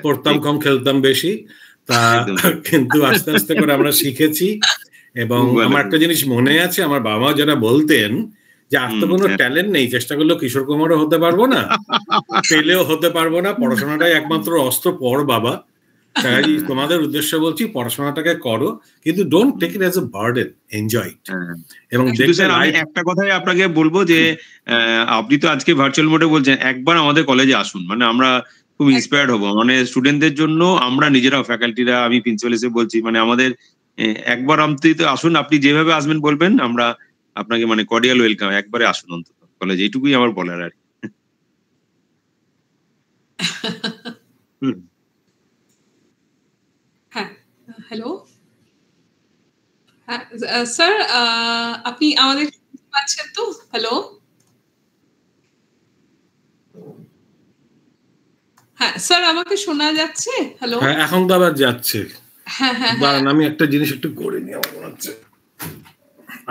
পড়তাম কম, খেলতাম বেশি, তা কিন্তু আস্তে আস্তে করে আমরা শিখেছি। এবং আমার একটা জিনিস মনে আছে, আমার বাবা যারা বলতেন যে আর তো কোনো ট্যালেন্ট নেই, চেষ্টা করলেও কিশোর কুমারও হতে পারবো না, পেলেও হতে পারবো না, পড়াশোনাটাই একমাত্র অস্ত্র, পড় বাবা। তাই তোমাদের উদ্দেশ্য বলছি, পড়াশোনাটাকে করো, কিন্তু don't take it as a burden, enjoy it. এবং আমি একটা কথাই আপনাকে বলবো যে আপনি তো আজকে ভার্চুয়াল মোডে বলছেন, একবার আমাদের কলেজে আসুন, মানে আমরা খুব ইন্সপায়ার্ড হবো, মানে স্টুডেন্টদের জন্য, আমরা নিজেরা ফ্যাকাল্টিরা, আমি প্রিন্সিপাল এসে বলছি, মানে আমাদের একবার আপনি তো আসুন, আপনি যেভাবে আসবেন বলবেন, আমরা আপনাকে মানে কর্ডিয়াল ওয়েলকাম, একবারে আসুন অন্তত কলেজে, এইটুকুই আমার বলার আর কি। হ্যাঁ, হ্যালো, হ্যাঁ স্যার, আপনি আমাদের শুনতে পাচ্ছেন তো? হ্যালো, হ্যাঁ স্যার, আমাকে শোনা যাচ্ছে? হ্যালো, হ্যাঁ এখন তো আবার যাচ্ছে। হ্যাঁ হ্যাঁ, আমি একটা জিনিস একটু করে নিই, আমার মনে হচ্ছে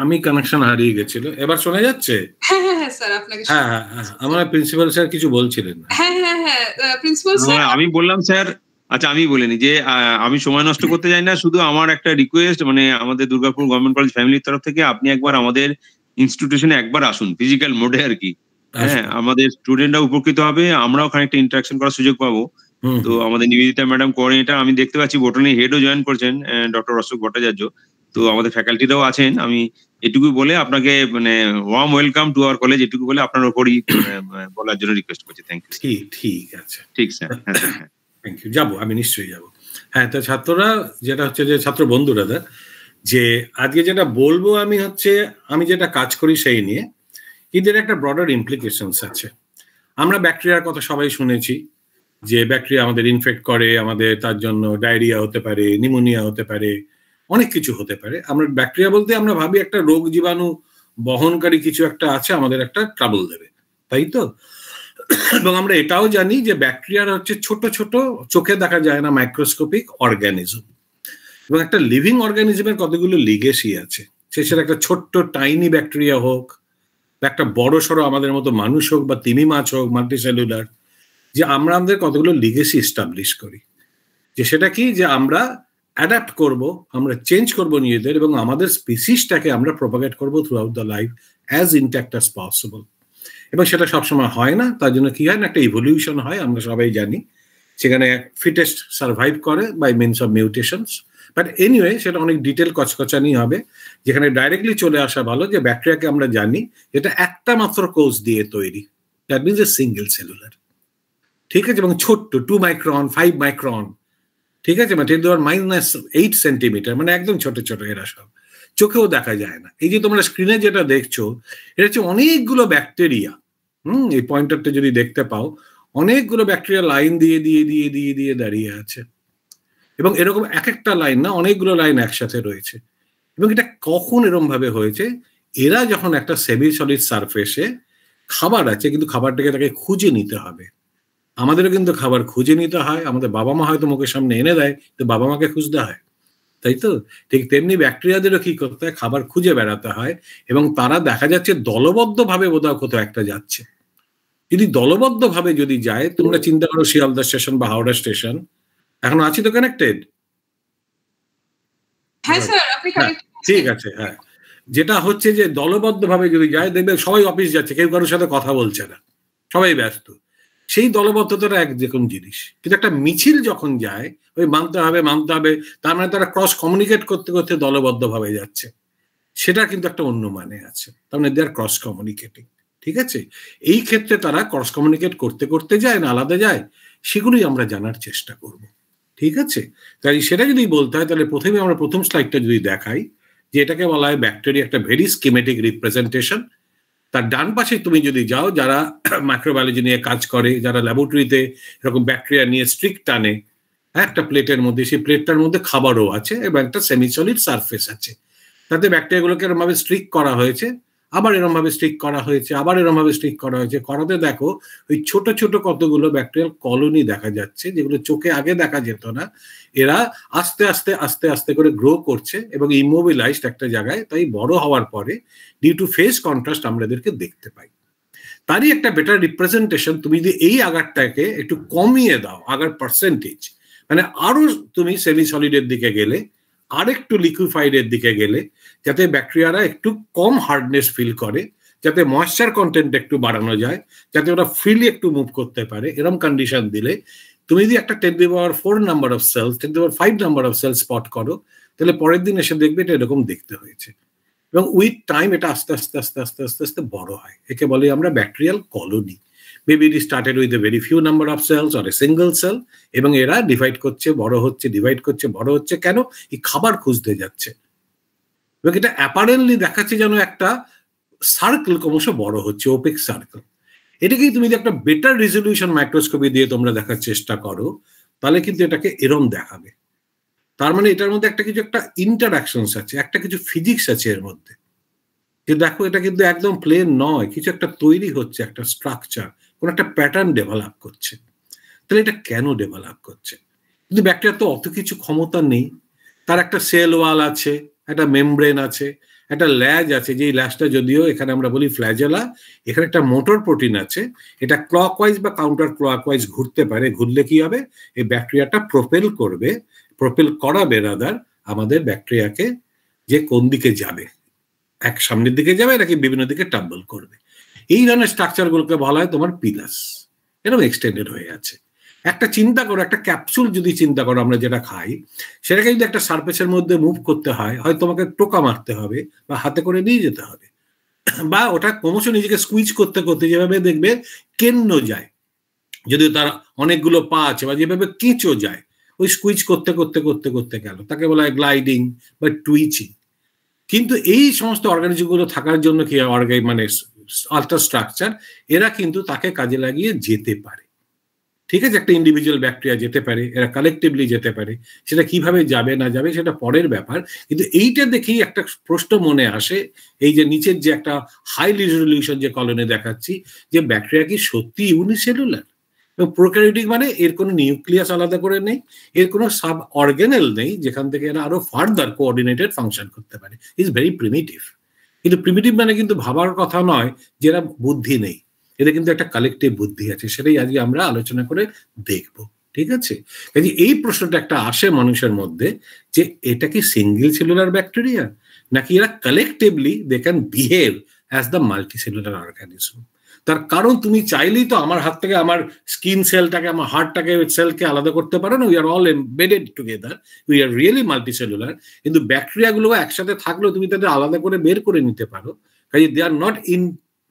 আমি কানেকশন হারিয়ে গেছিল, এবার শোনা যাচ্ছে? হ্যাঁ হ্যাঁ হ্যাঁ স্যার, আপনাকে হ্যাঁ হ্যাঁ, আমার প্রিন্সিপাল স্যার কিছু বলছিলেন। হ্যাঁ হ্যাঁ হ্যাঁ, প্রিন্সিপাল স্যার, আমি বললাম স্যার, আচ্ছা আমি বলিনি যে আমি সময় নষ্ট করতে চাই না, শুধু আমার একটা রিকোয়েস্ট, মানে আমাদের দুর্গাপুর গভর্নমেন্ট কলেজ ফ্যামিলির তরফ থেকে আপনি একবার আমাদের ইনস্টিটিউশনে একবার আসুন, ফিজিক্যাল মোডে আর কি। হ্যাঁ, আমাদের স্টুডেন্টরা উপকৃত হবে, আমরাও খানিকটা ইন্টারাকশন করার সুযোগ পাবো। তো আমাদের নিবেদিতা ম্যাডাম কোঅর্ডিনেটর, আমি দেখতে পাচ্ছি বোটানি হেডও জয়েন করছেন, ডক্টর অশোক ভট্টাচার্য, তো আমাদের ফ্যাকাল্টিরাও আছেন। আমি এটুকু বলে আপনাকে মানে warm welcome to our college, এটুকু বলে আপনার উপরই বলার জন্য রিকোয়েস্ট করছি। Thank you. ঠিক আছে, ঠিক স্যার, হ্যাঁ স্যার, থ্যাংক ইউ, যাবো, আমি নিশ্চয়ই যাবো। হ্যাঁ, তো ছাত্ররা যেটা হচ্ছে যে ছাত্র বন্ধুরা, যে আজকে যেটা বলবো আমি হচ্ছে, আমি যেটা কাজ করি সেই নিয়ে, কিন্তু এর একটা ব্রডার ইমপ্লিকেশনস আছে। আমরা ব্যাকটেরিয়ার কথা সবাই শুনেছি, যে ব্যাকটেরিয়া আমাদের ইনফেক্ট করে, আমাদের তার জন্য ডায়রিয়া হতে পারে, নিউমোনিয়া হতে পারে, অনেক কিছু হতে পারে। আমরা ব্যাকটেরিয়া বলতে আমরা ভাবি একটা রোগ জীবাণু বহনকারী কিছু একটা আছে, আমাদের একটা ট্রাবল দেবে, তাই তো? এবং আমরা এটাও জানি যে ব্যাকটেরিয়ার হচ্ছে ছোট ছোট, চোখে দেখা যায় না, মাইক্রোস্কোপিক অর্গানিজম, এবং একটা লিভিং অর্গানিজমের কতগুলো লিগেসি আছে। সেটা একটা ছোট্ট টাইনি ব্যাকটেরিয়া হোক, একটা বড় সড়ো আমাদের মতো মানুষ হোক, বা তিমি মাছ হোক, মাল্টিসেলুলার, যে আমরা আমাদের কতগুলো লিগেসি এস্টাবলিশ করি, যে সেটা কি, যে আমরা অ্যাডাপ্ট করব, আমরা চেঞ্জ করব নিজেদের, এবং আমাদের স্পিসিসটাকে আমরা প্রপাগেট করব through out the life as intact as possible. এবং সেটা সবসময় হয় না, তার জন্য কি হয় না, একটা ইভলিউশন হয়, আমরা সবাই জানি। সেখানে ফিটেস্ট সার্ভাইভ করে by means of mutations. But anyway, সেটা অনেক ডিটেল কচকচানি হবে, যেখানে ডাইরেক্টলি চলে আসা ভালো, যে ব্যাকটেরিয়াকে আমরা জানি এটা একটা মাত্র কোষ দিয়ে তৈরি, that means a single cellular, ঠিক আছে, এবং ছোট্ট 2 মাইক্রন 5 মাইক্রন, ঠিক আছে, মানে 10⁻⁸ সেন্টিমিটার, মানে একদম ছোট ছোট, এরা সব চোখেও দেখা যায় না। এই যে তোমরা স্ক্রিনে যেটা দেখছো, এটা হচ্ছে অনেকগুলো ব্যাকটেরিয়া। এই পয়েন্টারটা যদি দেখতে পাও, অনেকগুলো ব্যাকটেরিয়া লাইন দিয়ে দিয়ে দিয়ে দিয়ে দিয়ে দাঁড়িয়ে আছে, এবং এরকম এক একটা লাইন না, অনেকগুলো লাইন একসাথে রয়েছে। এবং এটা কখন এরকম ভাবে হয়েছে, এরা যখন একটা সেমি সলিড সারফেসে খাবার আছে, কিন্তু খাবারটাকে তাকে খুঁজে নিতে হবে। আমাদেরও কিন্তু খাবার খুঁজে নিতে হয়, আমাদের বাবা মা হয়তো মুখের সামনে এনে দেয়, তো বাবা মাকে খুঁজতে হয়, তাই তো? ঠিক তেমনি ব্যাকটেরিয়াদেরও কি করতে হয়, খাবার খুঁজে বেড়াতে হয়, এবং তারা দেখা যাচ্ছে দলবদ্ধভাবে বোধহয় কোথাও একটা যাচ্ছে। যদি দলবদ্ধভাবে যদি যায়, তোমরা চিন্তা করো শিয়ালদা স্টেশন বা হাওড়া স্টেশন, এখন আছি তো কানেক্টেড? হ্যাঁ স্যার, আপনি কানেক্টেড, ঠিক আছে। হ্যাঁ, যেটা হচ্ছে যে দলবদ্ধভাবে যদি যায়, দেখবে সবাই অফিস যাচ্ছে, কেউ কারোর সাথে কথা বলছে না, সবাই ব্যস্ত। সেই দলবদ্ধতাটা এক যে কোন জিনিস, কিন্তু একটা মিছিল যখন যায়, ওই মানতে হবে, তার মানে তারা ক্রস কমিউনিকেট করতে করতে দলবদ্ধভাবে যাচ্ছে, সেটা কিন্তু একটা অন্য মানে আছে, তার মানে দে আর ক্রস কমিউনিকেটিং, ঠিক আছে? এই ক্ষেত্রে তারা ক্রস কমিউনিকেট করতে করতে যায় না আলাদা যায়, সেগুলোই আমরা জানার চেষ্টা করব, ঠিক আছে? তাই সেটা যদি বলতে হয়, তাহলে প্রথমে আমরা প্রথম স্লাইডটা যদি দেখাই, যে এটাকে বলা হয় ব্যাকটেরিয়া একটা ভেরি স্কিমেটিক রিপ্রেজেন্টেশন। তার ডান পাশে তুমি যদি যাও, যারা মাইক্রোবায়োলজি নিয়ে কাজ করে, যারা ল্যাবরেটরিতে এরকম ব্যাকটেরিয়া নিয়ে স্ট্রিক টানে, একটা প্লেটের মধ্যে, সেই প্লেটটার মধ্যে খাবারও আছে, এবং একটা সেমি সলিড সারফেস আছে, তাতে ব্যাকটেরিয়াগুলোকে এরকম ভাবে স্ট্রিক করা হয়েছে, আবার এরকম ভাবে স্ট্রিক করা হয়েছে, আবার এরকম ভাবে স্ট্রিক করা হয়েছে, করাতে দেখো ওই ছোট ছোট কতগুলো ব্যাকটেরিয়াল কলোনি দেখা যাচ্ছে, যেগুলো চোখে আগে দেখা যেত না। এরা আস্তে আস্তে আস্তে আস্তে করে গ্রো করছে, এবং ইমোবিলাইজড একটা জায়গায়, তাই বড় হওয়ার পরে ডিউ টু ফেস কন্ট্রাস্ট আমরা এদেরকে দেখতে পাই। তারই একটা বেটার রিপ্রেজেন্টেশন। তুমি যদি এই আগারটাকে একটু কমিয়ে দাও, আগার পার্সেন্টেজ, মানে আরো তুমি সেমি সলিডের দিকে গেলে, আর একটু লিকুইফাইডের দিকে গেলে, যাতে ব্যাকটেরিয়ারা একটু কম হার্ডনেস ফিল করে, যাতে ময়েশ্চার কন্টেন্ট একটু বাড়ানো যায়, যাতে ওরা ফ্রিলি একটু মুভ করতে পারে, এরকম কন্ডিশন দিলে তুমি যদি একটা 10⁴ number of cells, 10⁵ number of cells spot করো, তাহলে পরের দিন এসে দেখবে এটা এরকম দেখতে হয়েছে। এবং উইথ টাইম এটা আস্তে আস্তে আস্তে আস্তে আস্তে আস্তে বড় হয়। একে বলে আমরা bacterial colony. Maybe it started with a very few number of cells or a single cell, এবং এরা ডিভাইড করছে, বড় হচ্ছে, ডিভাইড করছে, বড় হচ্ছে। কেন? এই খাবার খুঁজতে যাচ্ছে। এবং এটা অ্যাপারেন্টলি দেখাচ্ছে যেন একটা সার্কেল ক্রমশ বড় হচ্ছে, ওপেক সার্কেল। এটাকেই তুমি যদি একটা বেটার রেজলিউশন মাইক্রোস্কোপি দিয়ে তোমরা দেখার চেষ্টা করো, তাহলে কিন্তু এটাকে এরম দেখাবে। তার মানে এটার মধ্যে একটা কিছু একটা ইন্টারাকশনস আছে, একটা কিছু ফিজিক্স আছে এর মধ্যে, যে দেখো এটা কিন্তু একদম প্লেন নয়, কিছু একটা তৈরি হচ্ছে, একটা স্ট্রাকচার, কোন একটা প্যাটার্ন ডেভেলপ করছে। তাহলে এটা কেন ডেভেলপ করছে? কিন্তু ব্যাকটেরিয়ার তো অত কিছু ক্ষমতা নেই। তার একটা সেল ওয়াল আছে, একটা মেমব্রেন আছে, একটা ল্যাজ আছে, যেই ল্যাজটা যদিও এখানে আমরা বলি ফ্ল্যাজেলা, এখানে একটা মোটর প্রোটিন আছে, এটা ক্লকওয়াইজ বা কাউন্টার ক্লকওয়াইজ ঘুরতে পারে। ঘুরলে কি হবে? এই ব্যাকটেরিয়াটা প্রোপেল করবে, প্রোপেল করাবে রাদার আমাদের ব্যাকটেরিয়াকে, যে কোন দিকে যাবে, এক সামনের দিকে যাবে নাকি বিভিন্ন দিকে টাম্বল করবে। এই ধরনের স্ট্রাকচার গুলোকে বলা হয় তোমার পিলাস, এরকম এক্সটেন্ডেড হয়ে আছে। একটা চিন্তা করো, একটা ক্যাপসুল যদি চিন্তা করো, আমরা যেটা খাই সেটাকে যদি একটা সারফেসের মধ্যে মুভ করতে হয়, হয় তোমাকে টোকা মারতে হবে বা হাতে করে নিয়ে যেতে হবে, বা ওটা ক্রমশ নিজেকে স্কুইজ করতে করতে যেভাবে দেখবে কেন্ন যায়, যদি তার অনেকগুলো পা আছে, বা যেভাবে কেঁচো যায়, ওই স্কুইজ করতে করতে করতে করতে গেল, তাকে বলা হয় গ্লাইডিং বা টুইচিং। কিন্তু এই সমস্ত অর্গানিজমগুলো থাকার জন্য কি মানে আল্ট্রা স্ট্রাকচার, এরা কিন্তু তাকে কাজে লাগিয়ে যেতে পারে। ঠিক আছে, একটা ইন্ডিভিজুয়াল ব্যাকটেরিয়া যেতে পারে, এরা কালেকটিভলি যেতে পারে। সেটা কিভাবে যাবে না যাবে সেটা পরের ব্যাপার। কিন্তু এইটা দেখেই একটা প্রশ্ন মনে আসে, এই যে নিচের যে একটা হাই রেজলিউশন যে কলোনি দেখাচ্ছি, যে ব্যাকটেরিয়া কি সত্যি ইউনিসেলুলার? এবং প্রোক্যারিওটিক মানে এর কোনো নিউক্লিয়াস আলাদা করে নেই, এর কোনো সাব অর্গানেল নেই যেখান থেকে এরা আরো ফার্দার কোঅর্ডিনেটেড ফাংশন করতে পারে। Is very primitive. কিন্তু প্রিমিটিভ মানে কিন্তু ভাবার কথা নয় যে এরা বুদ্ধি নেই, এদের কিন্তু একটা কালেকটিভ বুদ্ধি আছে। সেটাই আজকে আমরা আলোচনা করে দেখব। ঠিক আছে, কাজে এই প্রশ্নটা একটা আসে মানুষের মধ্যে, যে এটা কি সিঙ্গেল সেলুলার ব্যাকটেরিয়া, নাকি এরা collectively they can behave as the multicellular organism. তার কারণ তুমি চাইলেই তো আমার হাত থেকে আমার স্কিন সেলটাকে, আমার হার্টটাকে, সেলকে আলাদা করতে পারো না। We are all embedded together, we are really multi cellular. কিন্তু ব্যাকটেরিয়াগুলো একসাথে থাকলেও তুমি তাদের আলাদা করে বের করে নিতে পারো। কাজে they are not in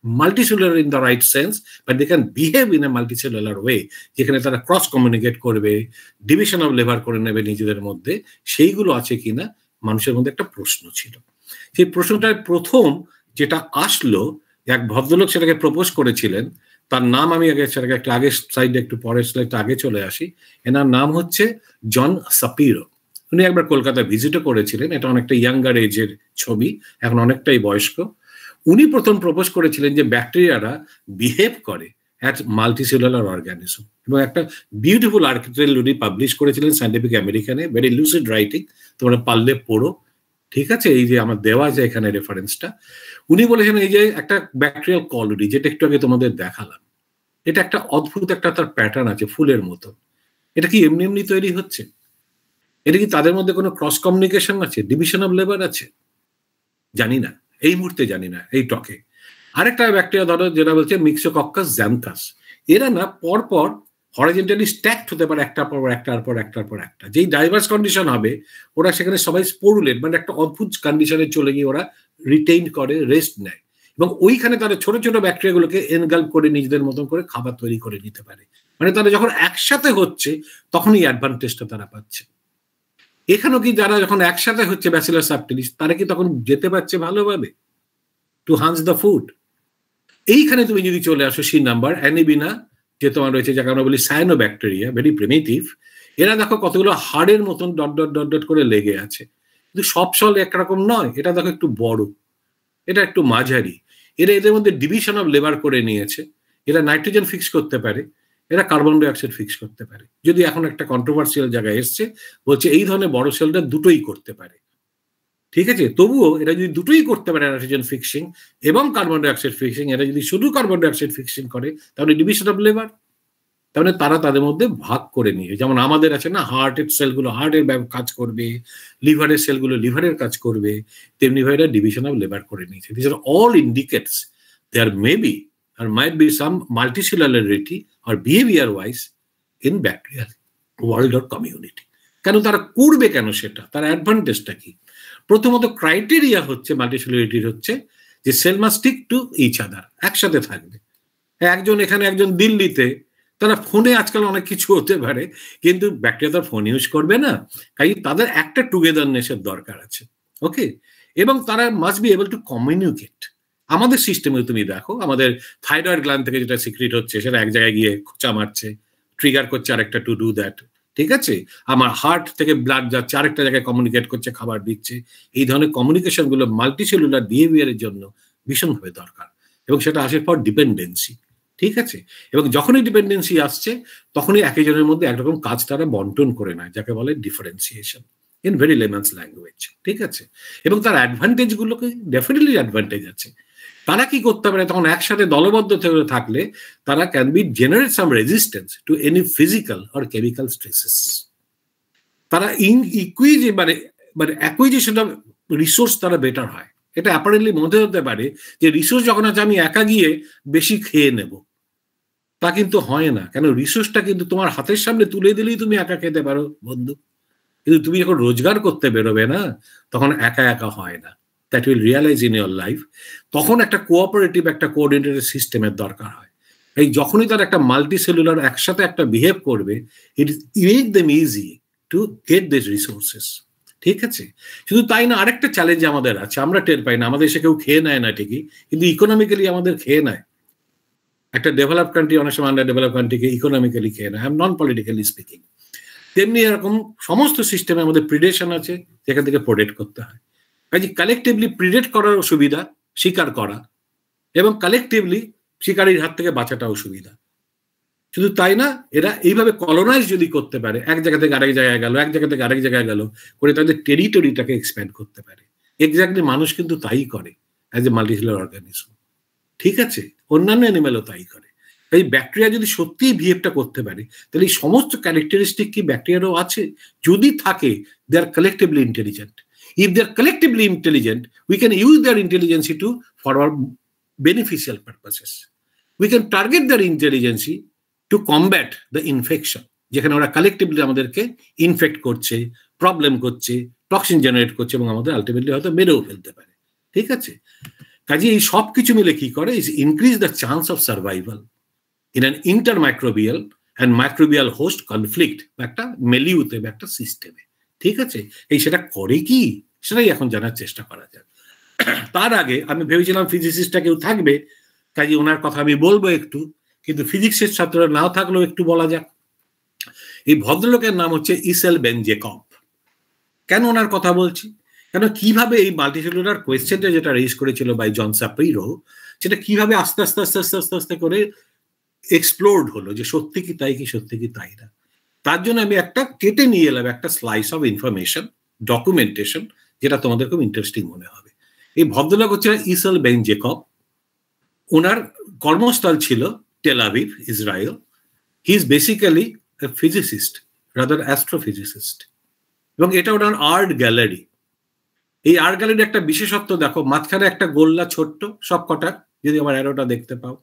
multicellular in the right sense, but they can behave in a multicellular way, যেখানে তারা ক্রস কমিউনিকেট করবে, ডিভিশন অফ লেবার করে নেবে নিজেদের মধ্যে। সেইগুলো আছে কিনা মানুষের মধ্যে একটা প্রশ্ন ছিল। সেই প্রশ্নটার প্রথম যেটা আসলো, এক ভদ্রলোক সেটাকে প্রপোজ করেছিলেন। তার নাম আমি আগে সেটাকে একটা আগে স্লাইডে, একটু পরের স্লাইডটা আগে চলে আসি। এনার নাম হচ্ছে জন সাপিরো। উনি একবার কলকাতা ভিজিটও করেছিলেন। এটা অনেকটা ইয়াঙ্গার এজের ছবি, এখন অনেকটাই বয়স্ক। উনি প্রথম প্রপোজ করেছিলেন যে ব্যাকটেরিয়ারা বিহেভ করে অ্যাজ মাল্টিসেলুলার অর্গানিজম, এবং একটা বিউটিফুল আর্টিকেল উনি পাবলিশ করেছিলেন সায়েন্টিফিক আমেরিকানে, ভেরি লুসিড রাইটিং, তোমরা পারলে পড়ো। ঠিক আছে, এই যে আমার দেওয়া যায় এখানে রেফারেন্সটা। উনি বলেছেন এই যে একটা ব্যাকটেরিয়াল কলোনি, যেটা একটু আগে তোমাদের দেখালাম, এটা একটা অদ্ভুত একটা তার প্যাটার্ন আছে ফুলের মতো। এটা কি এমনি এমনি তৈরি হচ্ছে? এটা কি তাদের মধ্যে কোনো ক্রস কমিউনিকেশন আছে, ডিভিশন অফ লেবার আছে? জানি না, এই মুহূর্তে জানি না এই টকে। আরেকটা ব্যাকটেরিয়া ধরো যেটা বলছে মিক্সোকক্কাস জ্যান্থাস, এরা না পরপর হরিজন্টালি স্ট্যাকড হতে পারে, একটার পর একটার পর একটার পর একটা। যেই ডাইভার্স কন্ডিশন হবে, ওরা সেখানে সবাই স্পোরুলেট, মানে একটা অদ্ভুত কন্ডিশনে চলে গিয়ে ওরা রিটেইন করে, রেস্ট নেয়, এবং ওইখানে তারা ছোট ছোট ব্যাকটেরিয়াগুলোকে এনগাল্প করে নিজেদের মতন করে খাবার তৈরি করে নিতে পারে। মানে তারা যখন একসাথে হচ্ছে তখনই অ্যাডভান্টেজটা তারা পাচ্ছে। এখানেও কি যারা যখন একসাথে হচ্ছে ব্যাসিলাস সাবটিলিস, তারা কি তখন যেতে পারছে ভালোভাবে টু হান্স দ্য ফুড? এইখানে তুমি যদি চলে আসো সি নাম্বার অ্যানিবিনা, যে তোমার রয়েছে, যাকে আমরা বলি সায়ানোব্যাকটেরিয়া, ভেরি প্রিমিটিভ। এরা দেখো কতগুলো হাড়ের মতন ডট ডট ডট ডট করে লেগে আছে, কিন্তু সব সল একরকম নয়। এটা দেখো একটু বড়, এটা একটু মাঝারি। এরা এদের মধ্যে ডিভিশন অফ লেবার করে নিয়েছে। এরা নাইট্রোজেন ফিক্স করতে পারে, এরা কার্বন ডাইঅক্সাইড ফিক্স করতে পারে। যদি এখন একটা কন্ট্রোভার্সিয়াল জায়গায় এসছে, বলছে এই ধরনের বড় সেলটা দুটোই করতে পারে। ঠিক আছে, তবুও এরা যদি দুটোই করতে পারে, নাইট্রোজেন ফিক্সিং এবং কার্বন ডাইঅক্সাইড ফিক্সিং, এরা যদি শুধু কার্বন ডাইঅক্সাইড ফিক্সিং করে তাহলে ডিভিশন অফ লেবার, তাহলে তারা তাদের মধ্যে ভাগ করে নিয়ে, যেমন আমাদের আছে না হার্টের সেলগুলো হার্টের কাজ করবে, লিভারের সেলগুলো লিভারের কাজ করবে, তেমনি ভাবে ডিভিশন অফ লেবার করে নিয়েছে। This are all indicates there may be or might be some multicellularity or behaviour wise in bacterial world or community. কেন তারা করবে, কেন সেটা, তার অ্যাডভান্টেজটা কি? প্রথমত ক্রাইটেরিয়া হচ্ছে মাল্টিসেলুলারিটির হচ্ছে যে cell must stick to each other, একসাথে থাকবে। একজন এখানে একজন দিল্লিতে, তারা ফোনে আজকাল অনেক কিছু হতে পারে, কিন্তু ব্যাকটেরিয়া তার ফোন ইউজ করবে না, তাই তাদের একটা টুগেদারনেসের দরকার আছে। ওকে, এবং তারা must be able to communicate. আমাদের সিস্টেমে তুমি দেখো, আমাদের থাইরয়েড গ্ল্যান্ড থেকে যেটা সিক্রিট হচ্ছে সেটা এক জায়গায় গিয়ে খোঁচা মারছে, ট্রিগার করছে আরেকটা টু ডু দ্যাট, ঠিক আছে। আমার হার্ট থেকে ব্লাড যাচ্ছে আরেকটা জায়গায় কমিউনিকেট করছে, খাবার দিচ্ছে। এই ধরনের কমিউনিকেশন গুলো মাল্টিসেলুলার বিহেভিয়ারের জন্য ভীষণভাবে দরকার, এবং সেটা আসে পর ডিপেন্ডেন্সি, ঠিক আছে। এবং যখনই ডিপেন্ডেন্সি আসছে তখনই একজনের মধ্যে একরকম কাজ তারা বন্টন করে নেয়, যাকে বলে ডিফারেন্সিয়েশন ইন ভেরি লেমান্স ল্যাঙ্গুয়েজ, ঠিক আছে। এবং তার অ্যাডভান্টেজ গুলোকে ডেফিনেটলি অ্যাডভান্টেজ আছে। তারা কি করতে পারে তখন, একসাথে দলবদ্ধ থাকলে তারা can be generate some resistance to any physical or chemical stresses. তারা মানে অ্যাকুইজিশন অফ রিসোর্স তারা বেটার হয়। এটা অ্যাপারেন্টলি মনে হতে পারে যে রিসোর্স যখন আছে আমি একা গিয়ে বেশি খেয়ে নেব, তা কিন্তু হয় না। কেন, রিসোর্সটা কিন্তু তোমার হাতের সামনে তুলে দিলেই তুমি একা খেতে পারো বন্ধু, কিন্তু তুমি যখন রোজগার করতে বেরোবে না তখন একা একা হয় না। That will realise in your life. তখন একটা কোঅপারেটিভ, একটা কোঅর্ডিনেটেড সিস্টেমের দরকার হয়। এই যখনই তার একটা মাল্টি সেলুলার একসাথে একটা বিহেভ করবে, it make them easy to get this resources, ঠিক আছে। শুধু তাই না, আরেকটা চ্যালেঞ্জ আমাদের আছে, আমরা টের পাই না। আমাদের এসে কেউ খেয়ে নেয় না ঠিকই, কিন্তু ইকোনমিক্যালি আমাদের খেয়ে নেয়। একটা ডেভেলপ কান্ট্রি অনেক সময় আন্ডার ডেভেলপ কান্ট্রিকে ইকোনমিক্যালি খেয়ে নেয়, নন পলিটিক্যালি স্পিকিং। তেমনি এরকম সমস্ত সিস্টেমে আমাদের প্রিডেশন আছে, যেখান থেকে প্রোটেক্ট করতে হয়। কাজে কালেকটিভলি প্রিডেট করার সুবিধা, শিকার করা, এবং কালেকটিভলি শিকারীর হাত থেকে বাঁচাটাও সুবিধা। শুধু তাই না, এরা এইভাবে কলোনাইজ যদি করতে পারে, এক জায়গা থেকে আরেক জায়গায় গেল, এক জায়গা থেকে আরেক জায়গায় গেল, করে তাদের টেরিটরিটাকে এক্সপ্যান্ড করতে পারে। এক্স্যাক্টলি মানুষ কিন্তু তাই করে অ্যাজ এ মাল্টিসেলুলার অর্গানিজম, ঠিক আছে। অন্যান্য অ্যানিমেলও তাই করে। তাই ব্যাকটেরিয়া যদি সত্যিই বিহেভটা করতে পারে, তাহলে এই সমস্ত ক্যারেক্টারিস্টিক কি ব্যাকটেরিয়ারও আছে? যদি থাকে, they are collectively intelligent. If they are collectively intelligent, we can use their intelligence for our beneficial purposes. We can target their intelligence to combat the infection. যেখানে ওরা collectively আমাদেরকে ইনফেক্ট করছে, প্রবলেম করছে, toxin generate করছে, এবং আমাদের ultimately হয়তো মেরেও ফেলতে পারে, ঠিক আছে। কাজে এই সব কিছু মিলে কি করে, is increase the chance of survival in an intermicrobial and microbial host conflict, বা একটা মেলিউতে বা একটা সিস্টেমে, ঠিক আছে। এই সেটা করে কি, সেটাই এখন জানার চেষ্টা করা যায়। তার আগে আমি ভেবেছিলাম ফিজিসিস্টটা কেউ থাকবে, কাজে ওনার কথা আমি বলবো একটু, কিন্তু ফিজিক্সের ছাত্ররা নাও থাকলেও একটু বলা যাক। এই ভদ্রলোকের নাম হচ্ছে ইসেল বেন জেকব। কেন ওনার কথা বলছি, কেন কিভাবে এই মাল্টিসেলুলার কোয়েশ্চেনটা যেটা রেজ করেছিল বাই জন শাপিরো, সেটা কিভাবে আস্তে আস্তে আস্তে আস্তে আস্তে আস্তে করে এক্সপ্লোর্ড হলো, যে সত্যি কি তাই, কি সত্যি কি তাই না। তার জন্য আমি একটা কেটে নিয়ে এলাম একটা স্লাইস অফ ইনফরমেশন, ডকুমেন্টেশন, যেটা তোমাদের খুব ইন্টারেস্টিং মনে হবে। এই ভদ্রলোক হচ্ছে ইসেল বেন জেকব। ওনার কর্মস্থল ছিল Tel Aviv, Israel. He is basically a physicist, rather astrophysicist, এবং এটা ওনার আর্ট গ্যালারি। এই আর্ট গ্যালারির একটা বিশেষত্ব দেখো, মাঝখানে একটা গোল্লা ছোট্ট সব কটা, যদি আমার অ্যারোটা দেখতে পাও,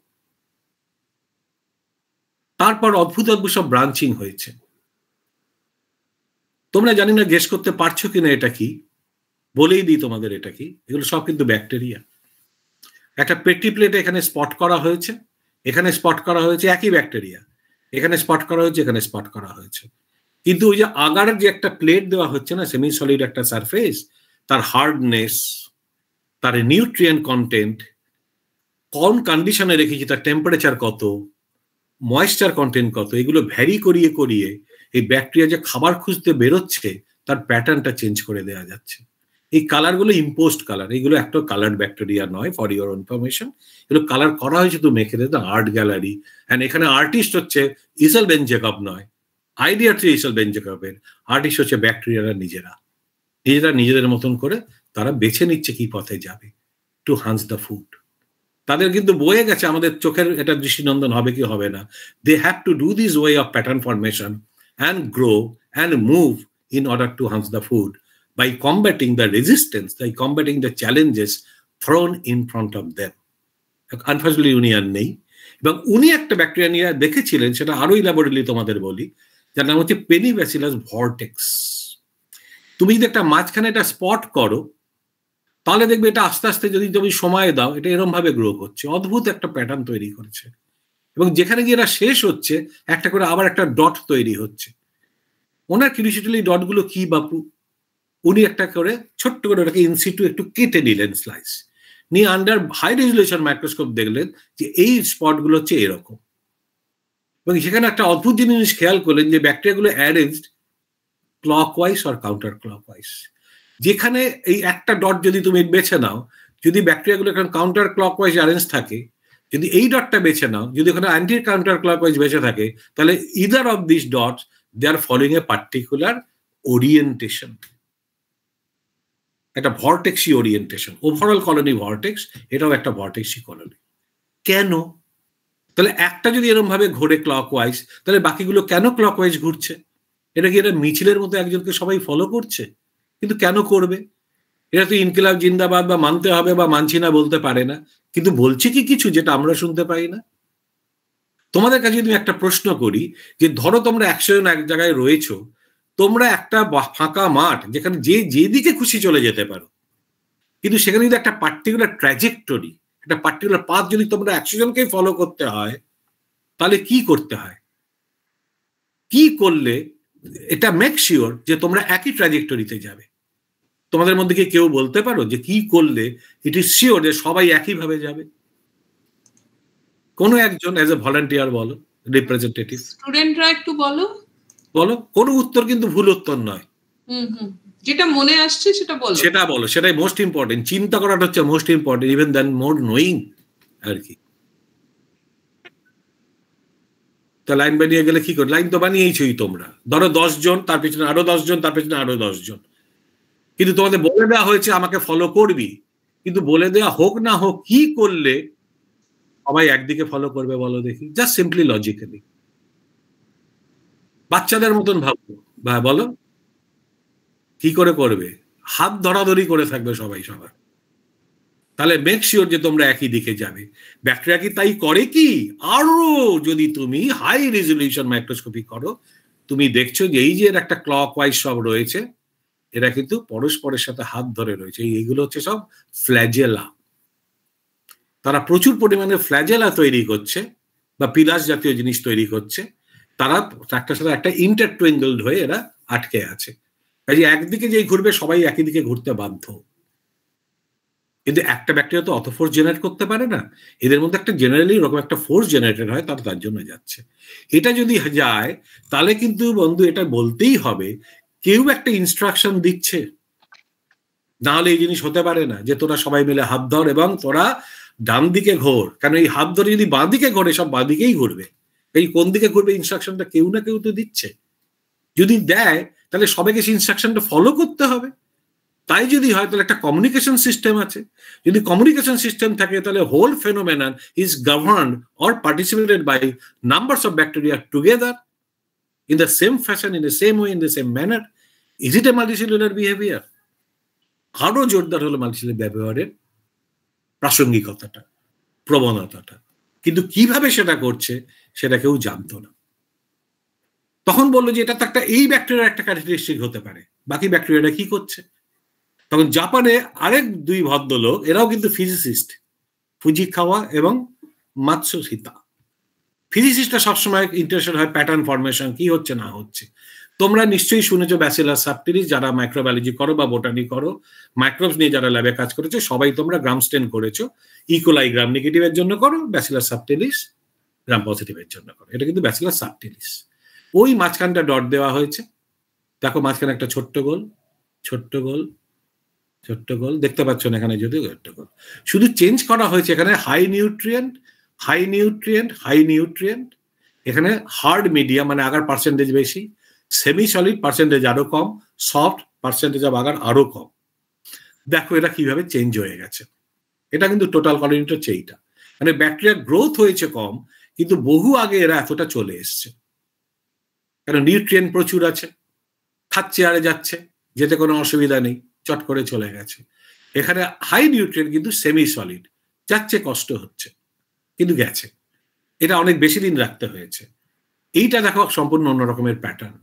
তারপর অদ্ভুত অদ্ভুত সব ব্রাঞ্চিং হয়েছে। তোমরা জানি না গেস করতে পারছো কিনা এটা কি, বলেই দিই তোমাদের এটা কি। এগুলো সব কিন্তু ব্যাকটেরিয়া। একটা পেটি প্লেটে এখানে স্পট করা হয়েছে, এখানে স্পট করা হয়েছে, একই ব্যাকটেরিয়া। এখানে স্পট করা হয়েছে, এখানে স্পট করা হয়েছে, কিন্তু ওই যে আগারের যে একটা প্লেট দেওয়া হচ্ছে না, সেমি সলিড একটা সারফেস, তার হার্ডনেস, তার নিউট্রিয়েন্ট কন্টেন্ট, কোন কন্ডিশনে রেখেছি, তার টেম্পারেচার কত, ময়েশ্চার কন্টেন্ট কত, এগুলো ভ্যারি করিয়ে করিয়ে এই ব্যাকটেরিয়া যে খাবার খুঁজতে বেরোচ্ছে তার প্যাটার্নটা চেঞ্জ করে দেওয়া যাচ্ছে। এই কালারগুলো ইম্পোস্ট কালার, এগুলো একটা কালার ব্যাকটেরিয়া নয়, ফর ইউর ইনফরমেশন। এগুলো কালার করা হয়েছে তো মেখে দেয় আর্ট গ্যালারি। অ্যান্ড এখানে আর্টিস্ট হচ্ছে ইসেল বেন জেকব নয়, আইডিয়া হচ্ছে ইসেল বেন জেকবের। আর্টিস্ট হচ্ছে ব্যাকটেরিয়ারা নিজেরা নিজেদের মতন করে তারা বেছে নিচ্ছে কি পথে যাবে টু হান্স দ্য ফুড। তাদের কিন্তু বয়ে গেছে, আমাদের চোখের এটা দৃষ্টিনন্দন হবে কি হবে না। They have to do this way of pattern formation and grow and move in order to hunt the food by combating the resistance, by combating the challenges thrown in front of them. Unfortunately উনি আর নেই, এবং উনি একটা bacteria নিয়ে দেখেছিলেন, সেটা আরো elaborately তোমাদের বলি, যার নাম হচ্ছে পেনি ব্যাসিলাস ভর্টেক্স। তুমি যদি একটা মাঝখানে একটা স্পট করো, তাহলে দেখবে এটা আস্তে আস্তে যদি তুমি সময় দাও, এটা এরকম ভাবে গ্রো করছে, অদ্ভুত একটা প্যাটার্ন তৈরি করেছে, এবং যেখানে গিয়ে এটা শেষ হচ্ছে একটা করে আবার একটা ডট তৈরি হচ্ছে। ওনার কিউরিওসিটি ডটগুলো কি বাপু, উনি একটা করে ছোট্ট করে ওটাকে ইনসিটু একটু কেটে নিলেন স্লাইস নিয়ে, আন্ডার হাই রেজুলেশন মাইক্রোস্কোপ দেখলেন যে এই স্পটগুলো হচ্ছে এরকম, এবং সেখানে একটা অদ্ভুত জিনিস খেয়াল করলেন যে ব্যাকটেরিয়াগুলো অ্যারেঞ্জড ক্লকওয়াইজ আর কাউন্টার ক্লকওয়াইজ। যেখানে এই একটা ডট যদি তুমি বেছে নাও, যদি ব্যাকটেরিয়াগুলো এখানে কাউন্টার ক্লকওয়াইজ অ্যারেঞ্জ থাকে, যদি এই ডটটা বেছে নাও, যদি ওখানে অ্যান্টি কাউন্টার ক্লকওয়াইজ বেঁচে থাকে, তাহলে either of this dots they are following a particular orientation, একটা ভর্টেক্সি ওরিয়েন্টেশন। ওভারঅল কলোনি ভর্টেক্স, এটাও একটা ভর্টেক্সি কলোনি। কেন? তাহলে একটা যদি এরকম ভাবে ঘোরে ক্লকওয়াইজ, তাহলে বাকিগুলো কেন ক্লকওয়াইজ ঘুরছে? এটা কি এটা মিছিলের মতো একজনকে সবাই ফলো করছে? কিন্তু কেন করবে? এটা তো ইনকিলাব জিন্দাবাদ বা মানতে হবে বা মানছি না বলতে পারে না, কিন্তু বলছে কি কিছু যেটা আমরা শুনতে পাই না? তোমাদের কাছে যদি একটা প্রশ্ন করি যে ধরো তোমরা 100 জন এক জায়গায় রয়েছো, তোমরা একটা ফাঁকা মাঠ যেখানে যেদিকে খুশি চলে যেতে পারো, কিন্তু সেখানে যদি একটা পার্টিকুলার ট্র্যাজেক্টরি, একটা পার্টিকুলার পাথ যদি তোমরা 100 জনকেই ফলো করতে হয়, তাহলে কি করতে হয়? কি করলে এটা মেক শিওর যে তোমরা একই ট্র্যাজেক্টরিতে যাবে? তোমাদের মধ্যে কি কেউ বলতে পারো যে কি করলে ইট ইজ শিওর যে সবাই একইভাবে যাবে? কোনো একজন অ্যাজ এ ভলান্টিয়ার বলো, রিপ্রেজেন্টেটিভ। স্টুডেন্টরা একটু বলো। বলো, কোনো উত্তর কিন্তু ভুল উত্তর নয়, যেটা মনে আসছে সেটা বলো, সেটা বলো, সেটাই মোস্ট ইম্পর্টেন্ট। চিন্তা করাটা হচ্ছে most important, even than more knowing আর কি। তা লাইন বানিয়ে গেলে কি করে? লাইন তো বানিয়েছই তোমরা, ধরো 10 জন, তার পেছনে আরো 10 জন, তার পেছনে আরো 10 জন, কিন্তু তোমাদের বলে দেওয়া হয়েছে আমাকে ফলো করবি, কিন্তু বলে দেওয়া হোক না হোক কি করলে সবাই একদিকে ফলো করবে বলো দেখি? জাস্ট সিম্পলি লজিক্যালি, বাচ্চাদের মতন ভাবো, বলো কি করে করবে? হাত ধরাধরি করে থাকবে সবাই সবার, তাহলে মেক শিওর যে তোমরা একই দিকে যাবে। ব্যাকটেরিয়া কি তাই করে কি? আরো যদি তুমি হাই রেজলিউশন মাইক্রোস্কোপি করো, তুমি দেখছো যে এই যে একটা ক্লকওয়াইজ সব রয়েছে, এরা কিন্তু পরস্পরের সাথে হাত ধরে রয়েছে। এইগুলো হচ্ছে সব ফ্ল্যাজেলা। তারা প্রচুর পরিমাণে ফ্ল্যাজেলা তৈরি করছে বা পিলাস জাতীয় জিনিস তৈরি করছে, তারা একটার সাথে একটা ইন্টারটুইঙ্গলড হয়ে এরা আটকে আছে। কাজে একদিকে যেই ঘুরবে সবাই একই দিকে ঘুরতে বাধ্য, কিন্তু একটা ব্যাকটেরিয়া তো অত ফোর্স জেনারেট করতে পারে না। এদের মধ্যে একটা জেনারেলি এরকম একটা ফোর্স জেনারেটেড হয়, তার জন্য যাচ্ছে। এটা যদি যায় তাহলে কিন্তু বন্ধু এটা বলতেই হবে কেউ একটা ইনস্ট্রাকশন দিচ্ছে, না হলে এই জিনিস হতে পারে না যে তোরা সবাই মিলে হাত ধর এবং তোরা ডান দিকে ঘোর। কারণ এই হাত ধরে যদি বাঁ দিকে ঘোরে, সব বাঁ দিকেই ঘুরবে। এই কোন দিকে ঘুরবে ইনস্ট্রাকশনটা কেউ না কেউ তো দিচ্ছে। যদি দেয় তাহলে সবাইকে সেই ইনস্ট্রাকশনটা ফলো করতে হবে। তাই যদি হয় তাহলে একটা কমিউনিকেশন সিস্টেম আছে। যদি কমিউনিকেশন সিস্টেম থাকে তাহলে whole phenomenon is governed or participated by numbers of bacteria together in the same fashion, in the same way, in the same manner. Is it a multicellular behavior? আরো জোরদার হলো multicellular ব্যবহারের প্রাসঙ্গিকতাটা, প্রবণতাটা, কিন্তু কিভাবে সেটা করছে সেটা কেউ জানতো না। তখন বললো যে এটা তো একটা এই ব্যাকটেরিয়ার একটা ক্যারেক্টারিস্টিক হতে পারে, বাকি ব্যাকটেরিয়াটা কি করছে? তখন জাপানে আরেক দুই ভদ্রলোক, এরাও কিন্তু ফিজিসিস্ট, ফুজিকাওয়া এবং মাতসুহিতা। ফিজিসিস্টরা সবসময় ইন্টারেস্টেড হয় প্যাটার্ন ফরমেশন, কি হচ্ছে না হচ্ছে। তোমরা নিশ্চয়ই শুনেছো ব্যাসিলাস সাবটিলিস, যারা মাইক্রোবায়োলজি করো বা বোটানি করো, মাইক্রোবস নিয়ে যারা ল্যাবে কাজ করেছো, সবাই তোমরা গ্রাম স্টেন করেছো। ইকোলাই গ্রাম নেগেটিভের জন্য করো, ব্যাসিলাস সাবটিলিস গ্রাম পজিটিভের জন্য করো। এটা কিন্তু ব্যাসিলাস সাবটিলিস। ওই মাঝখানটা ডট দেওয়া হয়েছে, দেখো মাঝখানে একটা ছোট্ট গোল, ছোট্ট গোল, ছোট্ট গোল দেখতে পাচ্ছ না এখানে, যদিও ছোট্ট গোল, শুধু চেঞ্জ করা হয়েছে এখানে high nutrient, high nutrient, high nutrient, এখানে হার্ড মিডিয়াম মানে আগার পার্সেন্টেজ বেশি, সেমি সলিড পার্সেন্টেজ আরো কম, সফট পার্সেন্টেজ অফ আগার আরো কম। দেখো এটা কিভাবে চেঞ্জ হয়ে গেছে। এটা কিন্তু টোটাল কলোনিটা হচ্ছে এইটা, মানে ব্যাকটেরিয়া গ্রোথ হয়েছে কম, কিন্তু বহু আগে এরা এতটা চলে এসছে, কারণ নিউট্রিয়েন্ট প্রচুর আছে, খাচ্ছে আরে যাচ্ছে, যেতে কোনো অসুবিধা নেই, চট করে চলে গেছে। এখানে হাই নিউট্রিয়েন্ট কিন্তু সেমি সলিড, যাচ্ছে কষ্ট হচ্ছে কিন্তু গেছে, এটা অনেক বেশি দিন রাখতে হয়েছে। এইটা দেখো সম্পূর্ণ অন্য রকমের প্যাটার্ন।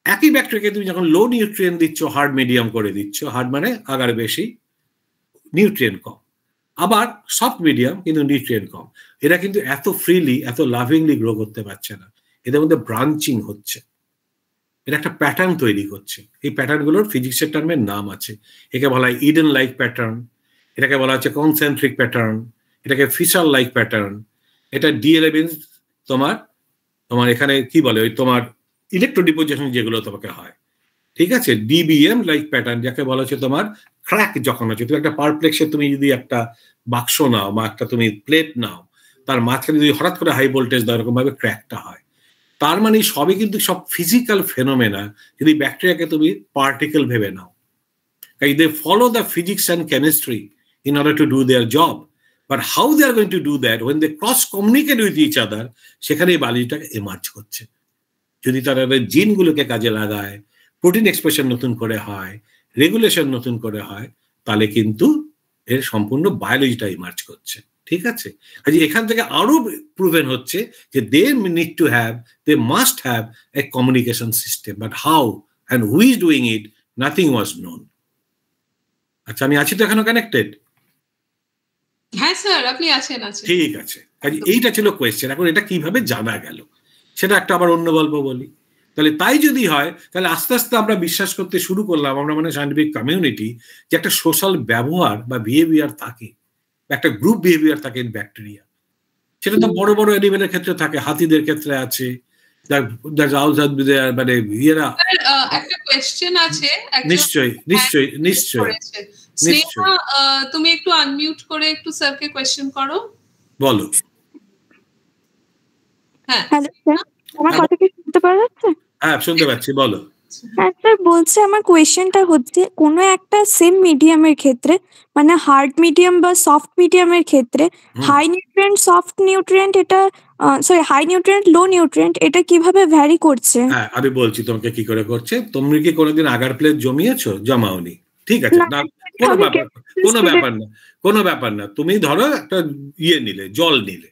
একই ব্যাকটেরিয়াকে তুমি যখন লো নিউট্রিয়েন্ট দিচ্ছ, হার্ড মিডিয়াম করে দিচ্ছ, হার্ড মানে আগার বেশি, নিউট্রিয়েন্ট কম, আবার সফট মিডিয়াম কিন্তু নিউট্রিয়েন্ট কম, এরা কিন্তু এত ফ্রিলি এত লাভিংলি গ্রো করতে পারছে না, এদের মধ্যে ব্রাঞ্চিং হচ্ছে, এটা একটা প্যাটার্ন তৈরি করছে। এই প্যাটার্নগুলোর ফিজিক্সের টার্মের নাম আছে, একে বলা হয় ইডেন লাইক প্যাটার্ন, এটাকে বলা হচ্ছে কনসেন্ট্রিক প্যাটার্ন, এটাকে ফিশার লাইক প্যাটার্ন। এটা D11 তোমার তোমার এখানে কি বলে ওই তোমার ইলেকট্রোডিপোজিশন যেগুলো তোমাকে হয়, ঠিক আছে, DBM লাইক প্যাটার্ন যাকে বলা হচ্ছে তোমার ক্র্যাক যখন হচ্ছে, তুমি একটা পারপ্লেক্সে তুমি যদি একটা বাক্স নাও বা একটা তুমি প্লেট নাও, তার মাঝখানে যদি হঠাৎ করে হাই ভোল্টেজ দেয় এরকম ভাবে ক্র্যাকটা হয়। তার মানে সবই কিন্তু সব ফিজিক্যাল ফেনোমেনা, যদি ব্যাকটেরিয়াকে তুমি পার্টিকেল ভেবে নাও, they follow the physics and chemistry in order to do their job, but how they are going to do that when they cross communicate with each other, সেখানে এই বায়োলজিটাকে এমার্জ করছে। যদি তারা জিনগুলোকে কাজে লাগায়, প্রোটিন এক্সপ্রেশন নতুন করে হয়, রেগুলেশন নতুন করে হয়, তাহলে কিন্তু এর সম্পূর্ণ বায়োলজিটা ইমার্জ করছে, ঠিক আছে। কাজে এখান থেকে আরো প্রুভেন হচ্ছে যে they must have a communication system, but how and who is doing it, nothing was known. আচ্ছা, আমি আছি তো এখনো কানেক্টেড? হ্যাঁ স্যার, আপনি আছেন। ঠিক আছে, কাজে এইটা ছিল কোয়েশ্চেন। এখন এটা কিভাবে জানা গেল সেটা একটা আবার অন্য গল্প বলি। তাহলে তাই যদি হয়, তাহলে আস্তে আস্তে আমরা বিশ্বাস করতে শুরু করলাম, আমরা মানে সায়েন্টিফিক কমিউনিটি, যে একটা সোশ্যাল ব্যবহার বা বিহেভিয়ার থাকে, একটা গ্রুপ বিহেভিয়ার থাকে ব্যাকটেরিয়া। সেটা তো বড় বড় অ্যানিমেলের ক্ষেত্রে থাকে, হাতিদের ক্ষেত্রে আছে, মানে ইয়েরা। একটা কোয়েশ্চেন আছে। নিশ্চয়ই নিশ্চয়ই নিশ্চয়ই স্নেহা, তুমি একটু আনমিউট করে একটু স্যারকে কোয়েশ্চেন করো। বলো। হ্যাঁ, হ্যালো স্যার, আমার কথা কি শুনতে পাওয়া যাচ্ছে? হ্যাঁ, শুনতে পাচ্ছি, বলো। হ্যাঁ স্যার, বলছে আমার কোয়েশ্চেনটা হচ্ছে, কোনো একটা সেম মিডিয়ামের ক্ষেত্রে, মানে হার্ড মিডিয়াম বা সফট মিডিয়ামের ক্ষেত্রে হাই নিউট্রিয়েন্ট সফট নিউট্রিয়েন্ট এটা হাই নিউট্রিয়েন্ট লো নিউট্রিয়েন্ট এটা কিভাবে ভ্যারি করছে? হ্যাঁ, আমি বলছি তোমাকে কি করে করছে। তুমি কি কোনোদিন আগার প্লেট জমিয়েছো? জমাওনি, ঠিক আছে, না কোনো ব্যাপার না। তুমি ধরো একটা নিলে, জল নিলে,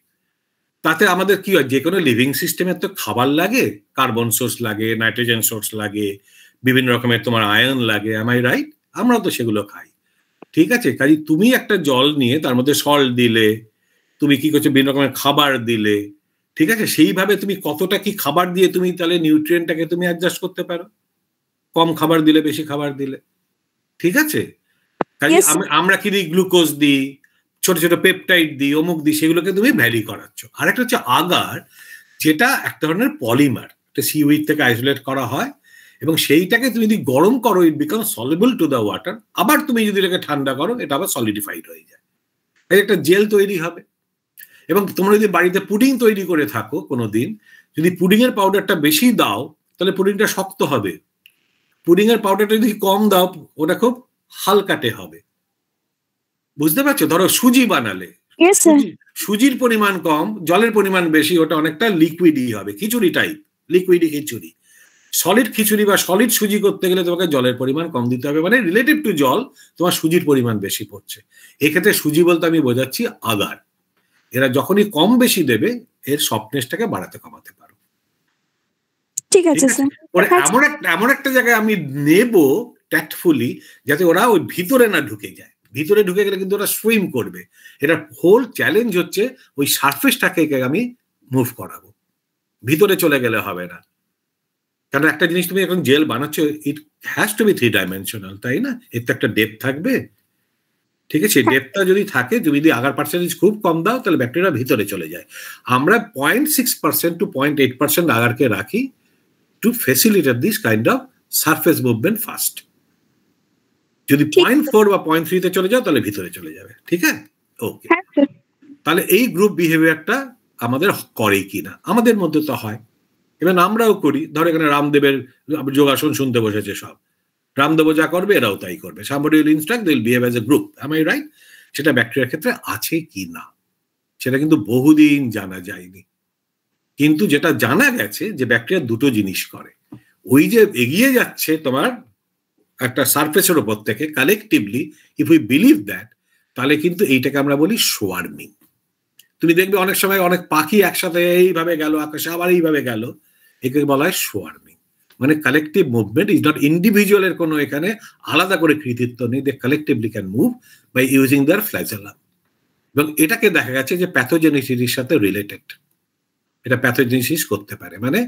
তাতে আমাদের কি হয়, যে কোনো লিভিং সিস্টেমের তো খাবার লাগে, কার্বন সোর্স লাগে, নাইট্রোজেন সোর্স লাগে, বিভিন্ন রকমের তোমার আয়ন লাগে, am I right? আমরাও তো সেগুলো খাই, ঠিক আছে। কাজে তুমি একটা জল নিয়ে তার মধ্যে সল্ট দিলে, তুমি কি করছো, বিভিন্ন রকমের খাবার দিলে, ঠিক আছে, সেইভাবে তুমি কতটা কি খাবার দিয়ে তুমি তাহলে নিউট্রিয়েন্টটাকে তুমি অ্যাডজাস্ট করতে পারো, কম খাবার দিলে বেশি খাবার দিলে, ঠিক আছে। কাজে আমরা কি দিই, গ্লুকোজ দিই, ছোট ছোট পেপটাইড দিই, অমুক দিই, সেগুলোকে তুমি ভ্যারি করাচ্ছ। আরেকটা হচ্ছে আগার, যেটা এক ধরনের পলিমার, এটা সিউইড থেকে আইসোলেট করা হয়, এবং সেইটাকে তুমি যদি গরম করো, it become soluble to the water, আবার তুমি যদি এটাকে ঠান্ডা করো, এটা আবার সলিডিফাইড হয়ে যায়, একটা জেল তৈরি হবে। এবং তোমরা যদি বাড়িতে পুডিং তৈরি করে থাকো কোনোদিন, যদি পুডিং এর পাউডারটা বেশি দাও, তাহলে পুডিংটা শক্ত হবে। পুডিং এর পাউডারটা যদি কম দাও, ওটা খুব হালকাটে হবে, বুঝতে পারছো। ধরো সুজি বানালে, সুজির পরিমাণ কম, জলের পরিমাণ বেশি, ওটা অনেকটা লিকুইডই হবে, খিচুড়ি টাইপ, লিকুইডি খিচুড়ি। সলিড খিচুড়ি বা সলিড সুজি করতে গেলে তোমাকে জলের পরিমাণ কম দিতে হবে, মানে রিলেটিভ টু জল তোমার সুজির পরিমাণ বেশি পড়ছে। এক্ষেত্রে সুজি বলতে আমি বোঝাচ্ছি আগার। এরা যখনই কম বেশি দেবে, এর সফটনেসটাকে বাড়াতে কমাতে পারো, ঠিক আছে স্যার। এমন একটা জায়গায় আমি নেব ট্যাক্টফুলি, যাতে ওরা ওই ভিতরে না ঢুকে যায়। ভিতরে ঢুকে গেলে কিন্তু ওরা সুইম করবে। এটা হোল চ্যালেঞ্জ হচ্ছে ওই সারফেসটাকে আমি মুভ করাবো, ভিতরে চলে গেলে হবে না। কারণ একটা জিনিস তুমি এখন জেল বানাচ্ছ, it has to be 3 dimensional, তাই না? এর তো একটা ডেপথ থাকবে, ঠিক আছে। ডেপথটা যদি থাকে, তুমি যদি আগার পার্সেন্টেজ খুব কম দাও, তাহলে ব্যাকটেরিয়া ভিতরে চলে যায়। আমরা 0.6% to 0.8% আগারকে রাখি two facilitate this kind of surface movement fast. যদি 0.4 বা 0.3 তে চলে যাও, তাহলে ভিতরে চলে যাবে, ঠিক আছে, ওকে। তাহলে এই গ্রুপ বিহেভিয়ারটা আমাদের করে কিনা, আমাদের মধ্যে তো হয়, এবং আমরাও করি। ধরো এখানে রামদেবের যোগাসন শুনতে বসেছে সব, রামদেব যা করবে এরাও তাই করবে, somebody will instruct, they will behave as a group. Am I right? সেটা ব্যাকটেরিয়ার ক্ষেত্রে আছে কি না সেটা কিন্তু বহুদিন জানা যায়নি, কিন্তু যেটা জানা গেছে যে ব্যাকটেরিয়া দুটো জিনিস করে। ওই যে এগিয়ে যাচ্ছে তোমার একটা সারফেসের উপর থেকে collectively, if we believe that, তাহলে কিন্তু এইটাকে আমরা বলি সোয়ার্মিং। তুমি দেখবে অনেক সময় অনেক পাখি একসাথে এইভাবে গেল আকাশে, আবার এইভাবে গেল, একে বলা হয় সোয়ার্মিং। মানে কালেকটিভ মুভমেন্ট ইজ নট ইন্ডিভিজুয়ালের কোনো এখানে আলাদা করে কৃতিত্ব নেই, they collectively can move by using their flagellum. এবং এটাকে দেখা গেছে যে প্যাথোজেনিসিসের সাথে রিলেটেড, এটা প্যাথোজেনিসিস করতে পারে, মানে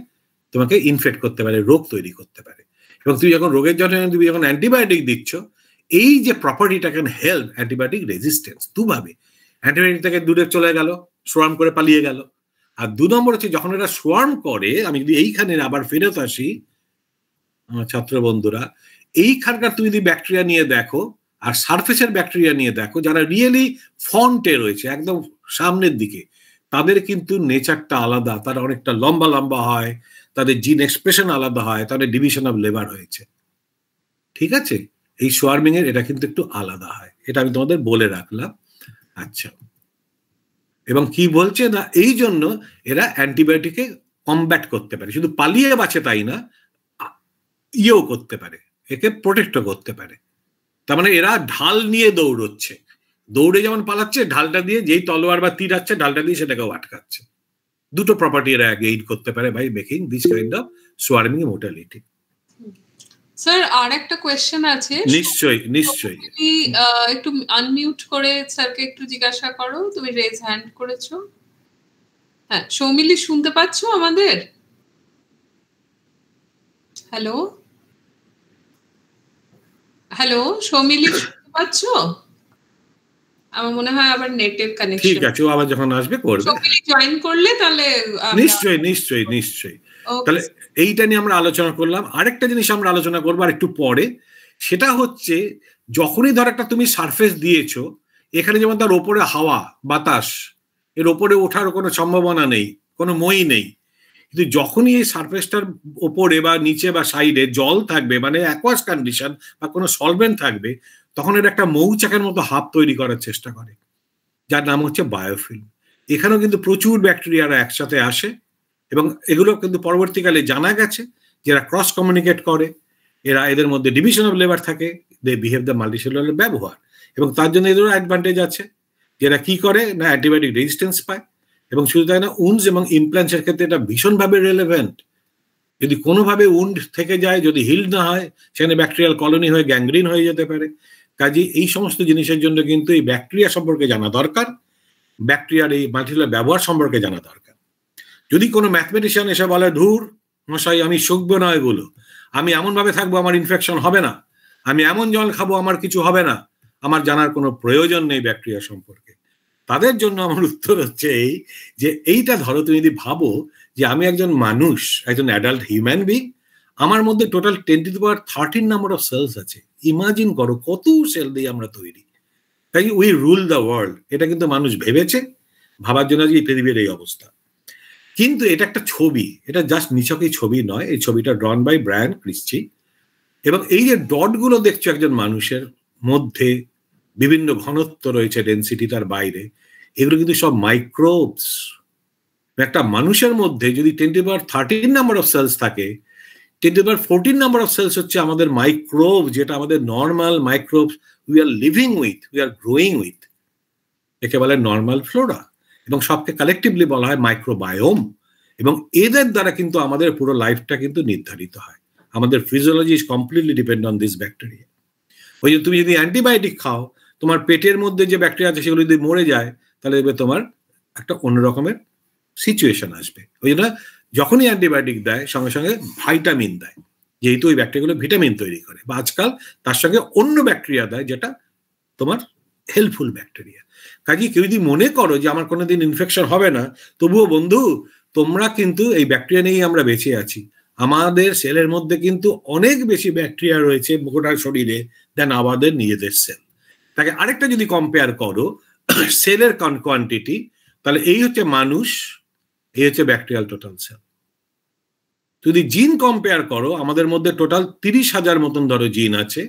তোমাকে ইনফেক্ট করতে পারে, রোগ তৈরি করতে পারে। এবং তুমি যখন রোগের জন্য তুমি যখন অ্যান্টিবায়োটিক দিচ্ছ, এই যে প্রপার্টিটা ক্যান হেল্প অ্যান্টিবায়োটিক রেজিস্ট্যান্স দুভাবে। অ্যান্টিবায়োটিক থেকে দূরে চলে গেল, সোয়ার্ম করে পালিয়ে গেল। আর 2 নম্বর হচ্ছে যখন এটা সোয়ার্ম করে, আমি যদি এইখানে আবার ফেরত আসি আমার ছাত্র বন্ধুরা, এইখানকার তুমি যদি ব্যাকটেরিয়া নিয়ে দেখো আর সারফেসের ব্যাকটেরিয়া নিয়ে দেখো, যারা রিয়েলি ফন্টে রয়েছে একদম সামনের দিকে, তাদের কিন্তু নেচারটা আলাদা, তারা অনেকটা লম্বা লম্বা হয়, তাদের জিন এক্সপ্রেশন আলাদা হয়, তাদের ডিভিশন অফ লেবার হয়েছে। ঠিক আছে, এই সোয়ার্মিং এর এটা কিন্তু একটু আলাদা হয়, এটা আমি তোমাদের বলে রাখলাম। আচ্ছা, এবং কি বলছে না, এই জন্য এরা অ্যান্টিবায়োটিকে কমব্যাট করতে পারে, শুধু পালিয়ে বাঁচে তাই না, ইয়েও করতে পারে, একে প্রোটেক্টও করতে পারে। তার মানে এরা ঢাল নিয়ে দৌড়চ্ছে, দৌড়ে যেমন পালাচ্ছে, ঢালটা দিয়ে যেই তলোয়ার বা তীর আছে ঢালটা দিয়ে সেটাকেও আটকাচ্ছে। দুটো প্রপার্টি এরা গেইন করতে পারে by making this kind of swarming motility. Sir আর একটা কোয়েশ্চেন আছে। নিশ্চয়ই নিশ্চয়ই, একটু আনমিউট করে স্যারকে একটু জিজ্ঞাসা করো, তুমি রেজ হ্যান্ড করেছো। হ্যাঁ, সৌমিলি শুনতে পাচ্ছো আমাদের? হ্যালো হ্যালো, সৌমিলি শুনতে পাচ্ছো? আমার মনে হয় আবার নেটের কানেকশন। ঠিক আছে, ও আবার যখন আসবে করবে। সৌমিলি জয়েন করলে তাহলে নিশ্চয়ই নিশ্চয়ই নিশ্চয়ই। তাহলে এইটা নিয়ে আমরা আলোচনা করলাম। আরেকটা জিনিস আমরা আলোচনা করবো আর একটু পরে, সেটা হচ্ছে যখনই ধর একটা তুমি সারফেস দিয়েছো, এখানে যেমন তার ওপরে হাওয়া বাতাস, এর ওপরে ওঠার কোনো সম্ভাবনা নেই, কোনো মই নেই, কিন্তু যখনই এই সারফেসটার ওপরে বা নিচে বা সাইডে জল থাকবে, মানে অ্যাকোয়াস কন্ডিশন বা কোনো সলভেন্ট থাকবে, তখন এটা একটা মৌচাকের মতো হাব তৈরি করার চেষ্টা করে, যার নাম হচ্ছে বায়োফিল্ম। এখানেও কিন্তু প্রচুর ব্যাকটেরিয়ারা একসাথে আসে, এবং এগুলো কিন্তু পরবর্তীকালে জানা গেছে যারা ক্রস কমিউনিকেট করে, এরা এদের মধ্যে ডিভিশন অফ লেবার থাকে, দে বিহেভ দ্য মাল্টিসেলুলার ব্যবহার, এবং তার জন্য এদেরও অ্যাডভান্টেজ আছে। যেটা কি করে না, অ্যান্টিবায়োটিক রেজিস্ট্যান্স পায়। এবং শুধু তাই না, উন্ডস এবং ইমপ্ল্যান্টসের ক্ষেত্রে এটা ভীষণভাবে রেলেভেন্ট। যদি কোনোভাবে উন্ড থেকে যায়, যদি হিল না হয়, সেখানে ব্যাকটেরিয়াল কলোনি হয়ে গ্যাংগ্রিন হয়ে যেতে পারে। কাজে এই সমস্ত জিনিসের জন্য কিন্তু এই ব্যাকটেরিয়া সম্পর্কে জানা দরকার, ব্যাকটেরিয়ার এই মাল্টিসেলুলার ব্যবহার সম্পর্কে জানা দরকার। যদি কোনো ম্যাথমেটিশিয়ান এসে বলে, ধুর মশাই আমি শুকবো না এগুলো, আমি এমনভাবে থাকবো আমার ইনফেকশন হবে না, আমি এমন জল খাবো আমার কিছু হবে না, আমার জানার কোনো প্রয়োজন নেই ব্যাকটেরিয়া সম্পর্কে, তাদের জন্য আমার উত্তর হচ্ছে এই যে, এইটা ধরো তুমি যদি ভাবো যে আমি একজন মানুষ, একজন অ্যাডাল্ট হিউম্যান বিং, আমার মধ্যে টোটাল 10⁻13 নাম্বার অফ সেলস আছে। ইমাজিন করো কত সেল দিয়ে আমরা তৈরি। তাই উই রুল দ্য ওয়ার্ল্ড, এটা কিন্তু মানুষ ভেবেছে, ভাবার জন্য আজকে পৃথিবীর এই অবস্থা। কিন্তু এটা একটা ছবি, এটা জাস্ট নিছকই ছবি নয়, এই ছবিটা ড্রন বাই ব্রায়ান ক্রিস্টি। এবং এই যে ডটগুলো দেখছো একজন মানুষের মধ্যে, বিভিন্ন ঘনত্ব রয়েছে, ডেন্সিটি তার বাইরে, এগুলো কিন্তু সব মাইক্রোবস। একটা মানুষের মধ্যে যদি 10⁻13 নাম্বার অফ সেলস থাকে, 10⁻14 নাম্বার অফ সেলস হচ্ছে আমাদের মাইক্রোব, যেটা আমাদের normal microbe we are living with, we are growing with, একে বলে নর্মাল ফ্লোরা, এবং সবকে কালেকটিভলি বলা হয় মাইক্রোবায়োম। এবং এদের দ্বারা কিন্তু আমাদের পুরো লাইফটা কিন্তু নির্ধারিত হয়। আমাদের physiology is completely depend on this bacteria. ওই যে তুমি যদি অ্যান্টিবায়োটিক খাও, তোমার পেটের মধ্যে যে ব্যাকটেরিয়া আছে সেগুলো যদি মরে যায়, তাহলে দেখবে তোমার একটা অন্য রকমের সিচুয়েশন আসবে। ওই জন্য যখনই অ্যান্টিবায়োটিক দেয় সঙ্গে সঙ্গে ভাইটামিন দেয়, যেহেতু ওই ব্যাকটেরিয়াগুলো ভিটামিন তৈরি করে, বা আজকাল তার সঙ্গে অন্য ব্যাকটেরিয়া দেয় যেটা তোমার হেল্পফুল ব্যাকটেরিয়া। কাজে কেউ যদি মনে করো যে আমার কোনোদিন ইনফেকশন হবে না, তবুও বন্ধু তোমরা কিন্তু এই ব্যাকটেরিয়া নিয়েই আমরা বেঁচে আছি। আমাদের সেলের মধ্যে কিন্তু অনেক বেশি ব্যাকটেরিয়া রয়েছে গোটা শরীরে দেন আমাদের নিজেদের সেল। তাকে আরেকটা যদি কম্পেয়ার করো সেলের কোয়ান্টিটি, তাহলে এই হচ্ছে মানুষ, এই হচ্ছে ব্যাকটেরিয়াল টোটাল সেল। যদি জিন কম্পেয়ার করো, আমাদের মধ্যে টোটাল 30,000 মতন ধরো জিন আছে।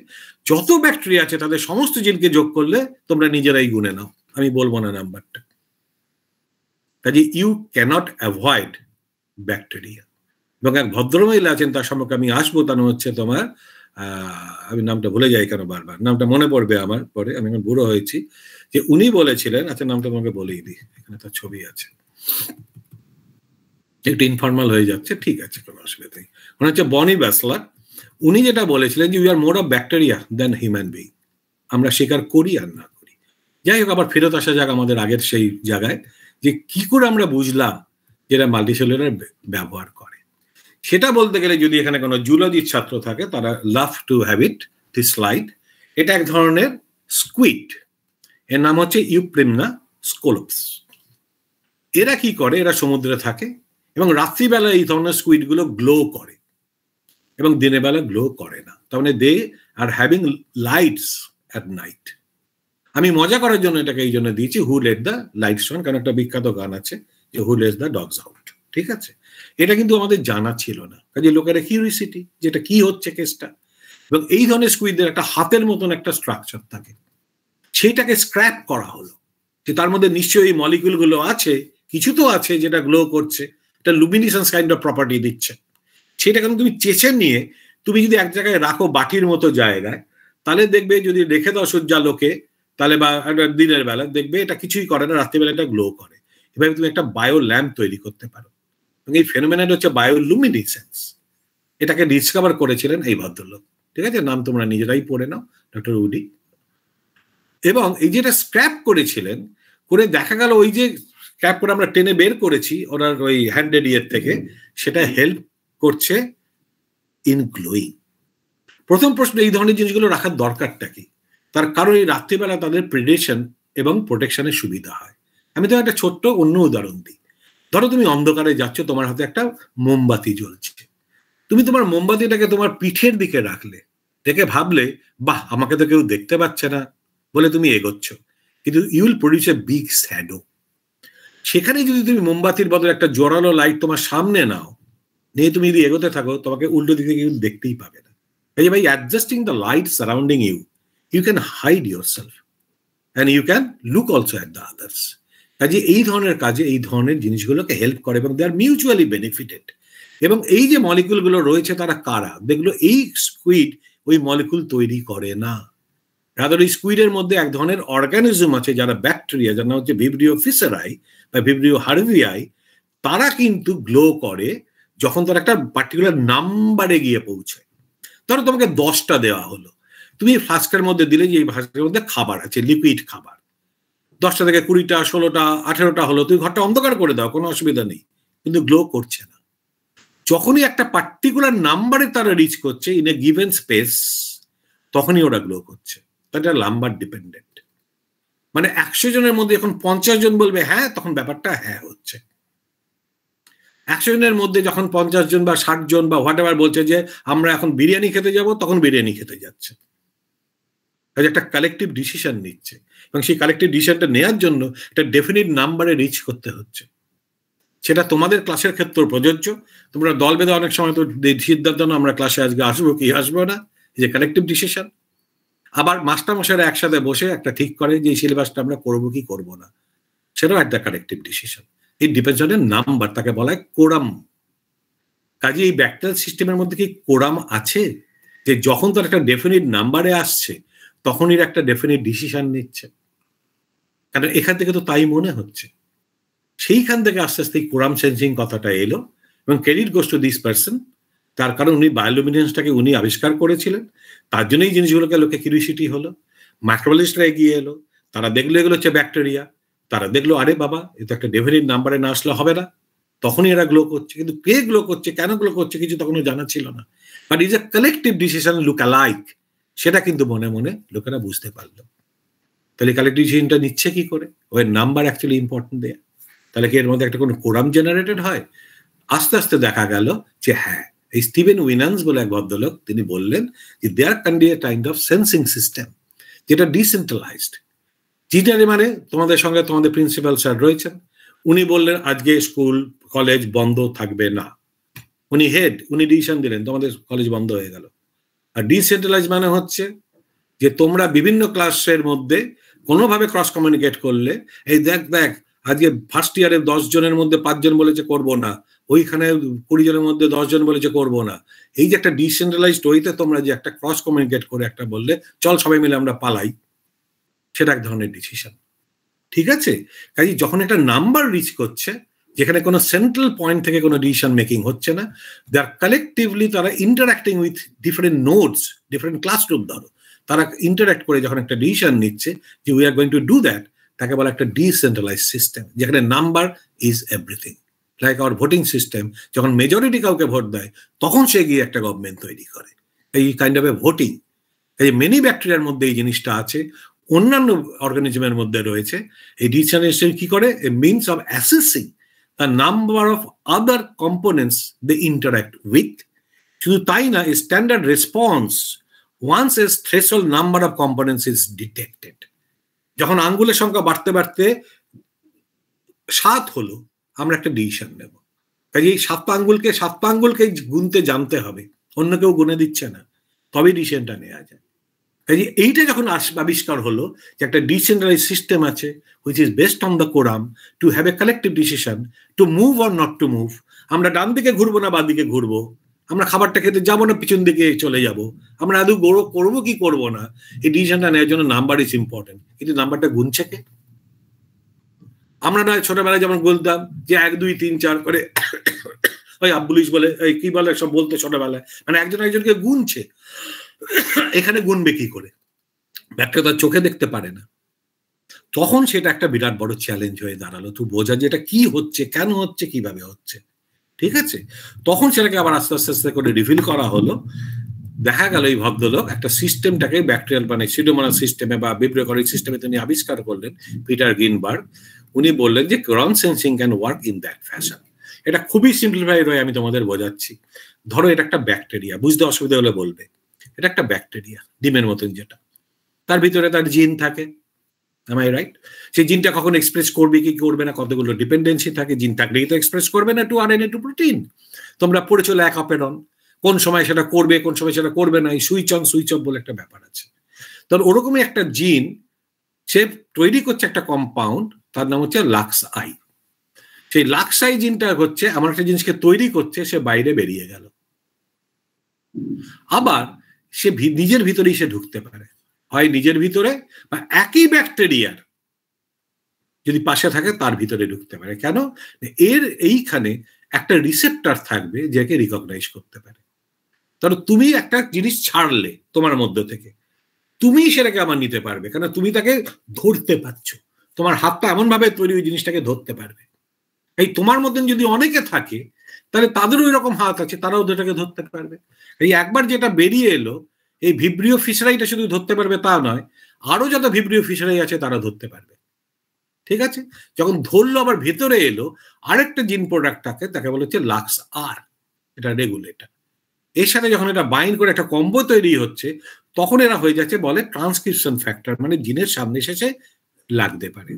যত ব্যাকটেরিয়া আছে তাদের সমস্ত জিনকে যোগ করলে তোমরা নিজেরাই গুনে নাও, আমি বলবো না নাম্বারটা। কাজে ইউ ক্যানট অ্যাভয়েড ব্যাকটেরিয়া। এবং এক ভদ্রমহিলা আছেন, তার সম্পর্কে আমি আসবো, তার হচ্ছে তোমার আমি নামটা ভুলে যাই কেন বারবার, নামটা মনে পড়বে আমার পরে, আমি এখন বুড়ো হয়েছি, যে উনি বলেছিলেন, আচ্ছা নামটা তোমাকে বলেই দিই, এখানে তার ছবি আছে, একটু ইনফর্মাল হয়ে যাচ্ছে, ঠিক আছে কোনো অসুবিধা নেই। উনি হচ্ছে বনি ব্যাসলার। উনি যেটা বলেছিলেন যে we are more of bacteria than human being. আমরা স্বীকার করি আর না করি। যাই হোক, আবার ফেরত আসা যাক আমাদের আগের সেই জায়গায়, যে কি করে আমরা বুঝলাম যেটা মাল্টিসেলুলার ব্যবহার করে। সেটা বলতে গেলে যদি এখানে কোনো জুলজির ছাত্র থাকে, তারা love to have it this slide. এটা এক ধরনের স্কুইড, এর নাম হচ্ছে ইউপ্রিমনা স্কোলোপস। এরা কি করে, এরা সমুদ্রে থাকে এবং রাত্রিবেলা এই ধরনের স্কুইডগুলো গ্লো করে এবং দিনের বেলা গ্লো করে না। তার মানে they are having lights at night. আমি মজা করার জন্য এটাকে এই জন্য দিয়েছি who let the lights on, কারণ একটা বিখ্যাত গান আছে যে who lets the dogs out. ঠিক আছে, এটা কিন্তু আমাদের জানা ছিল না, কাজে লোকেরা কিউরিসিটি যেটা কি হচ্ছে কেসটা। এবং এই ধরনের স্কুইডদের একটা হাতের মতন একটা স্ট্রাকচার থাকে, সেইটাকে স্ক্র্যাপ করা হলো, যে তার মধ্যে নিশ্চয়ই এই মলিকিউলগুলো আছে, কিছু তো আছে যেটা গ্লো করছে, এটা লুমিনেসেন্স কাইন্ড অফ প্রপার্টি দিচ্ছে। সেটা কিন্তু তুমি চেঁচে নিয়ে তুমি যদি এক জায়গায় রাখো বাটির মতো জায়গায়, তাহলে দেখবে যদি রেখে দাও সূর্যালোকে, তাহলে বা দিনের বেলা দেখবে এটা কিছুই করে না, রাত্রিবেলা এটা গ্লো করে। এভাবে তুমি একটা বায়ো ল্যাম্প তৈরি করতে পারো। এই ফেনোমেনন হচ্ছে বায়োলুমিনেসেন্স। এটাকে ডিসকভার করেছিলেন এই ভদ্রলোক। ঠিক আছে, নাম তোমরা নিজেরাই পড়ে নাও, ডক্টর উডি। এবং এই যেটা স্ক্র্যাপ করেছিলেন, করে দেখা গেল ওই যে স্ক্র্যাপ করে আমরা টেনে বের করেছি ওনার ওই হ্যান্ডেড ইয়ের থেকে, সেটা হেল্প করছে ইন গ্লোয়িং। প্রথম প্রশ্ন, এই ধরনের জিনিসগুলো রাখার দরকারটা কি? তার কারণ এই রাত্রিবেলা তাদের প্রিডেশন এবং প্রোটেকশনের সুবিধা হয়। আমি তো একটা ছোট্ট অন্য উদাহরণ দিই। ধরো তুমি অন্ধকারে যাচ্ছ, তোমার হাতে একটা মোমবাতি জ্বলছে, তুমি তোমার মোমবাতিটাকে তোমার পিঠের দিকে রাখলে, দেখে ভাবলে বাহ আমাকে তো কেউ দেখতে পাচ্ছে না বলে তুমি এগোচ্ছ, কিন্তু you will produce a big shadow. সেখানে যদি তুমি মোমবাতির বদলে একটা জোরালো লাইট তোমার সামনে নাও, নিয়ে তুমি যদি এগোতে থাকো, তোমাকে উল্টো দিকে কেউ দেখতেই পাবে না। এই ভাই adjusting the light surrounding you, you can hide yourself and you can look also at the others. কাজে এই ধরনের কাজে এই ধরনের জিনিসগুলোকে হেল্প করে এবং দে আর মিউচুয়ালি বেনিফিটেড। এবং এই যে মলিকুলগুলো রয়েছে তারা কারা, দেখলো এই স্কুইড ওই মলিকুল তৈরি করে না। রাদার ওই স্কুইডের মধ্যে এক ধরনের অর্গানিজম আছে যারা ব্যাকটেরিয়া, যার নাম হচ্ছে ভিব্রিও ফিসারাই বা ভিব্রিও হার্ভিয়াই। তারা কিন্তু গ্লো করে যখন তার একটা পার্টিকুলার নাম্বারে গিয়ে পৌঁছায়। ধরো তোমাকে 10টা দেওয়া হলো, তুমি ফ্লাস্কের মধ্যে দিলে যে এই ফ্লাস্কের মধ্যে খাবার আছে, লিকুইড খাবার, 10টা থেকে 20টা 16টা 18টা হলো, তুমি ঘরটা অন্ধকার করে দাও, কোনো অসুবিধা নেই, কিন্তু গ্লো করছে না। যখনই একটা পার্টিকুলার নাম্বারে তারা রিচ করছে ইন এ গিভেন স্পেস, তখনই ওরা গ্লো করছে। এটা নাম্বার ডিপেন্ডেন্ট। মানে 100 জনের মধ্যে যখন 50 জন বলবে হ্যাঁ, তখন ব্যাপারটা হ্যাঁ হচ্ছে। 100 জনের মধ্যে যখন 50 জন বা 60 জন বা হোয়াট এভার বলছে যে আমরা এখন বিরিয়ানি খেতে যাব, তখন বিরিয়ানি খেতে যাচ্ছে। একটা কালেকটিভ ডিসিশন নিচ্ছে এবং সেই কালেকটিভ ডিসিশনটা নেওয়ার জন্য একটা ডেফিনিট নাম্বারে রিচ করতে হচ্ছে। সেটা তোমাদের ক্লাসের ক্ষেত্রেও প্রযোজ্য। তোমরা দল বেঁধে অনেক সময় তো সিদ্ধান্ত নাও আমরা ক্লাসে আজকে আসবো কি আসবো না, যে কালেকটিভ ডিসিশন। আবার মাস্টারমশাইরা একসাথে বসে একটা ঠিক করে যে এই সিলেবাসটা আমরা করবো কি করবো না, সেটাও একটা কালেকটিভ ডিসিশন। এই ডিপেন্ডস অন নাম্বার, তাকে বলা হয় কোরাম। কাজে এই ব্যাকটেরিয়াল সিস্টেমের মধ্যে কি কোরাম আছে, যে যখন তার একটা ডেফিনিট নাম্বারে আসছে তখন এর একটা ডেফিনিট ডিসিশন নিচ্ছে। কারণ এখান থেকে তো তাই মনে হচ্ছে। সেইখান থেকে আস্তে আস্তে এই কোরাম সেন্সিং কথাটা এলো এবং credit goes to this person. তার কারণ উনি বায়োলুমিনেন্সটাকে উনি আবিষ্কার করেছিলেন, তার জন্য এই জিনিসগুলোকে লোকে কিউরিওসিটি হলো। মাইক্রোবায়োলজিস্টরা এগিয়ে এলো, তারা দেখলো এগুলো হচ্ছে ব্যাকটেরিয়া, তারা দেখলো আরে বাবা এ তো একটা ডেফিনিট নাম্বারে না আসলে হবে না, তখনই এরা গ্লো করছে। কিন্তু কে গ্লো করছে, কেন গ্লো করছে, কিছু তখনও জানা ছিল না। But is a collective decision look alike, সেটা কিন্তু মনে মনে লোকেরা বুঝতে পারলো। তাহলে কালেকটিভ ডিসিশনটা নিচ্ছে কি করে, ওই নাম্বার অ্যাকচুয়ালি ইম্পর্টেন্ট দেয়া। তাহলে কি এর মধ্যে একটা কোনো কোরাম জেনারেটেড হয়? আস্তে আস্তে দেখা গেল যে হ্যাঁ, এই স্টিভেন উইনান্স বলে এক ভদ্রলোক, তিনি বললেন যে there can be a kind of sensing system যেটা ডিসেন্ট্রালাইজড। যেটারে মানে তোমাদের সঙ্গে তোমাদের প্রিন্সিপাল স্যার রয়েছেন, উনি বললেন আজকে স্কুল কলেজ বন্ধ থাকবে না। উনি হেড, উনি ডিসিশন দিলেন, তোমাদের কলেজ বন্ধ হয়ে গেল। আর ডিসেন্ট্রালাইজ মানে হচ্ছে যে তোমরা বিভিন্ন ক্লাসের মধ্যে কোনোভাবে ক্রস কমিউনিকেট করলে, এই দেখ আজকে ফার্স্ট ইয়ারে 10 জনের মধ্যে 5 জন বলেছে করবো না, ওইখানে 20 জনের মধ্যে 10 জন বলেছে করবো না, এই যে একটা ডিসেন্ট্রালাইজড ওইতে তোমরা যে একটা ক্রস কমিউনিকেট করে একটা বললে চল সবাই মিলে আমরা পালাই, সেটা এক ধরনের ডিসিশন। ঠিক আছে, কাজে যখন একটা নাম্বার রিচ করছে যেখানে কোনো সেন্ট্রাল পয়েন্ট থেকে কোনো ডিসিশন মেকিং হচ্ছে না, দে আর কালেকটিভলি তারা interacting with different nodes, different classroom, ধরো তারা ইন্টারাক্ট করে যখন একটা ডিসিশন নিচ্ছে যে we are going to do that, তাকে বলা একটা ডিসেন্ট্রালাইজ সিস্টেম, যেখানে number is everything. Like our voting system, যখন মেজরিটি কাউকে ভোট দেয় তখন সে গিয়ে একটা গভর্নমেন্ট তৈরি করে, এই কাইন্ড অফ এ ভোটিং। এই মেনি ব্যাকটেরিয়ার মধ্যে এই জিনিসটা আছে, অন্যান্য অর্গানিজমের মধ্যে রয়েছে। এই ডিসেন্ট্রালাইজেশন কি করে? A means of assessing the number of other components they interact with. শুধু তাই না, standard response once a threshold number of components is detected. যখন আঙ্গুলের সংখ্যা বাড়তে বাড়তে 7 হলো, আমরা একটা ডিসিশন নেব। কাজে এই 7 আঙ্গুলকে গুনতে জানতে হবে, অন্য কেউ গুনে দিচ্ছে না, তবেই ডিসিশনটা নেওয়া যায়। কাজে এইটা যখন আবিষ্কার হলো যে একটা ডিসেন্ট্রালাইজ সিস্টেম আছে which is based on the quorum to have a collective decision to move or not to move. আমরা ডান দিকে ঘুরবো না বাঁ দিকে ঘুরবো, আমরা খাবারটা খেতে যাবো না পিছন দিকে চলে যাব, আমরা আদৌ করবো কি করবো না, এই ডিসিশনটা নেওয়ার জন্য নাম্বার ইজ ইম্পর্টেন্ট। কিন্তু নাম্বারটা গুনছে কে? আমরা না ছোটবেলায় যেমন বলতাম যে 1 2 3 4 করে, ওই আব্বুলিশ বলে কি বলে সব বলতে ছোটবেলায়, মানে একজন একজনকে গুনছে। এখানে গুনবে কি করে? ব্যাপারটা তার চোখে দেখতে পারে না, তখন সেটা একটা বিরাট বড় চ্যালেঞ্জ হয়ে দাঁড়ালো, তুই বোঝা যে এটা কি হচ্ছে, কেন হচ্ছে, কিভাবে হচ্ছে। ঠিক আছে, তখন সেটাকে আবার আস্তে আস্তে আস্তে করে রিভিল করা হলো। দেখা গেল এই ভদ্রলোক একটা সিস্টেমটাকে ব্যাকটেরিয়াল মানে সিডোমোনাস সিস্টেমে বা ভিব্রিওকরিক সিস্টেমে তিনি আবিষ্কার করলেন, পিটার গ্রিনবার্গ। উনি বললেন যে ground sensing can work in that fashion. এটা খুবই সিম্পলিফাইড হয়ে আমি তোমাদের বোঝাচ্ছি। ধরো এটা একটা ব্যাকটেরিয়া, বুঝতে অসুবিধা হলে বলবে, এটা একটা ব্যাকটেরিয়া ডিমের মতন, যেটা তার ভিতরে তার জিন থাকে, am I right? সেই জিনটা কখন এক্সপ্রেস করবে কি করবে না, কতগুলো ডিপেন্ডেন্সি থাকে, জিন থাকলেই তো এক্সপ্রেস করবে না টু আরএনএ টু প্রোটিন। তোমরা পড়েছো ল্যাক অফ অন, কোন সময় সেটা করবে কোন সময় সেটা করবে না, এই সুইচ অন সুইচ অফ বলে একটা ব্যাপার আছে। তাহলে ওরকমই একটা জিন সে তৈরি করছে একটা কম্পাউন্ড, তার নাম হচ্ছে লাক্স আই। সেই লাক্স আই জিনটা হচ্ছে আমার একটা জিনিসকে তৈরি করছে, সে বাইরে বেরিয়ে গেল, আবার সে নিজের ভিতরেই সে ঢুকতে পারে, হয় নিজের ভিতরে বা একই ব্যাকটেরিয়ার যদি পাশে থাকে তার ভিতরে ঢুকতে পারে। কেন? এর এইখানে একটা রিসেপ্টর থাকবে যাকে রিকগনাইজ করতে পারে। তাহলে তুমি একটা জিনিস ছাড়লে তোমার মধ্য থেকে, তুমি সেটাকে আবার নিতে পারবে, কারণ তুমি তাকে ধরতে পারছ, তোমার হাতটা এমন ভাবে তৈরি ওই জিনিসটাকে ধরতে পারবে। এই তোমার মধ্যে যদি অনেকে থাকে তাহলে তাদেরও এরকম হাত আছে, তারাও ওটাকে ধরতে পারবে। এই একবার যেটা বেরিয়ে এলো, এই ভিব্রিও ফিশারাইটা শুধু ধরতে পারবে তা নয়, আরো যত ভিব্রিও ফিশারাই আছে তারা ধরতে পারবে। ঠিক আছে, যখন ধরলো আবার ভেতরে এলো আরেকটা জিন প্রোডাক্ট থাকে, তাকে বলা হচ্ছে লাক্স আর, এটা রেগুলেটর। এর সাথে যখন এটা বাইন্ড করে একটা কম্বো তৈরি হচ্ছে, তখন এরা হয়ে যাচ্ছে বলে ট্রান্সক্রিপশন ফ্যাক্টর, মানে জিনের সামনে এসে লাগতে পারে,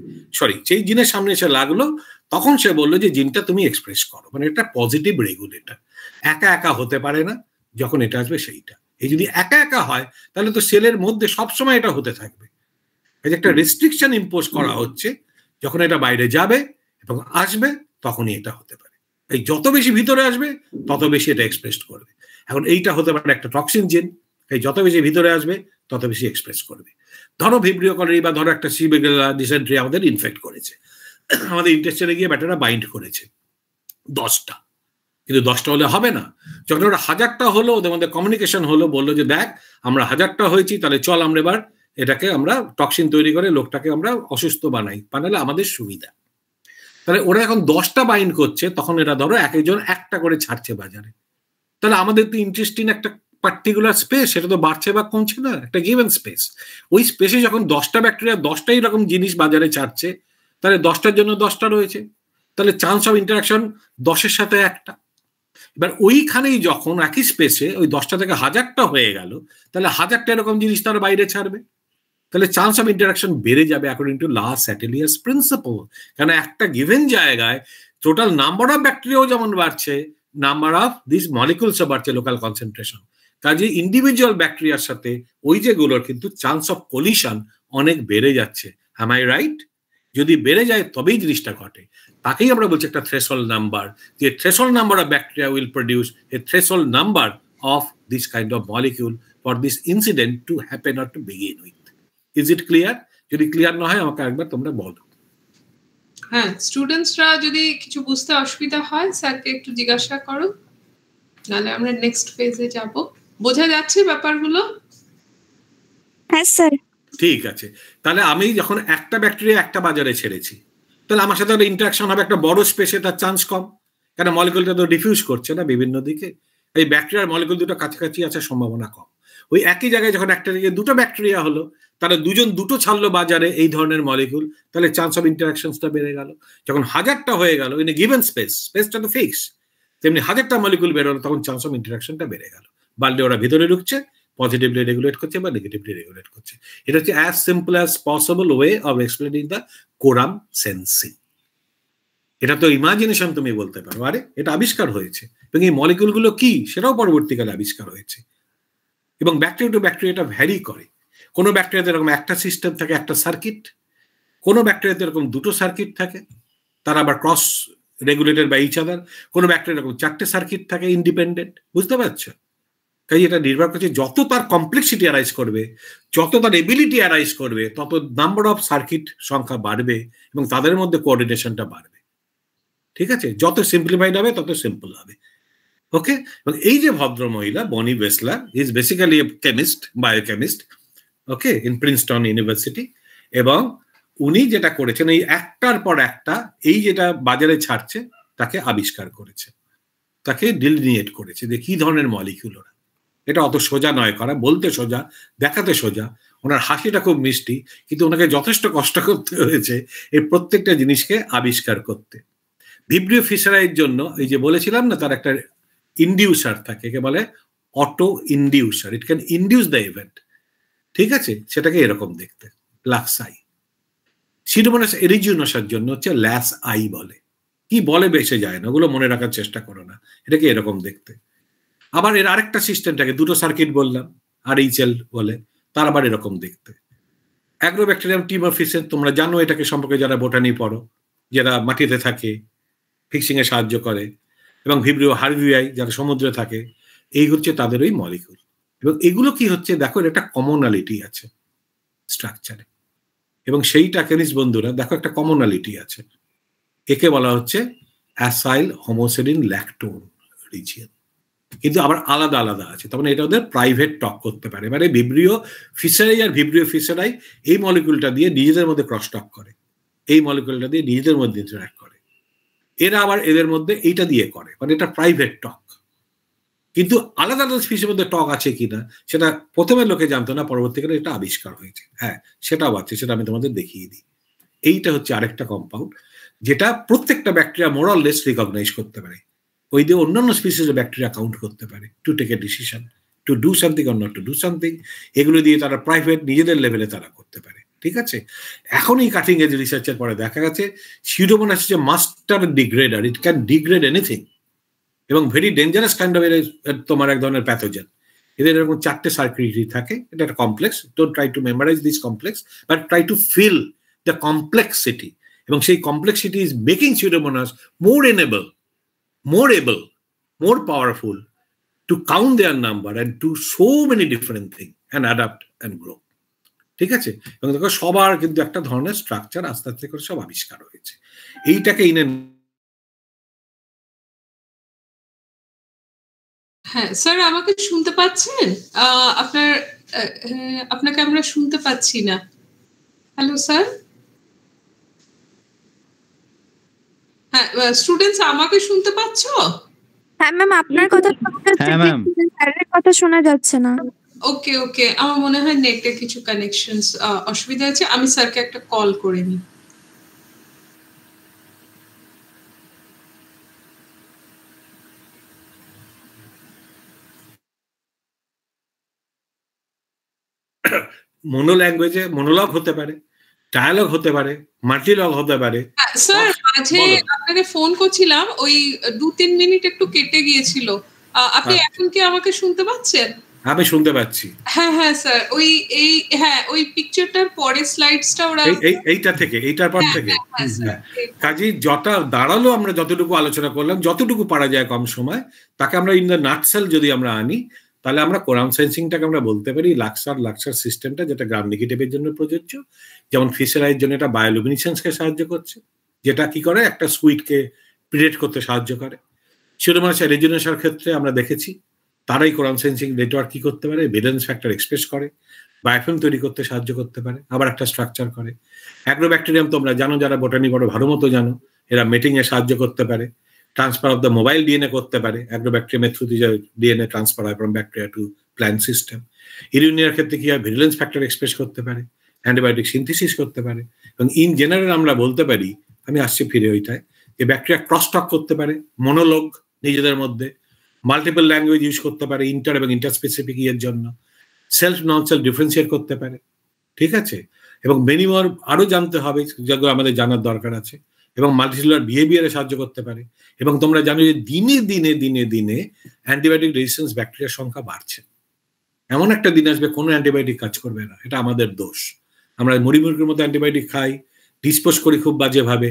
সেই জিনের সামনে এসে লাগলো, তখন সে বললো যে জিনটা তুমি এক্সপ্রেস করো, মানে এটা পজিটিভ রেগুলেটর। একা একা হতে পারে না, যখন এটা আসবে সেইটা। এই যদি একা একা হয় তাহলে তো সেলের মধ্যে সবসময় এটা হতে থাকবে। এই যে একটা রেস্ট্রিকশন ইম্পোজ করা হচ্ছে, যখন এটা বাইরে যাবে এবং আসবে তখনই এটা হতে পারে। এই যত বেশি ভিতরে আসবে তত বেশি এটা এক্সপ্রেস করবে। এখন এইটা হতে পারে একটা টক্সিন জিন, এই যত বেশি ভিতরে আসবে তত বেশি এক্সপ্রেস করবে। ধরো ভিব্রিও কলেরি বা ধরো একটা সিবেগুলা ডিসেন্ট্রি আমাদের ইনফেক্ট করেছে, আমাদের ইন্টেস্টাইনে গিয়ে ব্যাটারা বাইন্ড করেছে 10টা, কিন্তু 10টা হলে হবে না। যখন ওরা 1000টা হলো, ওদের মধ্যে কমিউনিকেশন হলো, বললো যে দেখ আমরা 1000টা হয়েছি, তাহলে চল আমরা এবার এটাকে আমরা টক্সিন তৈরি করে লোকটাকে আমরা অসুস্থ বানালে আমাদের সুবিধা। তাহলে ওরা এখন 10টা বাইন্ড করছে, তখন এরা ধরো এক একজন একটা করে ছাড়ছে বাজারে। তাহলে আমাদের তো ইন্টারেস্টিং একটা পার্টিকুলার স্পেস, সেটা তো বাড়ছে বা কমছে না, একটা গিভেন স্পেস। ওই স্পেসে যখন 10টা ব্যাকটেরিয়া 10টাই রকম জিনিস বাজারে ছাড়ছে, তাহলে 10টার জন্য 10টা রয়েছে, তাহলে চান্স অফ ইন্টারাকশন 10-এর সাথে একটা। এবার ওইখানেই যখন একই স্পেসে ওই 10টা থেকে 1000টা হয়ে গেল, তাহলে 1000টা এরকম জিনিস তার বাইরে ছাড়বে, তাহলে চান্স অফ ইন্টারাকশন বেড়ে যাবে অ্যাকর্ডিং টু লা স্যাটেলিয়াস প্রিন্সিপল। কারণ একটা গিভেন জায়গায় টোটাল নাম্বার অফ ব্যাকটেরিয়াও যেমন বাড়ছে, নাম্বার অফ দিস মলিকুলস বাড়ছে, লোকাল কনসেন্ট্রেশন। কাজে ইন্ডিভিজুয়াল ব্যাকটেরিয়ার সাথে ওই যেগুলোর কিন্তু চান্স অফ কলিশন অনেক বেড়ে যাচ্ছে। Am I right? যদি বেড়ে যায় তবেই জিনিসটা ঘটে। তাকেই আমরা বলছি একটা থ্রেশহোল্ড নাম্বার, যে threshold number of bacteria will produce A threshold number of this kind of molecule for this incident to happen or to begin with. Is it clear? যদি ক্লিয়ার না হয় আমাকে একবার তোমরা বলো। হ্যাঁ, স্টুডেন্টসরা যদি কিছু বুঝতে অসুবিধা হয় স্যারকে একটু জিজ্ঞাসা করো, নাহলে আমরা নেক্সট ফেজে যাব। বোঝা যাচ্ছে ব্যাপারগুলো? হ্যাঁ স্যার। ঠিক আছে, তাহলে আমি যখন একটা ব্যাকটেরিয়া একটা বাজারে ছেড়েছি, তাহলে আমার সাথে একটা ইন্টারাকশন হবে, একটা বড় স্পেসে তার চান্স কম, কারণ মলিকুলটা তো ডিফিউজ করছে না বিভিন্ন দিকে। এই ব্যাকটেরিয়ার মলিকুল দুটো কাছাকাছি আছে, সম্ভাবনা কম। ওই একই জায়গায় যখন একটা দিকে দুটো ব্যাকটেরিয়া হলো, তারা দুজন দুটো ছাড়লো বাজারে এই ধরনের মলিকুল, তাহলে চান্স অফ ইন্টারাকশনসটা বেড়ে গেল। যখন হাজারটা হয়ে গেল ইন এ গিভেন স্পেস, স্পেসটা তো ফিক্স, তেমনি হাজারটা মলিকুল বেরোলো, তখন চান্স অফ ইন্টারাকশনটা বেড়ে গেল। বাড়লে ওরা ভিতরে ঢুকছে, পজিটিভলি রেগুলেট করছে বা নেগেটিভলি রেগুলেট করছে। এটা হচ্ছে as simple as possible way of explaining the quorum sensing. এটা তো ইমাজিনেশন তুমি বলতে পারো, আরে এটা আবিষ্কার হয়েছে, এবং এই মলিকুলগুলো কি সেটাও পরবর্তীকালে আবিষ্কার হয়েছে। এবং ব্যাকটেরিয়া টু ব্যাকটেরিয়া এটা ভ্যারি করে। কোনো ব্যাকটেরিয়াতে এরকম একটা সিস্টেম থাকে, একটা সার্কিট, কোনো ব্যাকটেরিয়াতে এরকম দুটো সার্কিট থাকে, তারা আবার cross regulated by each other. কোনো ব্যাকটেরিয়া এরকম চারটে সার্কিট থাকে ইন্ডিপেন্ডেন্ট। বুঝতে পারছো? কাজে এটা নির্ভর করছে যত তার কমপ্লেক্সিটি অ্যারাইজ করবে, যত তার এবিলিটি অ্যারাইজ করবে, তত নাম্বার অফ সার্কিট সংখ্যা বাড়বে এবং তাদের মধ্যে কোঅর্ডিনেশনটা বাড়বে। ঠিক আছে? যত সিম্পলিফাইড হবে তত সিম্পল হবে। ওকে? এবং এই যে ভদ্র মহিলা Bonnie Bassler is basically a chemist, biochemist, okay, in Princeton University. এবং উনি যেটা করেছেন, এই একটার পর একটা এই যেটা বাজারে ছাড়ছে তাকে আবিষ্কার করেছে, তাকে ডিলিনিয়েট করেছে যে কি ধরনের মলিকিউল ওরা। এটা অত সোজা নয় করা, বলতে সোজা, দেখাতে সোজা। ওনার হাসিটা খুব মিষ্টি, কিন্তু ওনাকে যথেষ্ট কষ্ট করতে হয়েছে এই প্রত্যেকটা জিনিসকে আবিষ্কার করতে। ভিব্রিও ফিশারাইয়ের জন্য এই যে বলেছিলাম না, তার একটা ইন্ডিউসার থাকে, একে বলে auto inducer, it can induce the event. ঠিক আছে? সেটাকে এরকম দেখতে, লাক্স আই। সিডোমোনাস এরিজিনোসার জন্য হচ্ছে ল্যাস আই বলে। কি বলে বেসে যায় না, ওগুলো মনে রাখার চেষ্টা করো না, এটাকে এরকম দেখতে। আবার এর আরেকটা সিস্টেমটাকে দুটো সার্কিট বললাম, আর এইচএল বলে, তার আবার এরকম দেখতে। অ্যাগ্রোব্যাকটেরিয়াম টিমোফিসেন তোমরা জানো এটাকে সম্পর্কে, যারা বোটানি পড়ো, যারা মাটিতে থাকে, ফিক্সিং এ সাহায্য করে। এবং ভিব্রিও হারভিয়াই যারা সমুদ্রে থাকে, এই হচ্ছে তাদের ওই মলিকুল। এবং এগুলো কি হচ্ছে দেখো, একটা কমনালিটি আছে স্ট্রাকচারে, এবং সেইটা কেমিস্ট বন্ধুরা দেখো একটা কমনালিটি আছে। একে বলা হচ্ছে অ্যাসাইল হোমোসেডিন ল্যাকটোন রিজিয়ন, কিন্তু আবার আলাদা আলাদা আছে। তার মানে এটা ওদের প্রাইভেট টক করতে পারে। মানে ভিব্রিও ফিশারাই আর ভিব্রিও ফিশারাই এই মলিকুলটা দিয়ে নিজেদের মধ্যে ক্রস টক করে, এই মলিকুলটা দিয়ে নিজেদের মধ্যে ইন্টারঅ্যাক্ট করে, এরা আবার এদের মধ্যে এইটা দিয়ে করে, মানে এটা প্রাইভেট টক। কিন্তু আলাদা আলাদা স্পিসির মধ্যে টক আছে কিনা সেটা প্রথমে লোকে জানতো না, পরবর্তীকালে এটা আবিষ্কার হয়েছে। হ্যাঁ, সেটাও আছে, সেটা আমি তোমাদের দেখিয়ে দিই। এইটা হচ্ছে আরেকটা কম্পাউন্ড যেটা প্রত্যেকটা ব্যাকটেরিয়া মোরাললেস রিকগনাইজ করতে পারে, ওই দিয়ে অন্যান্য স্পিসিসের ব্যাকটেরিয়া কাউন্ট করতে পারে, to take a decision to do something or not to do something. এগুলো দিয়ে তারা প্রাইভেট নিজেদের লেভেলে তারা করতে পারে। ঠিক আছে? এখন এই কাটিং এজ রিসার্চের পরে দেখা গেছে সিউডোমোনাস হচ্ছে master degrader, it can degrade anything, এবং ভেরি ডেঞ্জারাস কাইন্ড অফ তোমার এক ধরনের প্যাথোজেন। এদের এরকম চারটে সার্কিটরি থাকে, এটা একটা complex. Don't try to memorise this complex, but try to feel the complexity. এবং সেই complexity is making Pseudomonas more enable, more able, more powerful to count their number and do so many different things and adapt and grow. ঠিক আছে? এবং দেখো সবার কিন্তু একটা ধরনের স্ট্রাকচার আস্তে আস্তে করে সব আবিষ্কার হয়েছে। এইটাকে ইনে হ্যাঁ স্যার, আমাকে শুনতে পাচ্ছেন? আপনাকে আমরা শুনতে পাচ্ছি না। Hello sir. হ্যাঁ স্টুডেন্টস, আমাকে শুনতে পাচ্ছো? হ্যাঁ ম্যাম, আপনার কথা শোনা যাচ্ছে, স্যারের কথা শোনা যাচ্ছে না। ওকে ওকে, আমার মনে হয় নেটে কিছু কানেকশন অসুবিধা আছে। আমি স্যারকে একটা কল করে নিই। মনো ল্যাঙ্গুয়েজে মনোলগ হতে পারে, ডায়ালগ হতে পারে, মাল্টিলগ হতে পারে। স্যার মাঝে আপনাকে ফোন করছিলাম, ওই 2-3 মিনিট একটু কেটে গিয়েছিল। আপনি এখন কি আমাকে শুনতে পাচ্ছেন? আমি শুনতে পাচ্ছি। হ্যাঁ স্যার, ওই পিকচারটার পরে স্লাইডসটা ওরা এইটার পর থেকে কাজেই যটা দাঁড়ালো, আমরা যতটুকু আলোচনা করলাম, যতটুকু পারা যায় কম সময়, তাকে আমরা ইন দ্য নাটসেল যদি আমরা আনি, তাহলে আমরা কোরাম সেন্সিংটাকে আমরা বলতে পারি লাক্সার সিস্টেমটা, যেটা গ্রাম নেগেটিভের জন্য প্রযোজ্য। যেমন ফিশারাইয়ের জন্য এটা বায়োলুমিনেসেন্সকে সাহায্য করছে, যেটা কি করে একটা সুইটকে প্রিডেট করতে সাহায্য করে। সিউডোমোনাসের রেজিনেশনের ক্ষেত্রে আমরা দেখেছি তারাই কোরাম সেন্সিং নেটওয়ার্ক কি করতে পারে, ভ্যালেন্স ফ্যাক্টর এক্সপ্রেস করে, বায়োফিল্ম তৈরি করতে সাহায্য করতে পারে, আবার একটা স্ট্রাকচার করে। অ্যাগ্রোব্যাকটেরিয়াম তোমরা জানো, যারা বোটানি বড় ভালো মতো জানো, এরা মেটিং এ সাহায্য করতে পারে, transfer of the mobile DNA করতে পারে। অ্যাগ্রোব্যাকটেরিয়ামের থ্রু দিয়ে ডিএনএ ট্রান্সফার হয় from bacteria to plant system. ইরিউনিয়ার ক্ষেত্রে কি হয়, ভিজিলেন্স ফ্যাক্টর এক্সপ্রেস করতে পারে, অ্যান্টিবায়োটিক সিনথেসিস করতে পারে। এবং ইন জেনারেল আমরা বলতে পারি, আমি আসছি ফিরে ওইটায়, যে ব্যাকটেরিয়া ক্রস টক করতে পারে, মনোলগ নিজেদের মধ্যে, মাল্টিপল ল্যাঙ্গুয়েজ ইউজ করতে পারে ইন্টার এবং ইন্টারস্পেসিফিক ইয়ের জন্য, সেলফ নন সেলফ ডিফারেন্সিয়েট করতে পারে, ঠিক আছে। এবং মেনিমর আরো জানতে হবে, যেগুলো আমাদের জানার দরকার আছে। এবং মাল্টিসেলুলার বিহেভিয়ারে সাহায্য করতে পারে। এবং তোমরা জানো যে দিনে দিনে দিনে দিনে অ্যান্টিবায়োটিক রেজিস্ট্যান্স ব্যাকটেরিয়ার সংখ্যা বাড়ছে। এমন একটা দিন আসবে কোনো অ্যান্টিবায়োটিক কাজ করবে না, এটা আমাদের দোষ। আমরা মুড়িমুড়ির মতো অ্যান্টিবায়োটিক খাই, ডিসপোজ করি খুব বাজেভাবে,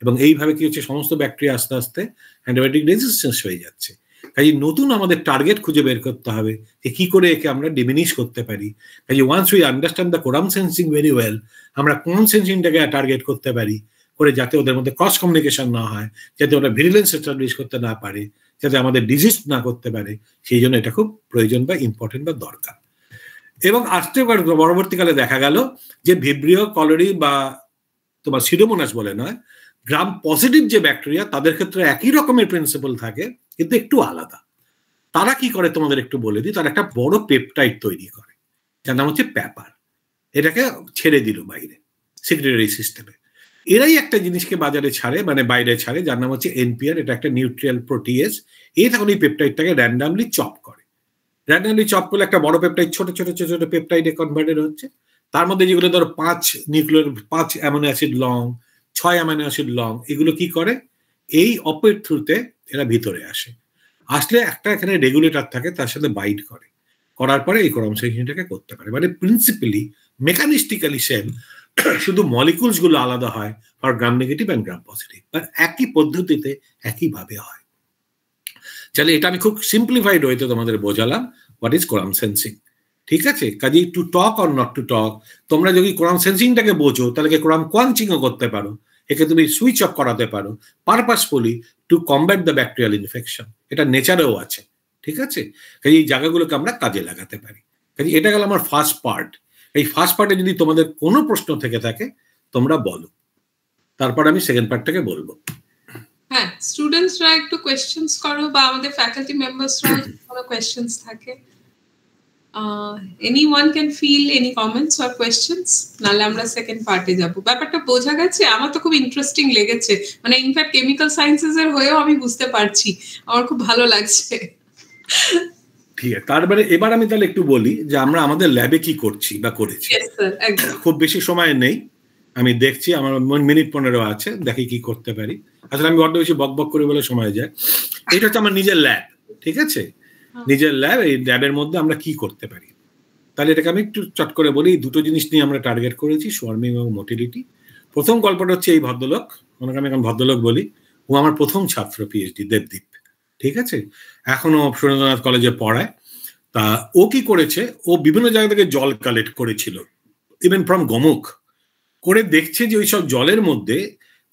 এবং এইভাবে কি হচ্ছে, সমস্ত ব্যাকটেরিয়া আস্তে আস্তে অ্যান্টিবায়োটিক রেজিস্ট্যান্স হয়ে যাচ্ছে। কাজে নতুন আমাদের টার্গেট খুঁজে বের করতে হবে যে কি করে একে আমরা ডিমিনিশ করতে পারি। কাজে once we understand the quorum sensing very well, আমরা কোরাম সেন্সিংটাকে টার্গেট করতে পারি, করে যাতে ওদের মধ্যে ক্রস কমিউনিকেশন না হয়, যাতে ওরা ভিজিলেন্স এস্টাবলিশ করতে না পারে, যাতে আমাদের ডিজিজ না করতে পারে, সেই জন্য এটা খুব প্রয়োজন বা ইম্পর্টেন্ট বা দরকার। এবং আসতে পরবর্তীকালে দেখা গেল যে ভিব্রিও কলোরি বা তোমার সিউডোমোনাস বলে নয়, গ্রাম পজিটিভ যে ব্যাকটেরিয়া, তাদের ক্ষেত্রে একই রকমের প্রিন্সিপাল থাকে, কিন্তু একটু আলাদা। তারা কি করে তোমাদের একটু বলে দিই। তারা একটা বড় পেপটাইড তৈরি করে, যার নাম হচ্ছে প্যাপার। এটাকে ছেড়ে দিল বাইরে সিক্রেটারি সিস্টেমে। এরাই একটা জিনিসকে বাজারে ছাড়ে, মানে বাইরে ছাড়ে, যার নাম হচ্ছে এনপিআর। এটা একটা নিউট্রিয়াল প্রোটিয়েজ। এই তখন এই পেপটাইডটাকে র্যান্ডামলি চপ করে। র্যান্ডামলি চপ করলে একটা বড় পেপটাইড ছোট ছোট ছোট ছোট পেপটাইডে কনভার্টেড হচ্ছে। তার মধ্যে যেগুলো ধরো 5 amino acid long, 6 amino acid long, এগুলো কি করে, এই অপের থ্রুতে এরা ভিতরে আসে। আসলে একটা এখানে রেগুলেটর থাকে, তার সাথে বাইট করে, করার পরে এই কোরাম সেন্সিংটাকে করতে পারে। মানে প্রিন্সিপালি মেকানিস্টিক্যালি সেম, শুধু মলিকুলস গুলো আলাদা হয় for gram negative and gram positive, but একই পদ্ধতিতে একইভাবে হয়। তাহলে এটা আমি খুব সিম্পলিফাইড ওয়েতে তোমাদের বোঝালাম হোয়াট ইজ কোরাম সেন্সিং, ঠিক আছে। কাজেই to talk or not to talk, তোমরা যদি কোরাম সেন্সিংটাকে বোঝো, তাহলে কোরাম কোয়াঞ্চিংও করতে পারো, একে তুমি সুইচ অফ করাতে পারো purposefully two combat the bacterial infection. এটা নেচারেও আছে, ঠিক আছে। কাজে এই জায়গাগুলোকে আমরা কাজে লাগাতে পারি। কাজে এটা গেল আমার ফার্স্ট পার্ট। এই ফার্স্ট পার্টে যদি তোমাদের কোনো প্রশ্ন থেকে থাকে তোমরা বলো, তারপর আমি সেকেন্ড পার্টটাকে বলবো। হ্যাঁ, স্টুডেন্টসরা একটু কোয়েশ্চেনস করো, বা আমাদের ফ্যাকাল্টি মেম্বার্সরা কোনো কোয়েশ্চেনস থাকে, anyone can feel any comments or questions, নালে আমরা সেকেন্ড পার্টে যাব। ব্যাপারটা বোঝা গেছে? আমার তো খুব ইন্টারেস্টিং লেগেছে, মানে ইনফ্যাক্ট কেমিক্যাল সায়েন্সেস এর হয়েও আমি বুঝতে পারছি, আমার খুব ভালো লাগছে। ঠিক আছে, তারপরে এবার আমি তাহলে একটু বলি যে আমরা আমাদের ল্যাবে কি করছি বা করেছি। খুব বেশি সময় নেই, আমি দেখছি আমার মিনিট 15 আছে, দেখি কি করতে পারি। আসলে আমি বড্ড বেশি বক বক করে বলে সময় যায়। এটা হচ্ছে আমার নিজের ল্যাব, ঠিক আছে, নিজের ল্যাব। এই ল্যাবের মধ্যে আমরা কি করতে পারি, তাহলে এটাকে আমি একটু চট করে বলি। দুটো জিনিস নিয়ে আমরা টার্গেট করেছি, সোয়ার্মিং এবং মোটিলিটি। প্রথম গল্পটা হচ্ছে এই ভদ্রলোক, ওনাকে আমি এখন ভদ্রলোক বলি, ও আমার প্রথম ছাত্র, পিএইচডি, দেবদীপ, ঠিক আছে, এখনো সুরেন্দ্রনাথ কলেজে পড়ায়। তা ও কি করেছে, ও বিভিন্ন জায়গা থেকে জল কালেক্ট করেছিল, ইভেন ফ্রম গোমুখ, করে দেখছে যে ওইসব জলের মধ্যে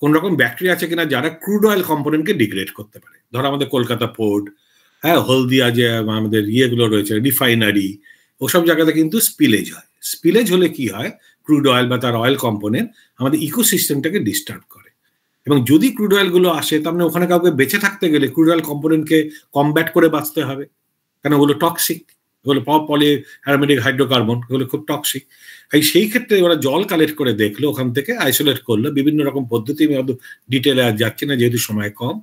কোন রকম ব্যাকটেরিয়া আছে কিনা যারা ক্রুড অয়েল কম্পোনেন্টকে ডিগ্রেড করতে পারে। ধরো আমাদের কলকাতা পোর্ট, হ্যাঁ, হলদিয়া যে আমাদের ইয়েগুলো রয়েছে, রিফাইনারি, ওসব জায়গাতে কিন্তু স্পিলেজ হয়। স্পিলেজ হলে কি হয়, ক্রুড অয়েল বা তার অয়েল কম্পোনেন্ট আমাদের ইকোসিস্টেমটাকে ডিস্টার্ব করে। এবং যদি ক্রুড অয়েলগুলো আসে, তার মানে ওখানে কাউকে বেঁচে থাকতে গেলে ক্রুড অয়েল কম্পোনেন্টকে কমব্যাট করে বাঁচতে হবে, কেন ওগুলো টক্সিক, ওগুলো পলি অ্যারোমেটিক হাইড্রোকার্বন, ওগুলো খুব টক্সিক। সেই ক্ষেত্রে ওরা জল কালেক্ট করে দেখলো, ওখান থেকে আইসোলেট করলো বিভিন্ন রকম পদ্ধতি, আমি অত ডিটেলে আর যাচ্ছি না যেহেতু সময় কম।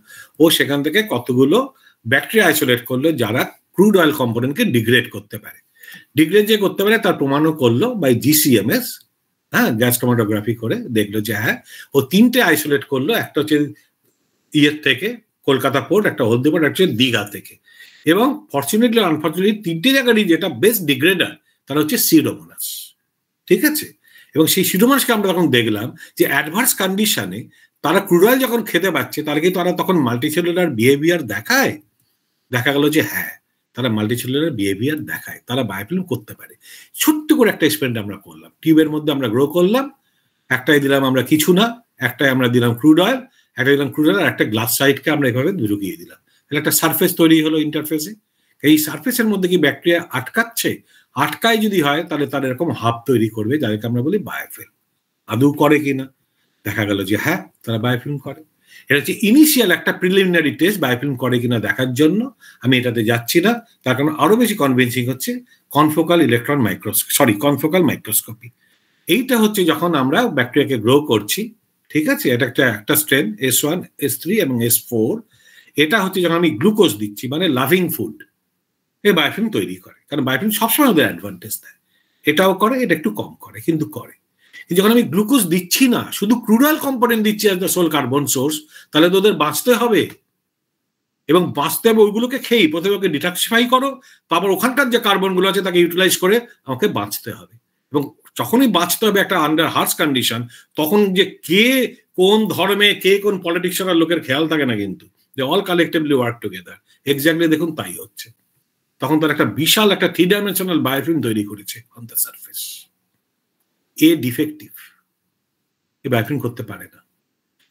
ও সেখান থেকে কতগুলো ব্যাকটেরিয়া আইসোলেট করলো যারা ক্রুড অয়েল কম্পোনেন্টকে ডিগ্রেড করতে পারে। ডিগ্রেড যে করতে পারে তার প্রমাণও করলো বাই জিসিএমএস, হ্যাঁ, গ্যাস ক্রোমাটোগ্রাফি করে দেখলো যে হ্যাঁ ও 3টে আইসোলেট করলো, একটা হচ্ছে ইয়ের থেকে কলকাতা পোর্ট, একটা হলদি পোর্ট, একটা হচ্ছে দীঘা থেকে। এবং ফর্চুনেটলি আনফর্চুনেটলি 3টে জায়গারই যেটা বেস্ট ডিগ্রেডার তারা হচ্ছে সিউডোমোনাস, ঠিক আছে। এবং সেই সিউডোমোনাসকে আমরা তখন দেখলাম যে অ্যাডভার্স কন্ডিশনে তারা ক্রুড অয়েল যখন খেতে পাচ্ছে তারা কি তারা তখন মাল্টিসেলুলার বিহেভিয়ার দেখায়? দেখা গেল যে হ্যাঁ তারা মাল্টিসেলুলার বিহেভিয়ার দেখায়, তারা বায়োফিল্ম করতে পারে। ছোট্ট করে একটা এক্সপেরিমেন্ট আমরা করলাম, টিউবের মধ্যে আমরা গ্রো করলাম, একটাই দিলাম আমরা কিছু না, একটাই আমরা দিলাম ক্রুড অয়েল, একটা দিলাম ক্রুড অয়েল, আর একটা গ্লাস সাইডকে আমরা এভাবে ঢুকিয়ে দিলাম, তাহলে একটা সারফেস তৈরি হলো ইন্টারফেসে। এই সারফেসের মধ্যে কি ব্যাকটেরিয়া আটকাচ্ছে? আটকায় যদি হয় তাহলে তারা এরকম হাব তৈরি করবে যাদেরকে আমরা বলি বায়োফিল্ম। আদৌ করে কিনা? দেখা গেল যে হ্যাঁ তারা বায়োফিল্ম করে। এটা হচ্ছে ইনিশিয়াল একটা প্রিলিমিনারি টেস্ট, বায়োফিল্ম করে কিনা দেখার জন্য। আমি এটাতে যাচ্ছি না, তার কারণ আরো বেশি কনভিন্সিং হচ্ছে confocal electron microscopy, confocal microscopy. এইটা হচ্ছে যখন আমরা ব্যাকটেরিয়াকে গ্রো করছি, ঠিক আছে, এটা একটা স্ট্রেন S1, S3 এবং S4। এটা হচ্ছে যখন আমি গ্লুকোজ দিচ্ছি, মানে লাভিং ফুড, এ বায়োফিল্ম তৈরি করে। কারণ বায়োফিল্ম সবসময় ওদের অ্যাডভান্টেজ দেয়, এটাও করে, এটা একটু কম করে, কিন্তু করে। যখন আমি গ্লুকোজ দিচ্ছি না, শুধু ক্রুড অয়েল কম্পোনেন্ট দিচ্ছি as the sole carbon source, তাহলে তো ওদের বাঁচতে হবে। এবং বাঁচতে হবে ওইগুলোকে খেয়েই, প্রথমে ওকে ডিটক্সিফাই করো, তারপর ওখানকার যে কার্বনগুলো আছে তাকে ইউটিলাইজ করে আমাকে বাঁচতে হবে। এবং যখনই বাঁচতে হবে একটা আন্ডার হার্স কন্ডিশন, তখন যে কে কোন ধর্মে, কে কোন পলিটিক্সের লোকের খেয়াল থাকে না, কিন্তু they all collectively work together. Exactly দেখুন তাই হচ্ছে। তখন তার একটা বিশাল একটা 3 ডাইমেনশনাল বায়োফিল্ম তৈরি করেছে on the surface. A defective, A biofilm করতে পারে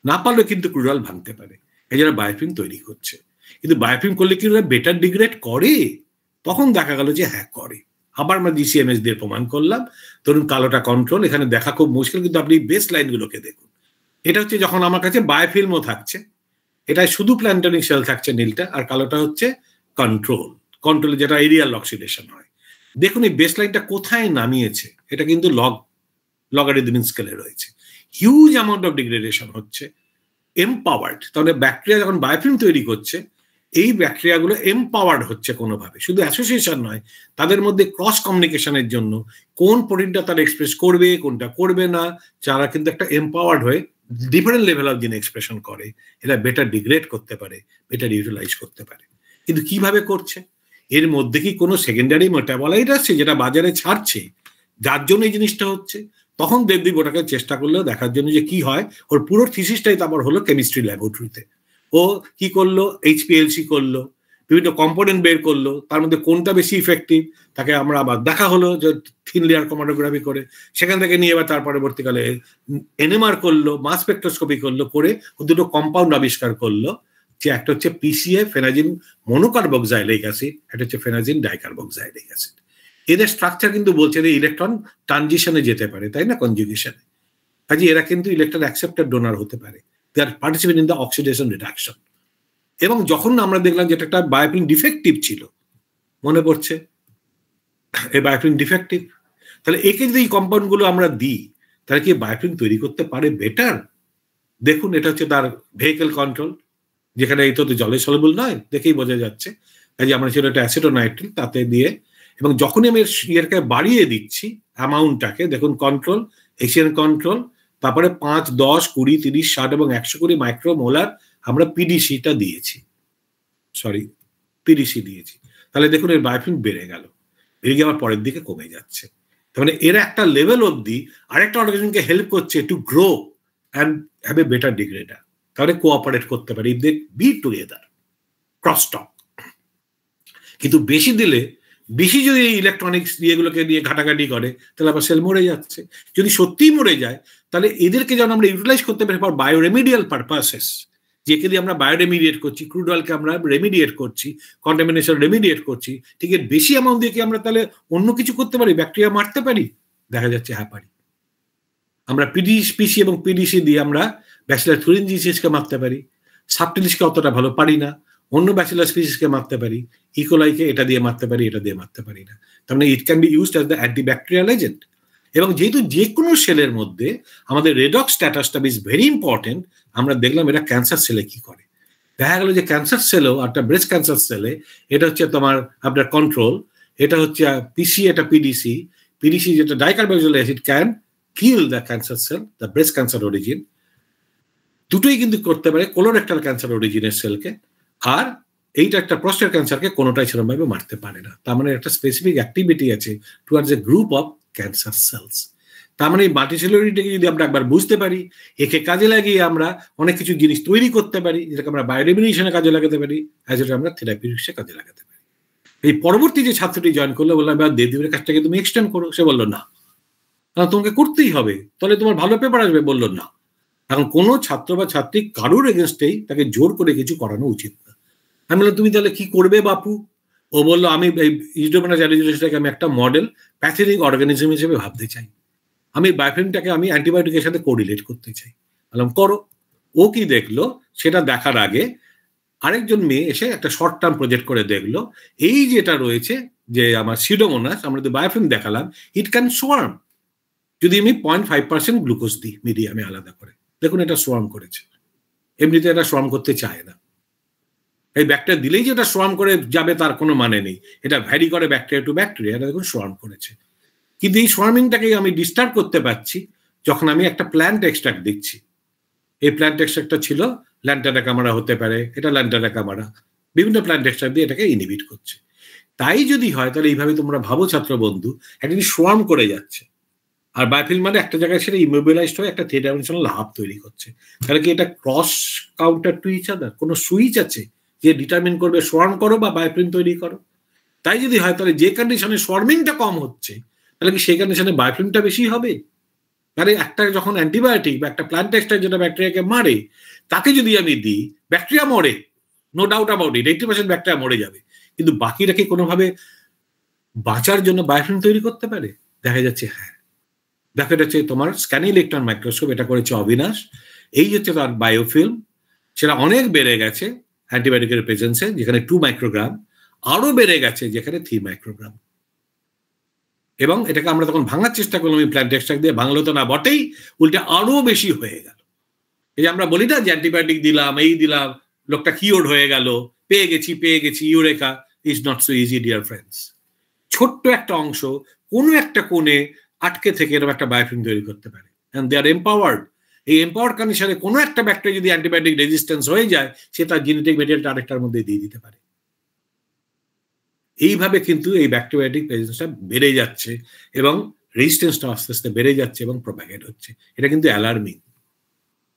না পারলে কিন্তু ক্রুড অয়েল ভাঙতে পারে, এই যারা বায়োফিল্ম তৈরি করছে। কিন্তু বায়োফিল্ম করলে কি বেটার ডিগ্রেড করে? তখন দেখা গেল যে হ্যাঁ করে। আবার আমরা GCMS দিয়ে প্রমাণ করলাম। ধরুন কালোটা কন্ট্রোল, এখানে দেখা খুব মুশকিল, কিন্তু আপনি বেস লাইনগুলোকে দেখুন। এটা হচ্ছে যখন আমার কাছে বায়োফিল্মও থাকছে, এটা শুধু প্ল্যান্টনিক সেল থাকছে নীলটা, আর কালোটা হচ্ছে কন্ট্রোলে যেটা এরিয়াল অক্সিডেশন হয়। দেখুন এই বেস লাইনটা কোথায় নামিয়েছে, এটা কিন্তু লগারিদমিক স্কেলে রয়েছে। হিউজ অ্যামাউন্ট অফ ডিগ্রেডেশন হচ্ছে, এমপাওয়ার্ড। তাহলে ব্যাকটেরিয়া যখন বায়োফিল্ম তৈরি করছে, এই ব্যাকটেরিয়াগুলো এমপাওয়ার্ড হচ্ছে কোনোভাবে, শুধু অ্যাসোসিয়েশন নয়, তাদের মধ্যে ক্রস কমিউনিকেশনের জন্য কোন প্রোটিনটা তারা এক্সপ্রেস করবে, কোনটা করবে না, যারা কিন্তু একটা এমপাওয়ার্ড হয়ে ডিফারেন্ট লেভেল অফ জিন এক্সপ্রেশন করে, এরা বেটার ডিগ্রেড করতে পারে, বেটার ইউটিলাইজ করতে পারে। কিন্তু কিভাবে করছে? এর মধ্যে কি কোনো সেকেন্ডারি মেটাবলাইট আছে যেটা বাজারে ছাড়ছে, যার জন্য এই জিনিসটা হচ্ছে? তখন দেবদীপ ওটাকে চেষ্টা করলো দেখার জন্য যে কি হয়। ওর পুরো থিসিসটাই তারপর হলো কেমিস্ট্রি ল্যাবরেটরিতে। ও কি করলো, HPLC করলো, বিভিন্ন কম্পোনেন্ট বের করলো, তার মধ্যে কোনটা বেশি ইফেক্টিভ, তাকে আমরা আবার দেখা হলো যে থিন লেয়ার ক্রোমাটোগ্রাফি করে, সেখান থেকে নিয়ে এবার তার পরবর্তীকালে NMR করলো, মাস স্পেকট্রোস্কোপি করলো, করে ও দুটো কম্পাউন্ড আবিষ্কার করলো, যে একটা হচ্ছে PCA ফেনাজিন মনোকার্বক্সাইলিক অ্যাসিড, একটা হচ্ছে ফেনাজিন ডাইকার্বক্সাইলিক অ্যাসিড। এদের স্ট্রাকচার কিন্তু বলছে যে ইলেকট্রন ট্রানজিশনে যেতে পারে, তাই না, কনজুগেশনে। কাজে এরা কিন্তু ইলেকট্রন অ্যাকসেপ্টেড ডোনার হতে পারে, they are participate in the oxidation reduction. এবং যখন আমরা দেখলাম যে একটা বায়োফিল্ম ডিফেক্টিভ ছিল, মনে পড়ছে এই বায়োফিল্ম ডিফেক্টিভ, তাহলে একে যদি এই কম্পাউন্ডগুলো আমরা দিই, তাহলে কি বায়োফিল্ম তৈরি করতে পারে বেটার? দেখুন এটা হচ্ছে তার ভেহিকেল কন্ট্রোল, যেখানে এই তো জলে সলিবল নয়, দেখেই বোঝা যাচ্ছে। কাজে আমরা ছিল একটা অ্যাসিটোনাইট্রিল তাতে দিয়ে, এবং যখনই আমি ইয়েরকে বাড়িয়ে দিচ্ছি অ্যামাউন্টটাকে, দেখুন কন্ট্রোল, এশিয়ান কন্ট্রোল, তারপরে 5, 10, 20, 30, 60 এবং 120 মাইক্রোমোলার আমরা PDC-টা দিয়েছি, PDC দিয়েছি। তাহলে দেখুন এর বায়োফিল্ম বেড়ে গেল, বেড়ে গিয়ে আবার পরের দিকে কমে যাচ্ছে। তার মানে এরা একটা লেভেল অবধি আরেকটা অর্গানিজমকে হেল্প করছে to grow and have a better degrader. তাহলে কোঅপারেট করতে পারে if they be together, cross talk. কিন্তু বেশি দিলে, বেশি যদি এই ইলেকট্রনিক্স ইয়েগুলোকে নিয়ে ঘাটাঘাটি করে, তাহলে আবার সেল মরে যাচ্ছে। যদি সত্যিই মরে যায়, তাহলে এদেরকে যেন আমরা ইউটিলাইজ করতে পারি ফর বায়োরেমিডিয়াল পারপাসেস, যেকে দিয়ে আমরা বায়োরেমিডিয়েট করছি, ক্রুড অয়েলকে আমরা রেমিডিয়েট করছি, কন্টামিনেশন রেমিডিয়েট করছি, ঠিক এর বেশি অ্যামাউন্ট দিয়ে কি আমরা তাহলে অন্য কিছু করতে পারি, ব্যাকটেরিয়া মারতে পারি? দেখা যাচ্ছে হ্যাঁ পারি। আমরা PDC এবং PDC দিয়ে আমরা ব্যাচিলার থুরিনজিসিসকে মারতে পারি, সাবটিলিসকে অতটা ভালো পারি না, অন্য ব্যাচিলার স্পিসিসকে মারতে পারি, ইকোলাইকে এটা দিয়ে মারতে পারি, এটা দিয়ে মারতে পারি না। তার মানে it can be used as the antibacterial agent. এবং যেহেতু যে কোনো সেলের মধ্যে আমাদের রেডক্স স্ট্যাটাসটা ইজ ভেরি ইম্পর্টেন্ট, আমরা দেখলাম এটা ক্যান্সার সেলে কি করে। দেখা গেল যে ক্যান্সার সেলেও, একটা ব্রেস্ট ক্যান্সার সেলে, এটা হচ্ছে তোমার আপনার কন্ট্রোল, এটা হচ্ছে PC, এটা PDC যেটা dicarboxylic acid can kill the cancer cell, the breast cancer origin, দুটোই কিন্তু করতে পারে কোলোরেক্টাল ক্যান্সার অরিজিনের সেলকে, আর এইটা একটা প্রস্টেট ক্যান্সারকে কোনোটাই সেরকমভাবে মারতে পারে না। তার মানে একটা স্পেসিফিক অ্যাক্টিভিটি আছে towards a group of cancer cells. তার মানে এই মাল্টিসেলুলারিটিকে যদি আমরা একবার বুঝতে পারি, একে কাজে লাগিয়ে আমরা অনেক কিছু জিনিস তৈরি করতে পারি, যেটাকে আমরা বায়োরেমিনেশনে কাজে লাগাতে পারি, আর যেটা আমরা থেরাপিউটিক্সে কাজে লাগাতে পারি। এই পরবর্তী যে ছাত্রটি জয়েন করলো, বললাম দেবদেবের কাজটাকে তুমি এক্সটেন্ড করো, সে বললো না, তোমাকে করতেই হবে, তাহলে তোমার ভালো পেপার আসবে, বললো না। এখন কোনো ছাত্র বা ছাত্রী কারোর এগেনস্টেই তাকে জোর করে কিছু করানো উচিত না। আমি বললাম তুমি তাহলে কি করবে বাপু? ও বললো আমি এই ইউডোমোনাস অ্যালিজিওসটাকে আমি একটা মডেল প্যাথোজেনিক অর্গানিজম হিসেবে ভাবতে চাই, আমি বায়োফিল্মটাকে আমি অ্যান্টিবায়োটিকের সাথে কোরিলেট করতে চাই। বললাম করো। ও কি দেখলো সেটা দেখার আগে আরেকজন মেয়ে এসে একটা শর্ট টার্ম প্রজেক্ট করে দেখলো, এই যেটা রয়েছে যে আমার সিডোমোনাস, আমরা যে বায়োফিল্ম দেখালাম, ইট ক্যান সোয়ার্ম যদি আমি 0.5% গ্লুকোজ দিই মিডিয়ামে আলাদা করে। দেখুন এটা সোয়ার্ম করেছে, এমনিতে এটা সোয়ার্ম করতে চায় না। এই ব্যাকটেরিয়া দিলেই যে এটা সোয়ার্ম করে যাবে তার কোনো মানে নেই, এটা ভ্যারি করে ব্যাকটেরিয়া টু ব্যাকটেরিয়া, এটা দেখুন সোয়ার্ম করেছে। কিন্তু এই সোয়ার্মিংটাকে আমি ডিস্টার্ব করতে পারছি যখন আমি একটা প্ল্যান্ট এক্সট্রাক্ট দিচ্ছি। এই প্ল্যান্ট এক্সট্রাক্টটা ছিল ল্যান্টানা ক্যামারা হতে পারে, এটা ল্যান্টানা ক্যামারা, বিভিন্ন প্ল্যান্ট এক্সট্রাক্ট দিয়ে এটাকে ইনহিবিট করছে। তাই যদি হয় তাহলে এইভাবে তোমরা ভাবো ছাত্র বন্ধু, একটা সোয়ার্ম করে যাচ্ছে, আর বায়োফিল্ম মানে একটা জায়গায় সেটা ইমোবিলাইজড হয়ে একটা থ্রি ডাইমেনশনাল হাব তৈরি করছে। তাহলে কি এটা cross counter to each other? কোনো সুইচ আছে যে ডিটারমিন করবে সোয়ার্ম করো বা বায়োফিল্ম তৈরি করো? তাই যদি হয় তাহলে যে কন্ডিশনে সোয়ার্মিংটা কম হচ্ছে, তাহলে কি সেই কন্ডিশনে বায়োফিল্মটা বেশি হবে? তাহলে একটা যখন অ্যান্টিবায়োটিক বা একটা প্ল্যান্ট এক্সট্রাক্ট যেটা ব্যাকটেরিয়াকে মারে, তাকে যদি আমি দিই, ব্যাকটেরিয়া মরে, no doubt about it, 80% bacteria মরে যাবে, কিন্তু বাকিরা কি কোনোভাবে বাঁচার জন্য বায়োফিল্ম তৈরি করতে পারে? দেখা যাচ্ছে হ্যাঁ। দেখা যাচ্ছে তোমার স্ক্যানিং ইলেকট্রন মাইক্রোস্কোপ, এটা করেছে অবিনাশ, এই হচ্ছে তার বায়োফিল্ম, সেটা অনেক বেড়ে গেছে অ্যান্টিবায়োটিকের প্রেজেন্সে, যেখানে 2 মাইক্রোগ্রাম, আরো বেড়ে গেছে যেখানে 3 মাইক্রোগ্রাম। এবং এটাকে আমরা তখন ভাঙার চেষ্টা করলাম এই প্ল্যান্ট এক্সট্রাক্ট দিয়ে, ভাঙলো তো না বটেই, উল্টে আরো বেশি হয়ে গেল। এই যে আমরা বলি না যে অ্যান্টিবায়োটিক দিলাম, এই দিলাম, লোকটা কিওর্ড হয়ে গেল, পেয়ে গেছি, eureka, is not so easy dear friends. ছোট্ট একটা অংশ কোনো একটা কোণে আটকে থেকে এরকম একটা বায়োফিল্ম তৈরি করতে পারে, এন্ড দে আর এম্পাওয়ার্ড। এই এম্পাওয়ার্ড কন্ডিশনে কোনো একটা ব্যাকটেরিয়া যদি অ্যান্টিবায়োটিক রেজিস্ট্যান্স হয়ে যায়, সে তার জেনেটিক মেটেরিয়ালটা আরেকটার মধ্যে দিয়ে দিতে পারে। এইভাবে কিন্তু এই ব্যাকটেরিয়াটিক প্রেজেন্সটা বেড়ে যাচ্ছে এবং রেজিস্ট্যান্সটা আস্তে আস্তে বেড়ে যাচ্ছে এবং প্রপাগেট হচ্ছে। এটা কিন্তু অ্যালার্মিং।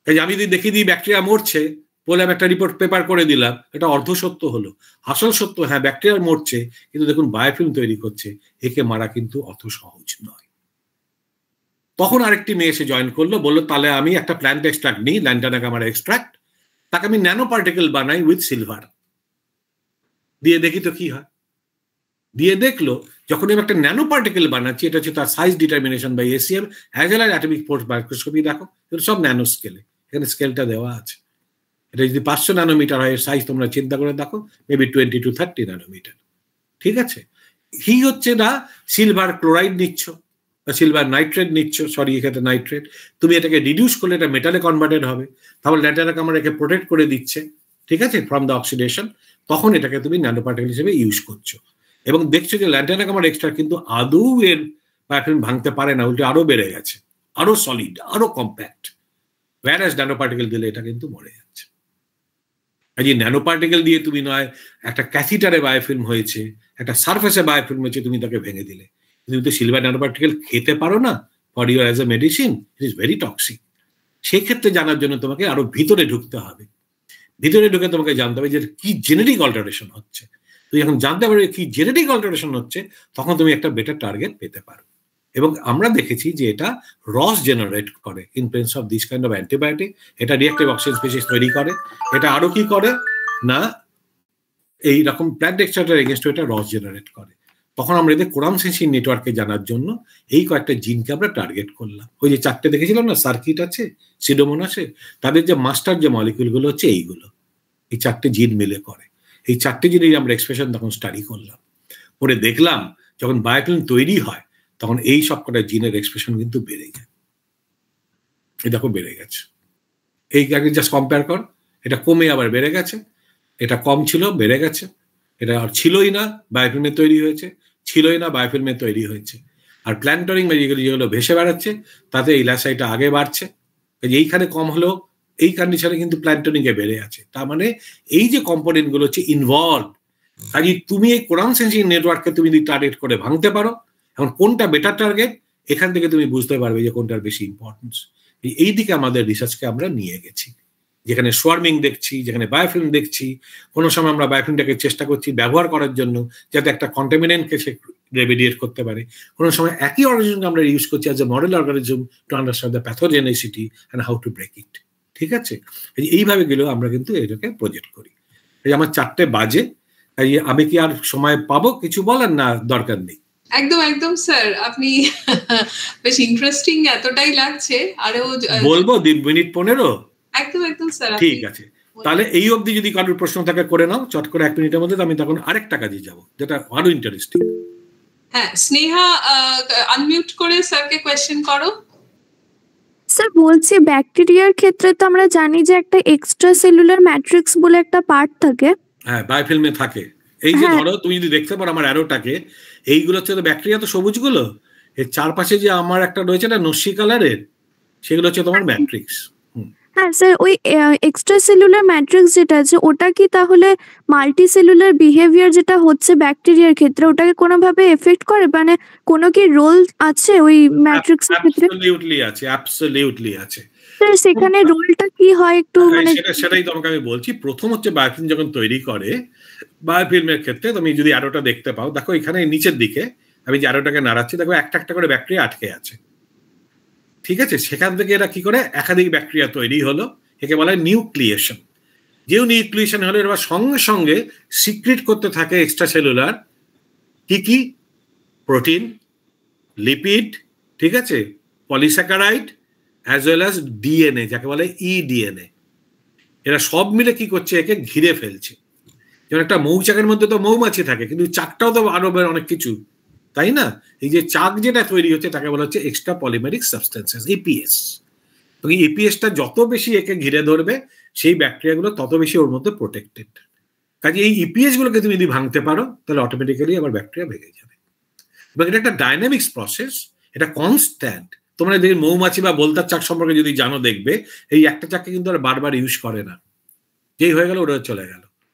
এই যে আমি যদি দেখিয়ে দিই ব্যাকটেরিয়া মরছে বলে আমি একটা রিপোর্ট পেপার করে দিলাম, এটা অর্ধসত্য হলো। আসল সত্য, হ্যাঁ ব্যাকটেরিয়া মরছে, কিন্তু দেখুন বায়োফিল্ম তৈরি করছে, একে মারা কিন্তু অত সহজ নয়। তখন আরেকটি মেয়ে এসে জয়েন করলো, বললো তাহলে আমি একটা প্ল্যান্ট এক্সট্রাক্ট নিই, ল্যান্টানা ক্যামারা এক্সট্রাক্ট, তাকে আমি ন্যানো পার্টিকেল বানাই উইথ সিলভার, দিয়ে দেখি তো কি হয়। দিয়ে দেখলো যখন আমি একটা ন্যানো পার্টিকেল বানাচ্ছি, এটা হচ্ছে তার size determination by ACM as well as atomic force microscopy. দেখো এটা সব ন্যানো স্কেলে, এখানে স্কেলটা দেওয়া আছে। এটা যদি 500 ন্যানোমিটার হয়, সাইজ তোমরা চিন্তা করে দেখো, মেবি 20 to 30 ন্যানোমিটার। ঠিক আছে, কি হচ্ছে না, সিলভার ক্লোরাইড নিচ্ছ বা সিলভার নাইট্রেট নিচ্ছ, সরি এখানে নাইট্রেট, তুমি এটাকে রিডিউস করলে এটা মেটালে কনভার্টেড হবে, তাহলে ল্যান্টানা ক্যামারা একে প্রোটেক্ট করে দিচ্ছে, ঠিক আছে, ফ্রম দ্য অক্সিডেশন। তখন এটাকে তুমি ন্যানো পার্টিকেল হিসেবে ইউজ করছো এবং দেখছো যে ল্যান্টানা ক্যামারা এক্সট্রা কিন্তু আদৌ এর বায়োফিল্ম ভাঙতে পারে না, উল্টে আরো বেড়ে গেছে, আরো সলিড, আরো কম্প্যাক্ট। ভ্যারাস ন্যানো পার্টিকেল দিলে এটা কিন্তু মরে যাচ্ছে। এই যে ন্যানো পার্টিকেল দিয়ে তুমি নয় একটা ক্যাথিটারে বায়োফিল্ম হয়েছে, একটা সারফেসে বায়োফিল্ম হয়েছে, তুমি তাকে ভেঙে দিলে, তুমি তো সিলভার ন্যানো পার্টিকেল খেতে পারো না, for your as a medicine it is very toxic. সেই ক্ষেত্রে জানার জন্য তোমাকে আরো ভিতরে ঢুকতে হবে। ভিতরে ঢুকে তোমাকে জানতে হবে যে কি জেনেটিক অল্টারেশন হচ্ছে। তুই যখন জানতে পারবে কি জেনেটিক অল্টারেশন হচ্ছে, তখন তুমি একটা বেটার টার্গেট পেতে পারো। এবং আমরা দেখেছি যে এটা রস জেনারেট করে in presence of this kind of antibiotic. এটা রিঅ্যাক্টিভ অক্সিজেন স্পিসিস তৈরি করে। এটা আরো কি করে না, এই রকম প্ল্যান্ট এক্সট্রাক্টের এগেইনস্ট এটা রস জেনারেট করে। তখন আমরা এদের কোরাম সেন্সিং নেটওয়ার্কে জানার জন্য এই কয়েকটা জিনকে আমরা টার্গেট করলাম। ওই যে 4টে দেখেছিলাম না, সার্কিট আছে, সিডোমোনাসে, তাদের যে মাস্টার যে মলিকিউলগুলো হচ্ছে এইগুলো, এই 4টে জিন মিলে করে। এই 4টে জিনের আমরা এক্সপ্রেশন তখন স্টাডি করলাম, করে দেখলাম যখন বায়োফিল্ম তৈরি হয় তখন এই সব কটা জিনের এক্সপ্রেশন কিন্তু বেড়ে যায়। এই দেখো বেড়ে গেছে, এই জাস্ট কম্পেয়ার কর, এটা কমে আবার বেড়ে গেছে, এটা কম ছিল বেড়ে গেছে, এটা আর ছিলই না বায়োফিল্মে তৈরি হয়েছে, ছিলই না বায়োফিল্মে তৈরি হয়েছে। আর প্ল্যান্টনিং বা যেগুলো ভেসে বেড়াচ্ছে তাতে ইলাসাইটা আগে বাড়ছে, এইখানে কম হলেও এই কন্ডিশনে কিন্তু প্ল্যান্টনিংয়ে বেড়ে আছে। তার মানে এই যে কম্পোনেন্ট গুলো হচ্ছে ইনভলভ, কাজে তুমি এই কোরান সেন্সিং নেটওয়ার্ককে তুমি যদি টার্গেট করে ভাঙতে পারো, এখন কোনটা বেটার টার্গেট এখান থেকে তুমি বুঝতে পারবে যে কোনটার বেশি ইম্পর্টেন্স। এই দিকে আমাদের রিসার্চকে আমরা নিয়ে গেছি, যেখানে সোয়ার্মিং দেখছি, যেখানে বায়োফিল্ম দেখছি। কোনো সময় আমরা বায়োফিল্মটাকে চেষ্টা করছি ব্যবহার করার জন্য যাতে একটা কন্টামিনেন্টকে সে রেমিডিয়েট করতে পারে। কোনো সময় একই অর্গানিজমকে আমরা ইউজ করছি as a model organism to understand the pathogenicity and how to break it. ঠিক আছে, এইভাবে গেলেও আমরা কিন্তু এটাকে প্রজেক্ট করি। এই আমার 4টে বাজে, আমি কি আর সময় পাবো কিছু বলার? না, দরকার নেই। একদম একদম স্যার, আপনি বেশ ইন্টারেস্টিং এতটাই লাগছে। আরো বলবো 2 মিনিট 15? একদম একদম স্যার, ঠিক আছে। তাহলে এই অবধি যদি কারোর প্রশ্ন থাকে করে নাও চট করে 1 মিনিটের মধ্যে, আমি তখন আরেকটা কাজে যাব যেটা আরো ইন্টারেস্টিং। হ্যাঁ, স্নেহা আনমিউট করে স্যারকে কোয়েশ্চেন করো। স্যার বলছি, ব্যাকটেরিয়ার ক্ষেত্রে তো আমরা জানি যে একটা এক্সট্রা সেলুলার ম্যাট্রিক্স বলে একটা পার্ট থাকে। হ্যাঁ, বায়োফিল্মে থাকে। এই যে ধরো তুমি যদি দেখতে পারো আমার অ্যারোটাকে, এইগুলো হচ্ছে ব্যাকটেরিয়া, তো সবুজগুলো, এর চারপাশে যে আমার একটা রয়েছে না নস্যি কালারের, সেগুলো হচ্ছে তোমার ম্যাট্রিক্স। হ্যাঁ স্যার, ওই এক্সট্রা সেলুলার ম্যাট্রিক্স যেটা আছে ওটা কি তাহলে মাল্টি সেলুলার বিহেভিয়ার যেটা হচ্ছে ব্যাকটেরিয়ার ক্ষেত্রে ওটাকে কোনোভাবে এফেক্ট করে? মানে কোনো কি রোল আছে ওই ম্যাট্রিক্সের ক্ষেত্রে? অ্যাবসলিউটলি আছে, অ্যাবসলিউটলি আছে। স্যার সেখানে রোলটা কি হয় একটু মানে? সেটাই তোমাকে আমি বলছি। প্রথম হচ্ছে বায়োফিল্ম যখন তৈরি করে, বায়োফিল্মের ক্ষেত্রে তুমি যদি অ্যারোটা দেখতে পাও, দেখো এখানে নিচের দিকে আমি যে অ্যারোটাকে নাড়াচ্ছি, দেখো একটা একটা করে ব্যাকটেরিয়া আটকে আছে। ঠিক আছে, সেখান থেকে এরা কি করে একাধিক ব্যাকটেরিয়া তৈরি হলো, একে বলা হয় নিউক্লিয়েশন। যেও নিউক্লিয়েশন হলো এবার সঙ্গে সঙ্গে সিক্রেট করতে থাকে এক্সট্রা সেলুলার কি প্রোটিন, লিপিড, ঠিক আছে, polysaccharide as well as DNA, যাকে বলে ইডিএনএ। এরা সব মিলে কি করছে, একে ঘিরে ফেলছে। যেমন একটা মৌচাকের মধ্যে তো মৌমাছি থাকে, কিন্তু চাকটাও তো আরো অনেক কিছু, তাই না? এই যে চাক যেটা তৈরি হচ্ছে তাকে বলা হচ্ছে এক্সট্রা পলিমেরিক সাবস্টেন্সেস, এপিএস। তো এই এপিএসটা যত বেশি একে ঘিরে ধরবে, সেই ব্যাকটেরিয়াগুলো তত বেশি ওর মধ্যে প্রোটেক্টেড। কাজে এই ইপিএস গুলোকে তুমি যদি ভাঙতে পারো, তাহলে অটোমেটিক্যালি আবার ব্যাকটেরিয়া ভেঙে যাবে। এবং এটা একটা ডাইনামিক্স প্রসেস, এটা কনস্ট্যান্ট। তোমরা যদি মৌমাছি বা বলতার চাক সম্পর্কে যদি জানো, দেখবে এই একটা চাককে কিন্তু আর বারবার ইউজ করে না, যেই হয়ে গেল ওরা চলে গেল।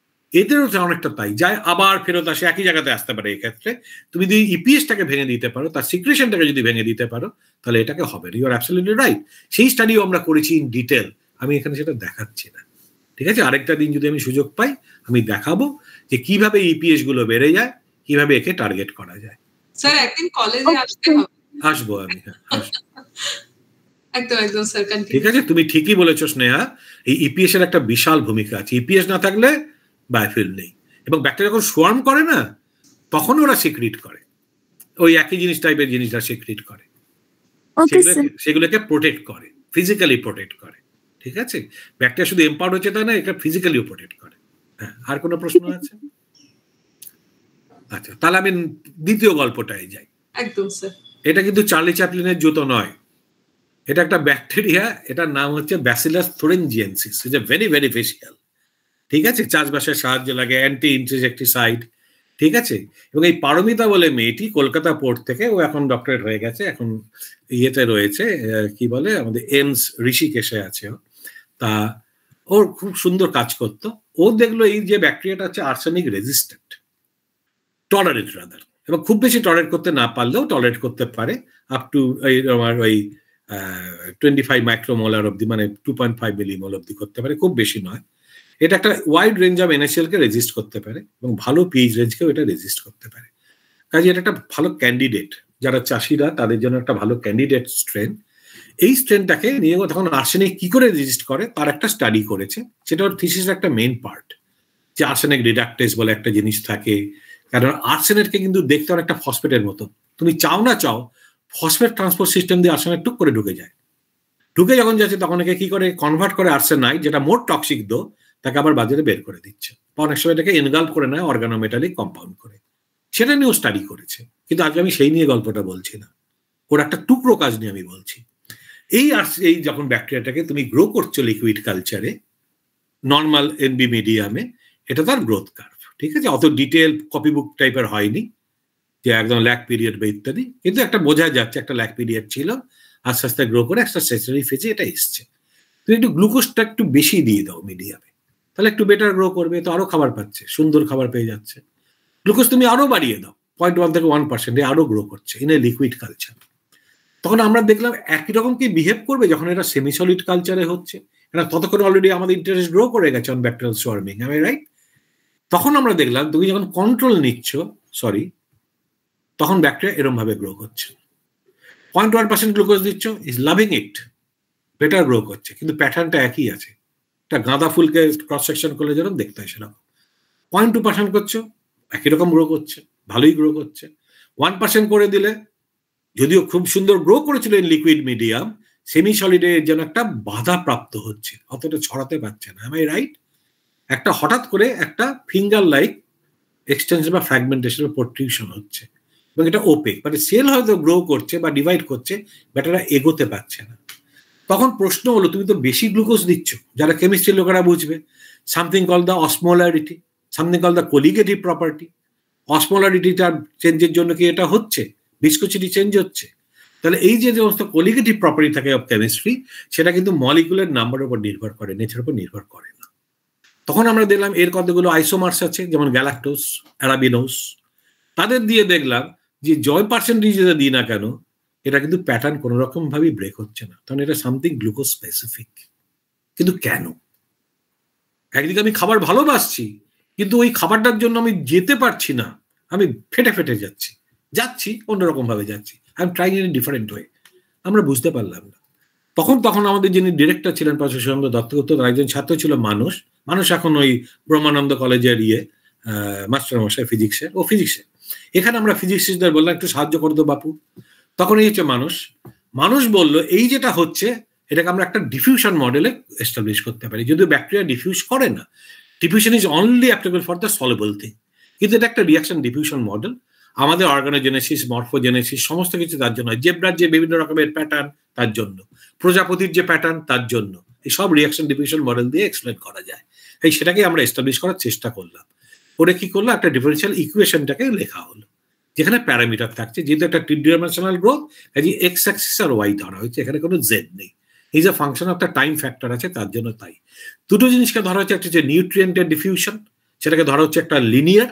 এদেরও অনেকটা তাই, যায় আবার ফেরত আসে, একই জায়গাতে আসতে পারে। এই ক্ষেত্রে তুমি যদি ইপিএসটাকে ভেঙে দিতে পারো, তার সিক্রেশনটাকে যদি ভেঙে দিতে পারো, তাহলে এটাকে হবে। You are absolutely right. সেই স্টাডিও আমরা করেছি ইন ডিটেল, আমি এখানে সেটা দেখাচ্ছি না। ঠিক আছে, আরেকটা দিন যদি আমি সুযোগ পাই আমি দেখাবো যে কিভাবে ইপিএস গুলো বেড়ে যায়, কিভাবে একে টার্গেট করা যায়। স্যার একদিন কলেজে আসতে হবে। আসবো আমি, হ্যাঁ আসবো। একদম একদম স্যার, ঠিক আছে, তুমি ঠিকই বলেছো স্নেহা, এই ইপিএস এর একটা বিশাল ভূমিকা আছে। ইপিএস না থাকলে বায়োফিল্ম নেই। এবং ব্যাকটেরিয়া যখন সোয়ার্ম করে না, তখন ওরা সিক্রিট করে ওই একই জিনিস, টাইপের জিনিসটা সিক্রিট করে, সেগুলোকে প্রোটেক্ট করে, ফিজিক্যালি প্রোটেক্ট করে। ঠিক আছে, ব্যাকটেরিয়া শুধু এম্পাওয়ার্ড হচ্ছে তাই না, এটা ফিজিক্যালিও প্রোটেক্ট করে। হ্যাঁ, আর কোনো প্রশ্ন আছে? আচ্ছা, তাহলে আমি দ্বিতীয় গল্পটায় যাই। একদম স্যার। এটা কিন্তু চার্লি চ্যাপলিনের জুতো নয়, এটা একটা ব্যাকটেরিয়া, এটার নাম হচ্ছে Bacillus thuringiensis. It's a very beneficial. ঠিক আছে, চাষবাসের সাহায্য লাগে, অ্যান্টি ইনসেক্টিসাইড। ঠিক আছে, এবং এই পারমিতা বলে মেয়েটি কলকাতা পোর্ট থেকে, ও এখন ডক্টরেট হয়ে গেছে, এখন ইয়েতে রয়েছে, কি বলে আমাদের এইমস ঋষিকেশে আছে। তা ওর খুব সুন্দর কাজ করতো। ও দেখলো এই যে ব্যাকটেরিয়াটা হচ্ছে আর্সেনিক রেজিস্ট্যান্ট, টলারেট রাদার, এবং খুব বেশি টলারেট করতে না পারলেও টলারেট করতে পারে আপ টু আমার ওই 25 মাইক্রোমোলার অব্দি, মানে 2.5 মিলিমোল অব্দি করতে পারে, খুব বেশি নয়। এটা একটা wide range of NaCl K resist করতে পারে, এবং ভালো পিএইচ রেঞ্জকেও এটা রেজিস্ট করতে পারে। কাজে এটা একটা ভালো ক্যান্ডিডেট, যারা চাষিরা তাদের জন্য একটা ভালো ক্যান্ডিডেট স্ট্রেন। এই স্ট্রেনটাকে নিয়ে তখন আর্সেনিক কি করে রেজিস্ট করে তার একটা স্টাডি করেছে, সেটা ওর থিসিসের একটা মেইন পার্ট, যে আর্সেনিক রিডাক্টেজ বলে একটা জিনিস থাকে। কারণ আর্সেনেটকে কিন্তু দেখতে অনেকটা ফসফেটের মতো, তুমি চাও না চাও ফসফেট ট্রান্সপোর্ট সিস্টেম দিয়ে আর্সেনেট টুক করে ঢুকে যায়। ঢুকে যখন যাচ্ছে তখন একে কি করে কনভার্ট করে আর্সেনাইড, যেটা মোর টক্সিক দো, তাকে আবার বাজারে বের করে দিচ্ছে। অনেক সময় এটাকে এনগাল্প করে নেয় অর্গানোমেটালিক কম্পাউন্ড করে, সেটা নিয়েও স্টাডি করেছে। কিন্তু আজকে আমি সেই নিয়ে গল্পটা বলছি না, ওর একটা টুকরো কাজ নিয়ে আমি বলছি। এই যখন ব্যাকটেরিয়াটাকে তুমি গ্রো করছো লিকুইড কালচারে, নর্মাল এনবি মিডিয়ামে, এটা তার গ্রোথ কার্ভ। ঠিক আছে, অত ডিটেল কপি বুক টাইপের হয়নি, যে একদম ল্যাক পিরিয়ড বা ইত্যাদি, কিন্তু একটা বোঝা যাচ্ছে একটা ল্যাক পিরিয়ড ছিল, আস্তে আস্তে গ্রো করে একটা স্যাচুরেটরি ফেজে এটা এসছে। তুমি একটু গ্লুকোজটা একটু বেশি দিয়ে দাও মিডিয়ামে, তাহলে একটু বেটার গ্রো করবে, তো আরো খাবার পাচ্ছে, সুন্দর খাবার পেয়ে যাচ্ছে। গ্লুকোজ তুমি আরো বাড়িয়ে দাও 0.1 থেকে 1%, আরো গ্রো করছে ইন এ লিকুইড কালচার। তখন আমরা দেখলাম একই রকম কি বিহেভ করবে যখন এটা সেমি সলিড কালচারে হচ্ছে। এটা ততক্ষণ অলরেডি আমাদের ইন্টারেস্ট গ্রো করে গেছে অন ব্যাকটেরিয়াল সোয়ার্মিং, আমি রাইট? তখন আমরা দেখলাম তুমি যখন কন্ট্রোল নিচ্ছ, তখন ব্যাকটেরিয়া এরকম ভাবে গ্রো করছে। 0.1% গ্লুকোজ দিচ্ছ, is loving it, better grow করছে, কিন্তু প্যাটার্নটা একই আছে। একটা গাঁদা ফুলকে ক্রস সেকশন করলে যেরকম দেখতে হয় সেরকম। 0.2% করছো, একই রকম গ্রো করছে, ভালোই গ্রো করছে। 1% করে দিলে, যদিও খুব সুন্দর গ্রো করেছিল ইন লিকুইড মিডিয়াম, সেমি সলিডে যেন একটা বাধা প্রাপ্ত হচ্ছে, অতটা ছড়াতে পারছে না, আমি রাইট? একটা হঠাৎ করে একটা ফিঙ্গার লাইক এক্সটেনশন বা ফ্র্যাগমেন্টেশন বা প্রোট্রিউশন হচ্ছে, এবং এটা ওপেক, মানে সেল হয়তো গ্রো করছে বা ডিভাইড করছে, বাট এরা এগোতে পারছে না। তখন প্রশ্ন হলো, তুমি তো বেশি গ্লুকোজ দিচ্ছ, যারা কেমিস্ট্রির লোকেরা বুঝবে, something call the osmolarity, something call the colligative property. অসমোলারিটিটার চেঞ্জের জন্য কি এটা হচ্ছে? ভিসকোসিটি চেঞ্জ হচ্ছে। তাহলে এই যে সমস্ত কোলিগেটিভ প্রপার্টি থাকে অফ কেমিস্ট্রি, সেটা কিন্তু মলিকুলার নাম্বারের উপর নির্ভর করে, নেচারের উপর নির্ভর করে না। তখন আমরা দেখলাম এর কতগুলো আইসোমার্স আছে, যেমন গ্যালাক্টোজ, অ্যারাবিনোস, তাদের দিয়ে দেখলাম যে জয় পার্সেন্টেজ যেটা দিই না কেন, এটা কিন্তু প্যাটার্ন কোনো রকম ভাবেই ব্রেক হচ্ছে না, কারণ এটা সামথিং গ্লুকোজ স্পেসিফিক। কিন্তু কেন? একদিকে আমি খাবার ভালোবাসছি, কিন্তু ওই খাবারটার জন্য আমি যেতে পারছি না, আমি ফেটে ফেটে যাচ্ছি অন্যরকম ভাবে যাচ্ছি, I am trying in different way. আমরা বুঝতে পারলাম না। তখন আমাদের যিনি ডিরেক্টর ছিলেন প্রফেসর সুরেন্দ্র দত্তগুপ্ত, তার একজন ছাত্র ছিল মানুষ এখন ওই ব্রহ্মানন্দ কলেজের মাস্টারমশাই ফিজিক্সের, ও ফিজিক্সের। এখানে আমরা ফিজিক্সিস্টদের বললাম একটু সাহায্য করে দো বাপু। তখন এই হচ্ছে মানুষ বলল, এই যেটা হচ্ছে এটাকে আমরা একটা ডিফিউশন মডেলে এস্টাবলিশ করতে পারি, যদিও ব্যাকটেরিয়া ডিফিউজ করে না, diffusion is only applicable for the soluble thing, কিন্তু এটা একটা রিয়াকশন ডিফিউশন মডেল। আমাদের অর্গানোজেনেসিস, মরফোজেনেসিস সমস্ত কিছু তার জন্য, জেব্রার যে বিভিন্ন রকমের প্যাটার্ন তার জন্য, প্রজাপতির যে প্যাটার্ন তার জন্য, এই সব রিয়াকশন ডিফিউশন মডেল দিয়ে এক্সপ্লেন করা যায়। এই সেটাকে আমরা এস্টাবলিশ করার চেষ্টা করলাম। ওরে কি করলো, একটা ডিফারেন্সিয়াল ইকুয়েশনটাকে লেখা হলো, যেখানে প্যারামিটার থাকছে, যেহেতু একটা 3 ডাইমেনশনাল গ্রোথ, কাজে এক্স অ্যাক্সিস আর ওয়াই ধরা হয়েছে, এখানে কোনো জেড নেই। এই যে ফাংশন একটা টাইম ফ্যাক্টর আছে তার জন্য তাই। দুটো জিনিসকে ধরা হচ্ছে, একটা হচ্ছে নিউট্রিয়েন্টের ডিফিউশন, সেটাকে ধরা হচ্ছে একটা লিনিয়ার,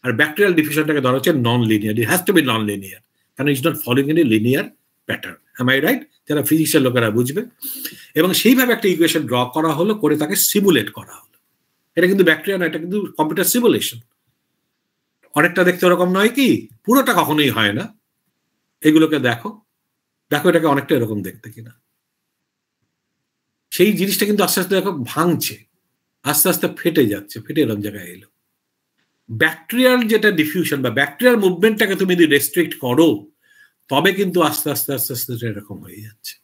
আর ব্যাকটেরিয়াল ডিফিউশনটাকে ধরা হচ্ছে non linear. It has to be non linear, কারণ it's not following any linear pattern. Am I right? যারা ফিজিক্সের লোকেরা বুঝবে। এবং সেইভাবে একটা ইকুয়েশন ড্র করা হলো, করে তাকে সিমুলেট করা হলো। এটা কিন্তু ব্যাকটেরিয়া না, এটা কিন্তু কম্পিউটার সিমুলেশন। অনেকটা দেখতে ওরকম নয় কি, পুরোটা কখনোই হয় না। এগুলোকে দেখো এটাকে অনেকটা এরকম দেখতে কিনা। সেই জিনিসটা কিন্তু আস্তে আস্তে দেখো ভাঙছে, আস্তে আস্তে ফেটে যাচ্ছে, ফেটে এরকম জায়গায় এলো। ব্যাকটেরিয়াল যেটা ডিফিউশন বা ব্যাকটেরিয়াল মুভমেন্টটাকে তুমি যদি রেস্ট্রিক্ট করো, তবে কিন্তু আস্তে আস্তে এরকম হয়ে যাচ্ছে।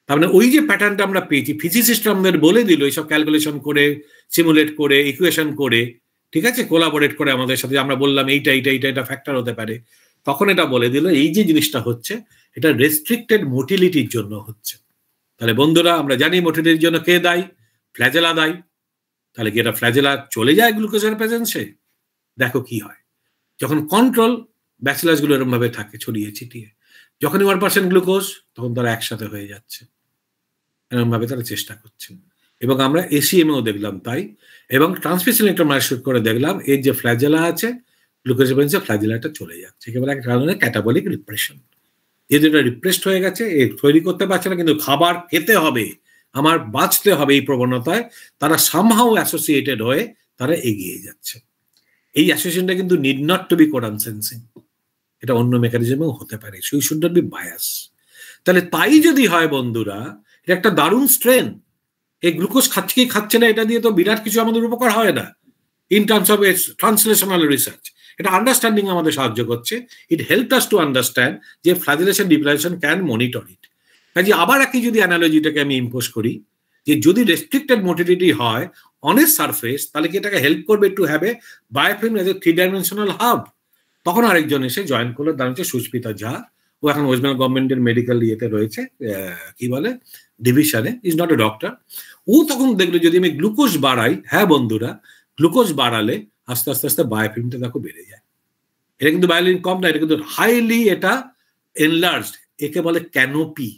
তার মানে ওই যে প্যাটার্নটা আমরা পেয়েছি, ফিজিসিস্ট আমাদের বলে দিল এইসব ক্যালকুলেশন করে, সিমুলেট করে, ইকুয়েশন করে, ঠিক আছে, কোলাবোরেট করে আমাদের সাথে, আমরা বললাম এইটা ফ্যাক্টর হতে পারে, তখন এটা বলে দিল এই যে জিনিসটা হচ্ছে এটা রেস্ট্রিক্টেড মোটিলিটির জন্য হচ্ছে। তাহলে বন্ধুরা, আমরা জানি মোটিলিটির জন্য কে দায়ী? ফ্ল্যাজেলা দায়ী। তাহলে কি এটা ফ্ল্যাজেলা চলে যায় গ্লুকোজের প্রেজেন্সে? দেখো কি হয়, যখন কন্ট্রোল ব্যাচিলাস গুলো এরকম ভাবে থাকে ছড়িয়ে ছিটিয়ে, যখনই 1% গ্লুকোজ, তখন তারা একসাথে হয়ে যাচ্ছে, এরকম ভাবে তারা চেষ্টা করছে। এবং আমরা এসিএমও দেখলাম তাই, এবং ট্রান্সমিশন ইলেকট্রোমাইক্রোস্কোপ করে দেখলাম এর যে ফ্ল্যাজেলা আছে, গ্লুকোজের প্রেজেন্সে ফ্ল্যাজেলাটা চলে যাচ্ছে, একেবারে এক ধরনের ক্যাটাবলিক রিপ্রেশন। যেহেতু এটা রিপ্রেসড হয়ে গেছে, তৈরি করতে পারছে না, কিন্তু খাবার খেতে হবে, আমার বাঁচতে হবে, এই প্রবণতায় তারা সামহাউ অ্যাসোসিয়েটেড হয়ে তারা এগিয়ে যাচ্ছে। এই অ্যাসোসিয়েশনটা কিন্তু need not to be codon sensing, এটা অন্য মেকানিজমেও হতে পারে, so you should not be bias. তাহলে তাই যদি হয় বন্ধুরা, এটা একটা দারুণ স্ট্রেন। এই গ্লুকোজ খাচ্ছে না, এটা দিয়ে তো বিরাট কিছু আমাদের উপকার হয় না in terms of translational research. এটা আন্ডারস্ট্যান্ডিং আমাদের সাহায্য করছে। It help us to understand যে ফ্ল্যাজেলেশন ডিপ্লাইজেশন ক্যান মনিটর ইট। কাজে আবার একই যদি অ্যানালজিটাকে আমি ইম্পোজ করি, যে যদি রেস্ট্রিক্টেড মোটিলিটি হয় অন এ সারফেস, তাহলে কি এটাকে হেল্প করবে to have a biofilm as a 3 dimensional hub. তখন আরেকজন এসে জয়েন করলো, তার হচ্ছে সুস্মিতা ঝা, ও এখন ওয়েস্ট বেঙ্গল গভর্নমেন্টের মেডিকেল ইয়েতে রয়েছে, কি বলে ডিভিশনে, ইজ নট এ ডক্টর। ও তখন দেখলো যদি আমি গ্লুকোজ বাড়াই, হ্যাঁ বন্ধুরা, গ্লুকোজ বাড়ালে আস্তে আস্তে বায়োফিল্মটা দেখো বেড়ে যায়। এটা কিন্তু বায়োলিন কম না, এটা কিন্তু হাইলি এটা এনলার্জড, একে বলে ক্যানোপি।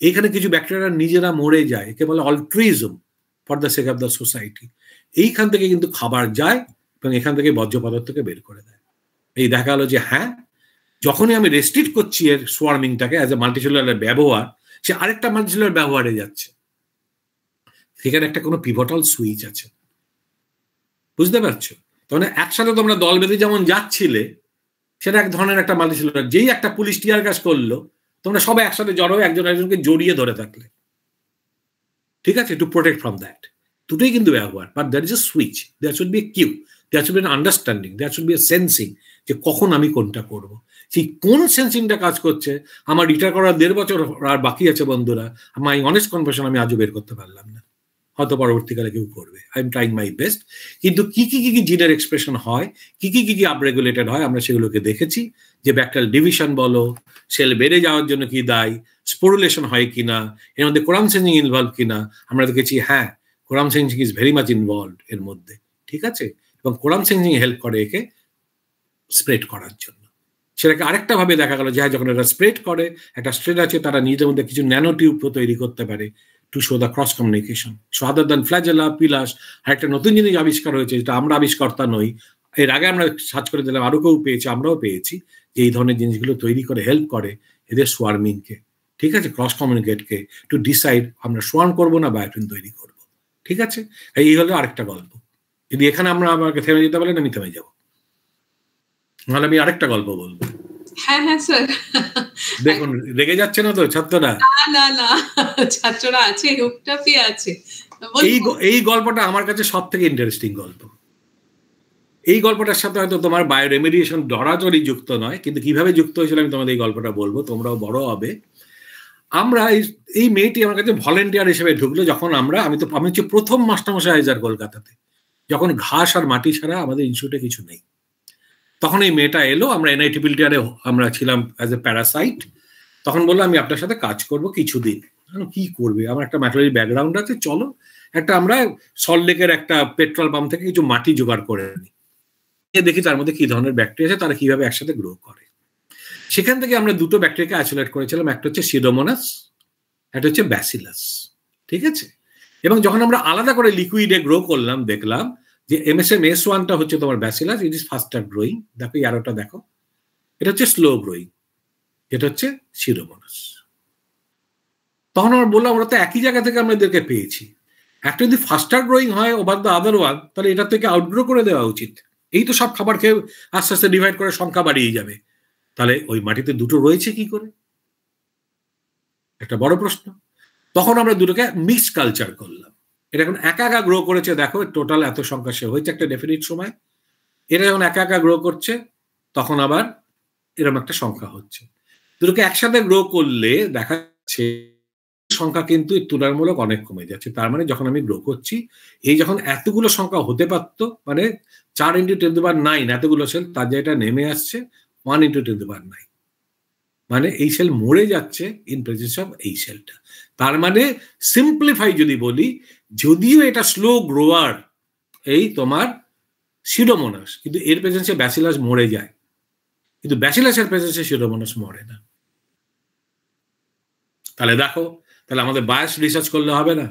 এখানে কিছু ব্যাকটেরিয়া নিজেরা মরে যায়, একে বলে altruism for the sake of the society. এইখান থেকে কিন্তু খাবার যায় এবং এখান থেকে বর্জ্য পদার্থকে বের করে দেয়। এই দেখা গেল যে হ্যাঁ, যখনই আমি রেস্ট্রিক্ট করছি এর সোয়ার্মিংটাকে অ্যাজ এ মাল্টিসেলুলার ব্যবহার, সে আরেকটা মাল্টিসেলুলার ব্যবহারে যাচ্ছে। সেখানে একটা কোনো পিভটাল সুইচ আছে, বুঝতে পারছো? তখন একসাথে তোমরা দল বেঁধে যেমন যাচ্ছিলে, সেটা এক ধরনের একটা মাল্টিসেলুলার। যেই একটা পুলিশ টিয়ার গ্যাস করলো, তোমরা সবাই একসাথে জড়ো হয়ে একজন একজনকে জড়িয়ে ধরে থাকলে, ঠিক আছে, টু প্রোটেক্ট ফ্রম দ্যাট। দুটোই কিন্তু ব্যবহার, but that is a switch, that should be a cue, that should be an understanding, that should be a sensing, যে কখন আমি কোনটা করব। সেই কোন সেন্সিংটা কাজ করছে, আমার রিটায়ার করার 1.5 বছর আর বাকি আছে বন্ধুরা, মাই অনেস্ট কনফেশন, আমি আজও বের করতে পারলাম না। হয়তো পরবর্তীকালে কেউ করবে, I am trying my best. কিন্তু কি কি জিনের এক্সপ্রেশন হয়, কি কি আপরেগুলেটেড হয়, আমরা সেগুলোকে দেখেছি। যে ব্যাকটেরিয়াল ডিভিশন বলো, সেল বেড়ে যাওয়ার জন্য কি দায়ী, স্পোরুলেশন হয় কিনা, এর মধ্যে কোরাম চেঞ্জিং ইনভলভ কিনা, আমরা দেখেছি হ্যাঁ, quorum changing is very much involve এর মধ্যে, ঠিক আছে। এবং কোরাম চেঞ্জিং হেল্প করে একে স্প্রেড করার জন্য। সেটাকে আরেকটা ভাবে দেখা গেল যে হ্যাঁ, যখন এটা স্প্রেড করে, একটা স্ট্রেন আছে, তারা নিজেদের মধ্যে কিছু ন্যানো টিউব তৈরি করতে পারে to show the cross communication. So other than flagella, pilus, আর একটা নতুন জিনিস আবিষ্কার হয়েছে, যেটা আমরা আবিষ্কর্তা নই, এর আগে আমরা সার্চ করে দিলাম, আরো কেউ পেয়েছি, আমরাও পেয়েছি, যে এই ধরনের জিনিসগুলো তৈরি করে হেল্প করে এদের সোয়ার্মিংকে, ঠিক আছে, ক্রস কমিউনিকেটকে, টু ডিসাইড আমরা সোয়ার্ম করবো না বায়োটিন তৈরি করবো, ঠিক আছে। এই হলো আরেকটা গল্প। যদি এখানে আমরা আমাকে থেমে যেতে বলেন, আমি থেমে যাবো, নাহলে আমি আরেকটা গল্প বলবো। হ্যাঁ হ্যাঁ স্যার, দেখুন রেগে যাচ্ছে না তো ছাত্ররা? না না, ছাত্ররা আছে, হুকটাপি আছে। এই গল্পটা আমার কাছে সব থেকে ইন্টারেস্টিং গল্প। এই গল্পটার সাথে হয়তো তোমার বায়োরেমিডিয়েশন ডরাচরি যুক্ত নয়, কিন্তু কিভাবে যুক্ত হয়েছিল আমি তোমাদের এই গল্পটা বলবো, তোমরাও বড় হবে। আমরা এই মেয়েটি আমার কাছে ভলেন্টিয়ার হিসেবে ঢুকলো যখন আমি হচ্ছে প্রথম মাস্টারমশাই হাইজার কলকাতাতে, যখন ঘাস আর মাটি ছাড়া আমাদের ইনস্টিটিউটে কিছু নেই। তখন এই মেয়েটা এলো, আমরা এনআইটি বিল্ডিয়ারে আমরা ছিলাম অ্যাজ এ প্যারাসাইট। তখন বললো আমি আপনার সাথে কাজ করব কিছুদিন। কি করবে, আমার একটা ম্যাটারি ব্যাকগ্রাউন্ড আছে, চলো একটা আমরা সল্টলেকের একটা পেট্রোল পাম্প থেকে কিছু মাটি জোগাড় করে নিই, দেখি তার মধ্যে কি ধরনের ব্যাকটেরিয়া আছে, তারা কিভাবে একসাথে গ্রো করে। সেখান থেকে আমরা দুটো ব্যাকটেরিয়াকে আইসোলেট করেছিলাম, একটা হচ্ছে সিডোমোনাস, একটা হচ্ছে ব্যাসিলাস, ঠিক আছে। এবং যখন আমরা আলাদা করে লিকুইডে গ্রো করলাম, দেখলাম যে MSM-S1টা হচ্ছে তোমার ব্যাসিলাস, ইট ইজ ফাস্টার গ্রোয়িং। দেখো আরোটা দেখো, এটা হচ্ছে স্লো গ্রোয়িং, এটা হচ্ছে সিডোমোনাস। তখন আমরা বললাম ওরা তো একই জায়গা থেকে আমরা এদেরকে পেয়েছি, একটা যদি ফাস্টার গ্রোয়িং হয় ওভার দ্য আদার ওয়ান, তাহলে এটা থেকে আউটগ্রো করে দেওয়া উচিত। এই তো সব খাবার খেয়ে আস্তে আস্তে ডিভাইড করে সংখ্যা বাড়িয়ে যাবে, তাহলে ওই মাটিতে দুটো রয়েছে কি করে, একটা বড় প্রশ্ন। তখন আমরা দুটোকে মিক্স কালচার করলাম। এটা এখন একা একা গ্রো করেছে, দেখো টোটাল এত সংখ্যা সে হয়েছে একটা ডেফিনিট সময়। এটা যখন একা একা গ্রো করছে, তখন আবার এরকম একটা সংখ্যা হচ্ছে। দুটোকে একসাথে গ্রো করলে দেখা যাচ্ছে সংখ্যা কিন্তু তুলনামূলক অনেক কমে যাচ্ছে। তার মানে যখন আমি গ্রো করছি, এই যখন এতগুলো সংখ্যা হতে পারতো, মানে 4 × 10⁹ এতগুলো সেল, তার জায়গাটা নেমে আসছে 1 × 10⁹। মানে এই সেল মরে যাচ্ছে ইন প্রেজেন্স অফ এই সেলটা। তার মানে সিম্পলিফাই যদি বলি, যদিও এটা স্লো গ্রোয়ার এই তোমার সিডোমোনাস, কিন্তু এর প্রেজেন্সে ব্যাসিলাস মরে যায়, কিন্তু ব্যাসিলাসের প্রেজেন্সে সিডোমোনাস মরে না। তাহলে দেখো, তাহলে আমাদের বায়াস রিসার্চ করলে হবে না।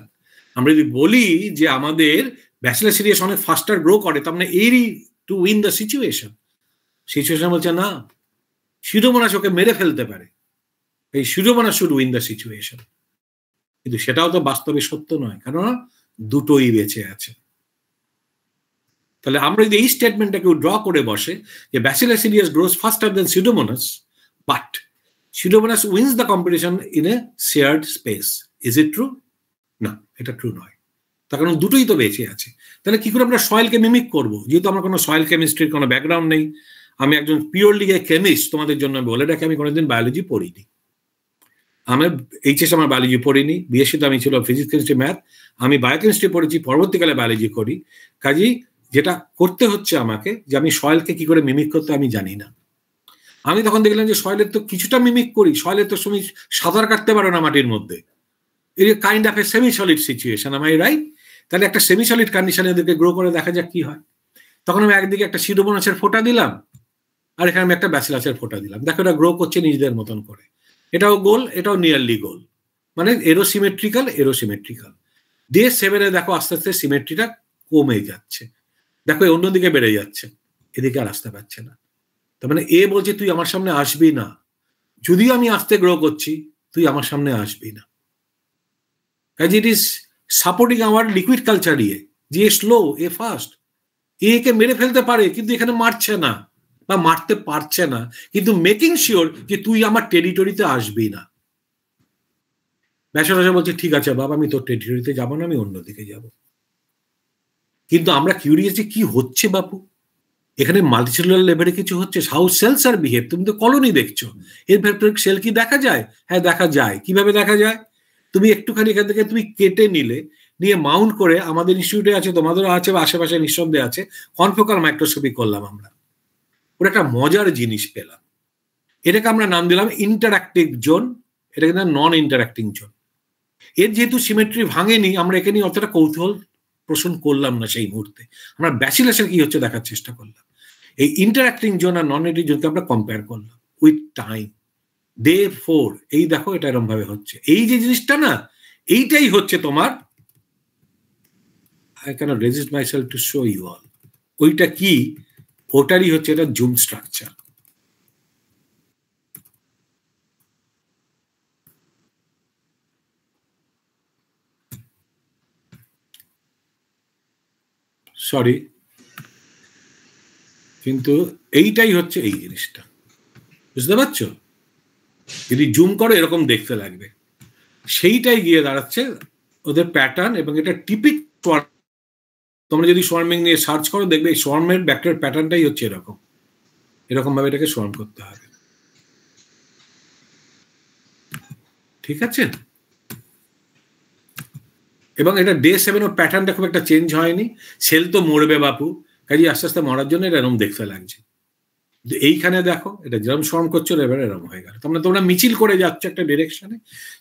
আমরা যদি বলি যে আমাদের ব্যাচেলার সিরিয়াস অনেক ফাস্টার গ্রো করে, তার মানে এরই টু উইন দ্য সিচুয়েশন বলছে না, সিডোমোনাস ওকে মেরে ফেলতে পারে, এই Pseudomonas should win the situation. কিন্তু সেটাও তো বাস্তবে সত্য নয়, কারণ দুটোই বেঁচে আছে। তাহলে আমরা যদি এই স্টেটমেন্টটাকে ড্র করে বসে যে Bacillus cereus grows faster than Pseudomonas, but Pseudomonas wins the competition in a shared space. Is it true? না, এটা ট্রু নয়। তার কারণ দুটোই তো বেঁচে আছে। তাহলে কি করে আমরা সয়েলকে মিমিক করব? যেহেতু আমার কোনো সয়েল কেমিস্ট্রির কোনো ব্যাকগ্রাউন্ড নেই, আমি একজন পিওরলি কেমিস্ট, তোমাদের জন্য বলে রাখি আমি কোনোদিন বায়োলজি পড়িনি। আমার এইচএস আমার বায়োলজি পড়িনি, বিএসসিতে আমি ছিল ফিজিক্স কেমিস্ট্রি ম্যাথ, আমি বায়োকেমিস্ট্রি পড়েছি, পরবর্তীকালে বায়োলজি করি। কাজেই যেটা করতে হচ্ছে আমাকে, যে আমি সয়েলকে কি করে মিমিক করতে আমি জানি না। আমি তখন দেখলাম যে সয়েলের তো কিছুটা মিমিক করি, সয়েলের তো তুমি সাঁতার কাটতে পারো না মাটির মধ্যে, এই kind of A semi solid situation, am I right? তাহলে একটা সেমি সলিড কন্ডিশনে এদেরকে গ্রো করে দেখা যাক কি হয়। তখন আমি একদিকে একটা সিডোমোনাসের ফোঁটা দিলাম, আর এখানে আমি একটা ব্যাসিলাসের ফোঁটা দিলাম, দেখো এটা গ্রো করছে নিজেদের মতন করে, এটাও গোল, এটাও নিয়ারলি গোল, মানে এরোসিমেট্রিক্যাল। ডে 7-এ দেখো আস্তে আস্তে সিমেট্রিটা কমে যাচ্ছে, দেখো অন্যদিকে বেড়ে যাচ্ছে, এদিকে আর আসতে পারছে না। তার মানে এ বলছে তুই আমার সামনে আসবি না, যদিও আমি আস্তে গ্রো করছি তুই আমার সামনে আসবি না। Cause it is supporting our liquid culture. যে স্লো, এ ফাস্ট, একে মেরে ফেলতে পারে কিন্তু এখানে মারছে না বা মারতে পারছে না, কিন্তু মেকিং শিওর যে তুই আমার টেরিটরিতে আসবি না। ব্যাসরাজা বলছে ঠিক আছে বাবা, আমি তোর টেরিটরিতে যাবো না, আমি অন্যদিকে যাব। কিন্তু আমরা কিউরিয়াস যে কি হচ্ছে বাপু, এখানে মাল্টিসেলুলার লেভেলে কিছু হচ্ছে, হাউ সেলস আর বিহেভ। তুমি তো কলোনি দেখছো, এর ভেতরে সেল কি দেখা যায়? হ্যাঁ দেখা যায়। কিভাবে দেখা যায়? তুমি একটুখানি এখান থেকে তুমি কেটে নিয়ে মাউন্ট করে, আমাদের ইনস্টিটিউটে আছে, তোমাদেরও আছে, বা আশেপাশে নিঃসন্দেহে আছে, কনফোকাল মাইক্রোস্কোপি করলাম আমরা, ওটা একটা মজার জিনিস পেলাম। এটাকে আমরা নাম দিলাম ইন্টারঅ্যাক্টিভ জোন, এটাকে নন ইন্টারঅ্যাক্টিং জোন। এর যেহেতু সিমেট্রি ভাঙেনি, আমরা একে নিয়ে অতটা কৌতূহল পোষণ করলাম না সেই মুহূর্তে, আমরা ব্যাসিলাসের কি হচ্ছে দেখার চেষ্টা করলাম। এই ইন্টারঅ্যাক্টিং জোন আর নন ইন্টারঅ্যাক্টিং জোনকে আমরা কম্পেয়ার করলাম উইথ টাইম। ডে 4 এই দেখো এটা এরকম ভাবে হচ্ছে, এই যে জিনিসটা না, এইটাই হচ্ছে তোমার, I cannot resist myself to show you all, ওইটা কি, ওটারই হচ্ছে এটা জুম স্ট্রাকচার। সরি, কিন্তু এইটাই হচ্ছে এই জিনিসটা, বুঝতে পারছো? যদি জুম করো এরকম দেখতে লাগবে, সেইটাই গিয়ে দাঁড়াচ্ছে ওদের প্যাটার্ন। এবং এটা টিপিক, তোমরা যদি সোয়ার্মিং নিয়ে সার্চ করো দেখবে এই সোয়ার্মের ব্যাকটেরিয়ার প্যাটার্নটাই হচ্ছে এরকম ভাবে এটাকে সোয়ার্ম করতে হবে, ঠিক আছে? এবং এটা ডে 7 ওর প্যাটার্নটা খুব একটা চেঞ্জ হয়নি, সেল তো মরবে বাপু, কাজে আস্তে আস্তে মরার জন্য এটা এরকম দেখতে লাগছে। এইখানে দেখো এটা যেরকম সোয়ার্ম করছো এবার এরকম হয়ে গেল, তোমরা মিছিল করে যাচ্ছ একটা ডিরেকশনে,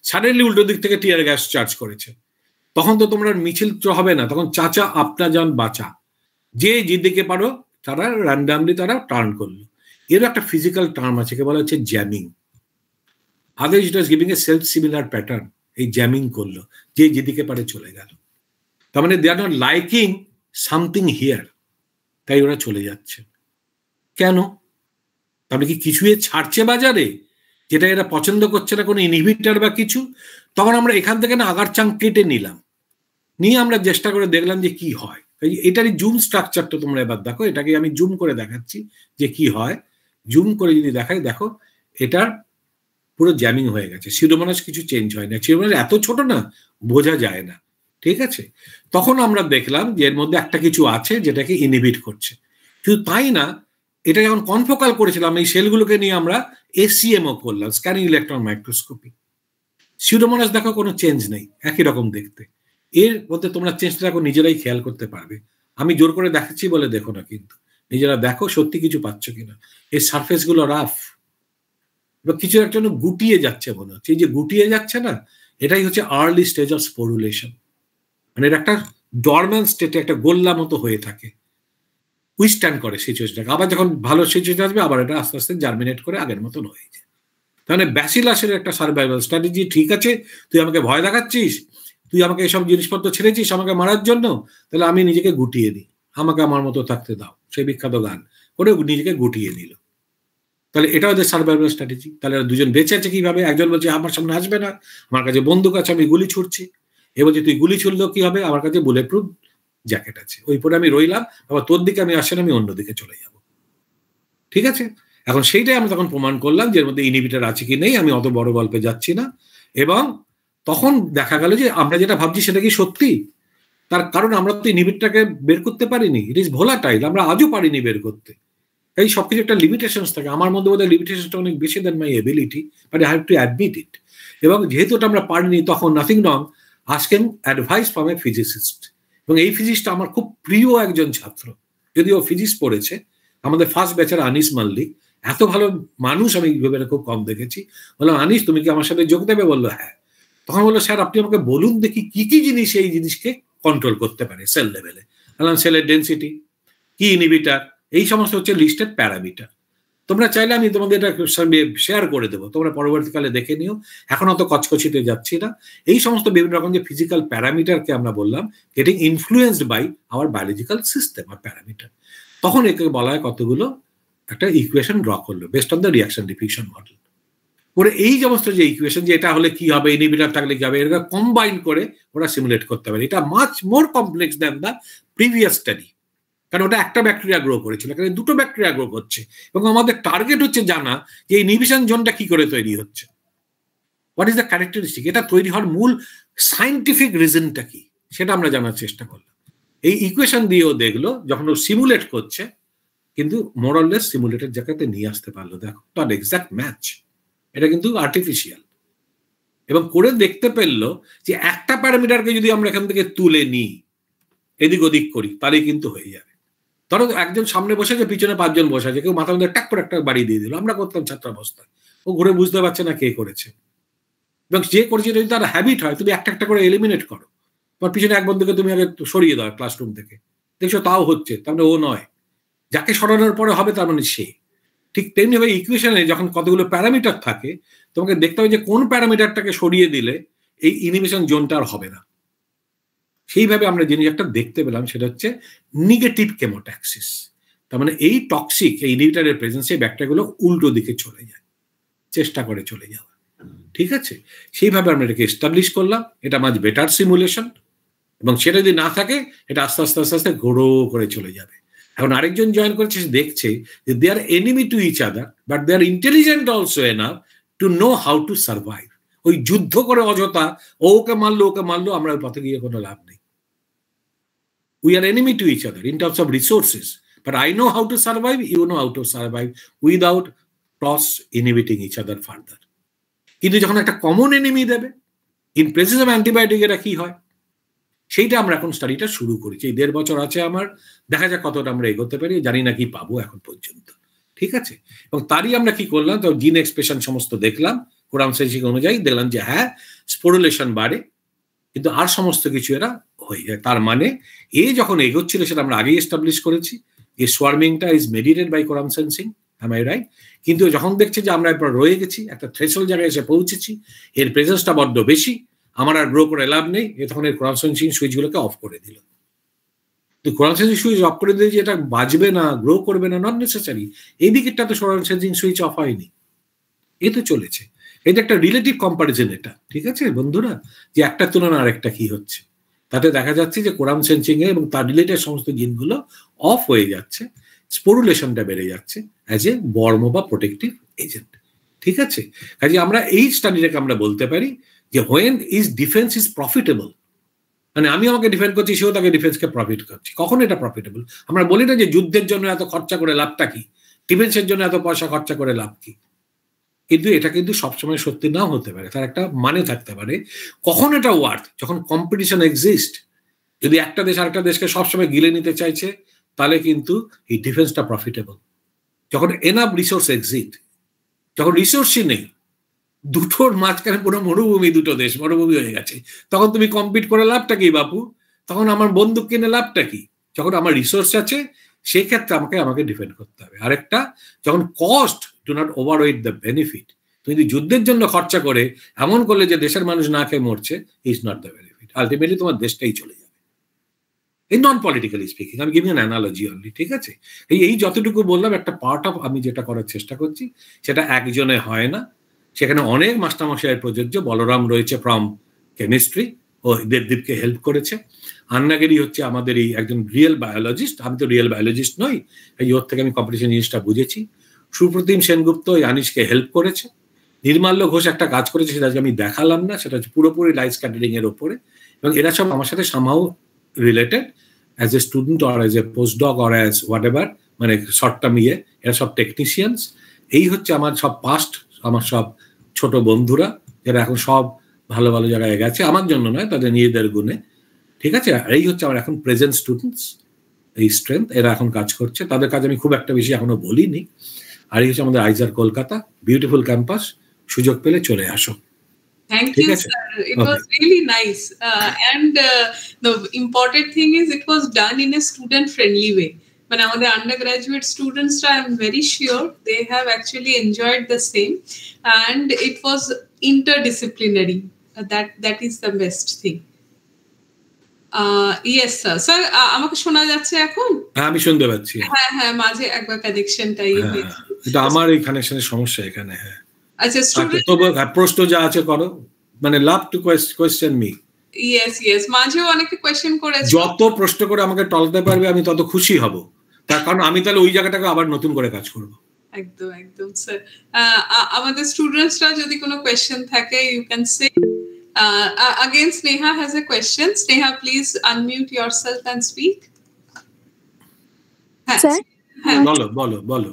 সাডেনলি উল্টো দিক থেকে টিয়ার গ্যাস চার্জ করেছে, তখন তো তোমরা মিছিল তো হবে না, তখন চাচা আপনা যান বাঁচা, যে যেদিকে পারো তারা র্যান্ডামলি তারা টার্ন করলো। এরও একটা ফিজিক্যাল টার্ম আছে, কে বলা হচ্ছে jamming. Others it was giving a self similar pattern, এই জ্যামিং করলো, যে যেদিকে পারে চলে গেল। তার মানে they are not liking something here, তাই ওরা চলে যাচ্ছে। কেন? তাহলে কি কিছু ছাড়ছে বাজারে যেটা এরা পছন্দ করছে না, কোনো ইনহিবিটার বা কিছু? তখন আমরা এখান থেকে না আগার চাং কেটে নিলাম, নিয়ে আমরা চেষ্টা করে দেখলাম যে কি হয়। এটারই জুম স্ট্রাকচারটা তোমরা এবার দেখো, এটাকে আমি জুম করে দেখাচ্ছি যে কি হয়। জুম করে যদি দেখাই, দেখো এটার পুরো জ্যামিং হয়ে গেছে, সিউডোমোনাস কিছু চেঞ্জ হয় না, সিউডোমোনাস এত ছোট না বোঝা যায় না, ঠিক আছে? তখন আমরা দেখলাম যে এর মধ্যে একটা কিছু আছে যেটাকে ইনহিবিট করছে। শুধু তাই না, এটা যখন কনফোকাল করেছিলাম এই সেলগুলোকে নিয়ে আমরা এসিএমও করলাম, স্ক্যানিং ইলেকট্রন মাইক্রোস্কোপি। সিউডোমোনাস দেখো কোনো চেঞ্জ নেই, একই রকম দেখতে। এর মধ্যে তোমরা চেঞ্জটা দেখো নিজেরাই খেয়াল করতে পারবে, আমি জোর করে দেখাচ্ছি বলে দেখো না, কিন্তু নিজেরা দেখো সত্যি কিছু পাচ্ছ কিনা। এই সারফেস গুলো রাফ বা কিছু একটা গুটিয়ে যাচ্ছে মনে হচ্ছে, এই যে গুটিয়ে যাচ্ছে না, এটাই হচ্ছে আর্লি স্টেজ অফ স্পোরুলেশন, মানে এটা একটা ডরম্যান স্টেটে একটা গোল্লা মতো হয়ে থাকে, উইস্ট্যান্ড করে সিচুয়েশনটাকে, আবার যখন ভালো সিচুয়েশন আসবে আবার এটা আস্তে আস্তে জার্মিনেট করে আগের মতন হয়ে যায়। তাহলে ব্যাসিলাসের একটা সার্ভাইভাল স্ট্র্যাটেজি, ঠিক আছে তুই আমাকে ভয় দেখাচ্ছিস, তুই আমাকে এসব জিনিসপত্র ছেড়েছিস আমাকে মারার জন্য, তাহলে আমি নিজেকে গুটিয়ে দিই, আমাকে আমার মতো থাকতে দাও, সেই বিখ্যাত গান করে নিজেকে গুটিয়ে নিল। তাহলে এটা ওদের সার্ভাইভাল স্ট্র্যাটেজি। তাহলে দুজন বেঁচে আছে কিভাবে? একজন বলছে আমার সামনে আসবে না, আমার কাছে বন্দুক আছে, আমি গুলি ছুটছি। এ বলছে তুই গুলি ছুড়লেও কি হবে, আমার কাছে বুলেট প্রুফ জ্যাকেট আছে, ওই পরে আমি রইলাম, আবার তোর দিকে আমি আসেন, আমি অন্যদিকে চলে যাব, ঠিক আছে? এখন সেইটাই আমরা তখন প্রমাণ করলাম যে এর মধ্যে ইনহিবিটর আছে কি নেই, আমি অত বড় গল্পে যাচ্ছি না। এবং তখন দেখা গেল যে আমরা যেটা ভাবছি সেটা কি সত্যি, তার কারণ আমরা তো ইনহিবিটরটাকে বের করতে পারিনি, ইট ইজ ভোলাটাইল, আমরা আজও পারিনি বের করতে। এই সবকিছু একটা লিমিটেশনস থাকে, আমার মধ্যে বোধহয় লিমিটেশনটা অনেক বেশি then my ability, but I have to admit it. এবং যেহেতু ওটা আমরা পারিনি, তখন nothing wrong asking advice from a physicist. এবং এই ফিজিক্সটা আমার খুব প্রিয় একজন ছাত্র, যদিও ফিজিক্স পড়েছে, আমাদের ফার্স্ট ব্যাচের আনিস মাল্লিক, এত ভালো মানুষ আমি ভেবে খুব কম দেখেছি। বললাম আনিস তুমি কি আমার সাথে যোগ দেবে? বললো হ্যাঁ। তখন বললো স্যার আপনি আমাকে বলুন দেখি কি কি জিনিস এই জিনিসকে কন্ট্রোল করতে পারে সেল লেভেলে। বললাম সেলের ডেন্সিটি, কি ইনহিবিটার, এই সমস্ত হচ্ছে লিস্টেড প্যারামিটার। তোমরা চাইলে আমি তোমাদের এটা শেয়ার করে দেবো, তোমরা পরবর্তীকালে দেখে নিও, এখন অত কচকচিতে যাচ্ছি না। এই সমস্ত বিভিন্ন রকম যে ফিজিক্যাল প্যারামিটারকে আমরা বললাম getting influenced by our biological system আর প্যারামিটার, তখন একে বলা হয় কতগুলো একটা ইকুয়েশন ড্র করলো based on the reaction diffusion model. ওরা এই সমস্ত যে ইকুয়েশন, যে এটা হলে কি হবে, ইনহিবিটর থাকলে কি হবে, এটা কম্বাইন করে ওরা সিমুলেট করতে পারে। এটা much more complex than the previous study, কারণ ওটা একটা ব্যাকটেরিয়া গ্রো করেছিল, কারণ দুটো ব্যাকটেরিয়া গ্রো করছে, এবং আমাদের টার্গেট হচ্ছে জানা যে এই ইনহিবিশন জোনটা কি করে তৈরি হচ্ছে, হোয়াট ইজ দ্য ক্যারেক্টারিস্টিক, এটা তৈরি হওয়ার মূল সায়েন্টিফিক রিজনটা কি, সেটা আমরা জানার চেষ্টা করলাম। এই ইকুয়েশন দিয়েও দেখলো যখন ও সিমুলেট করছে, কিন্তু মোরাললেস সিমুলেটেড জায়গাতে নিয়ে আসতে পারলো। দেখো তার এক্সাক্ট ম্যাচ, এটা কিন্তু আর্টিফিশিয়াল, এবং করে দেখতে পেললো যে একটা প্যারামিটারকে যদি আমরা এখান থেকে তুলে নিই, এদিক ওদিক করি, তাহলে কিন্তু হয়ে যাবে। ধরো একজন সামনে বসে আছে, পিছনে 5 জন বসে আছে, কেউ মাথার মধ্যে টাক করে একটা বাড়ি দিয়ে দিল, আমরা করতাম ছাত্রাবস্থায়, ও ঘুরে বুঝতে পারছে না কে করেছে, এবং যে করেছে যদি তার হ্যাবিট হয়, তুমি একটা একটা করে এলিমিনেট করো, তোমার পিছনে এক বন্ধুকে তুমি আগে সরিয়ে দাও ক্লাসরুম থেকে, দেখছো তাও হচ্ছে, তার মানে ও নয়, যাকে সরানোর পরে হবে তার মানে সে। ঠিক তেমনিভাবে ইকুয়েশনে যখন কতগুলো প্যারামিটার থাকে, তোমাকে দেখতে হবে যে কোন প্যারামিটারটাকে সরিয়ে দিলে এই ইনহিবিশন জোনটা আর হবে না। সেইভাবে আমরা জিনিস একটা দেখতে পেলাম, সেটা হচ্ছে নেগেটিভ কেমোট্যাক্সিস। তার মানে এই টক্সিক এই ইনহিবিটরের প্রেজেন্সে ব্যাকটেরিয়াগুলো উল্টো দিকে চলে যায়, চেষ্টা করে চলে যাওয়া। ঠিক আছে, সেইভাবে আমরা এটাকে এস্টাবলিশ করলাম, এটা মাঝ বেটার সিমুলেশন, এবং সেটা যদি না থাকে এটা আস্তে আস্তে আস্তে আস্তে গ্রো করে চলে যাবে। এখন আরেকজন জয়েন করেছে, সে দেখছে যে they are enemy to each other, but they are intelligent also enough to know how to survive. ওই যুদ্ধ করে অযথা ওকে মারলো ওকে মারলো, আমরা ওই পথে গিয়ে কোনো লাভ নেই। We are enemy to each other in terms of resources, but I know how to survive, you know how to survive without cross inhibiting each other further. কিন্তু যখন একটা কমন এনিমি দেবে, ইন প্রেজেন্স অফ অ্যান্টিবায়োটিক, এটা কি হয় সেইটা আমরা এখন স্টাডিটা শুরু করেছি। এই 1.5 বছর আছে আমার, দেখা যাক কতটা আমরা এগোতে পারি, জানি না কি পাবো এখন পর্যন্ত। ঠিক আছে, এবং তারই আমরা কি করলাম, তো জিন এক্সপ্রেশন সমস্ত দেখলাম, কোরাম সেন্সিং অনুযায়ী দেখলাম যে হ্যাঁ স্পোরুলেশন বাড়ে, কিন্তু আর সমস্ত কিছু এরা হয়ে যায়। তার মানে এ যখন এগোচ্ছিল, সেটা আমরা আগেই এস্টাবলিশ করেছি, এই সোয়ার্মিংটা is mediated by quorum sensing, am I right? কিন্তু যখন দেখছে যে আমরা এরপর রয়ে গেছি, একটা থ্রেশহোল্ড জায়গায় এসে পৌঁছেছি, এর প্রেজেন্সটা বড্ড বেশি, আমার আর গ্রো করে লাভ নেই, তখন এর কোরাম সেন্সিং সুইচগুলোকে অফ করে দিল। তো কোরাম সেন্সিং সুইচ অফ করে দিয়ে যে এটা বাজবে না, গ্রো করবে না, নট নেসেসারি। এই দিকেরটা তো কোরাম সেন্সিং সুইচ অফ হয়নি, এ তো চলেছে। এটা একটা রিলেটিভ কম্পারিজন, এটা ঠিক আছে বন্ধুরা, যে একটা তুলনা আর একটা কি হচ্ছে, তাতে দেখা যাচ্ছে যে কোরাম সেন্সিং এ এবং তার রিলেটেড সমস্ত জিনগুলো অফ হয়ে যাচ্ছে, স্পোরুলেশনটা বেড়ে যাচ্ছে অ্যাজ এ বর্ম বা প্রোটেক্টিভ এজেন্ট। ঠিক আছে, কাজে আমরা এই স্টাডিটাকে আমরা বলতে পারি যে when is defence is profitable, মানে আমি আমাকে ডিফেন্ড করছি, সেও তাকে ডিফেন্সকে প্রফিট করছি, কখন এটা প্রফিটেবল? আমরা বলি না যে যুদ্ধের জন্য এত খরচা করে লাভটা কি, ডিফেন্সের জন্য এত পয়সা খরচা করে লাভ কি, কিন্তু এটা কিন্তু সবসময় সত্যি নাও হতে পারে, তার একটা মানে থাকতে পারে। কখন এটা ওয়ার্থ? যখন কম্পিটিশন এক্সিস্ট, যদি একটা দেশ আরেকটা দেশকে সবসময় গিলে নিতে চাইছে, তাহলে কিন্তু এই ডিফেন্সটা প্রফিটেবল। যখন এনাফ রিসোর্স এক্সিস্ট, যখন রিসোর্সই নেই, দুটোর মাঝখানে পুরো মরুভূমি, দুটো দেশ মরুভূমি হয়ে গেছে, তখন তুমি কম্পিট করে লাভটা কি বাপু? তখন আমার বন্দুক কিনে লাভটা কি? যখন আমার রিসোর্স আছে, সেই ক্ষেত্রে আমাকে ডিফেন্ড করতে হবে। আরেকটা, যখন cost do not overweight the benefit, তুমি যদি যুদ্ধের জন্য খরচা করে এমন করলে যে দেশের মানুষ না খেয়ে মরছে, is not the benefit, ultimately তোমার দেশটাই চলে যাবে। এই নন পলিটিক্যালি স্পিকিং, আমি গিভিং অ্যান অ্যানালজি অনলি। ঠিক আছে, এই যতটুকু বললাম, একটা পার্ট অফ আমি যেটা করার চেষ্টা করছি, সেটা একজনে হয় না, সেখানে অনেক মাস্টারমশাইয়ের প্রযোজ্য। বলরাম রয়েছে ফ্রম কেমিস্ট্রি, ও দেবদীপকে হেল্প করেছে। আন্নাগিরি হচ্ছে আমাদের এই একজন রিয়েল বায়োলজিস্ট, আমি তো রিয়েল বায়োলজিস্ট নই, এই ওর থেকে আমি কম্পিটিশন জিনিসটা বুঝেছি। সুপ্রতিম সেনগুপ্ত আনিশকে হেল্প করেছে। নির্মাল্য ঘোষ একটা কাজ করেছে, সেটা আমি দেখালাম না, সেটা হচ্ছে পুরোপুরি লাইফ স্ক্যাটারিং এর ওপরে, এবং এরা সব আমার সাথে somehow related as a student or as a postdoc or as what ever, মানে শর্ট টার্ম এরা সব টেকনিশিয়ানস। এই হচ্ছে আমার সব পাস্ট, আমার সব ছোট বন্ধুরা, যারা এখন সব ভালো ভালো জায়গায় গেছে, আমার জন্য নয়, তাদের নিজেদের গুণে। ঠিক আছে, এই হচ্ছে আমার এখন প্রেজেন্ট স্টুডেন্টস, এই স্ট্রেংথ, এরা এখন কাজ করছে, তাদের কাজ আমি খুব একটা বেশি এখনো বলিনি। আর এই হচ্ছে আমাদের আইজার কলকাতা, বিউটিফুল ক্যাম্পাস, সুযোগ পেলে চলে আসো। Thank you, sir. It was really nice. And the important thing is it was done in a student-friendly way. মানে আমাদের আন্ডারগ্রাজুয়েট স্টুডেন্টসরা I am very sure they have actually enjoyed the same and it was interdisciplinary that is the best thing. Yes sir. Sir আমাকে শোনা যাচ্ছে এখন? হ্যাঁ আমি শুনতে পাচ্ছি। হ্যাঁ হ্যাঁ মাঝে একবার কানেকশনটা এটা আমার এই কানেকশনের সমস্যা এখানে। হ্যাঁ আচ্ছা স্টুডেন্ট তবে প্রশ্ন যা আছে করো, মানে love to question me. Yes মাঝেও অনেকে কোয়েশ্চেন করেছে। যত প্রশ্ন করে আমাকে টলতে পারবে আমি তত খুশি হব, তার কারণ আমি তাহলে ওই জায়গাটাকে আবার নতুন করে কাজ করব। একদম স্যার। আমাদের স্টুডেন্টসরা যদি কোনো কোয়েশ্চেন থাকে you can say. Again, Sneha has a question. Sneha, please unmute yourself and speak. Sir? বলো।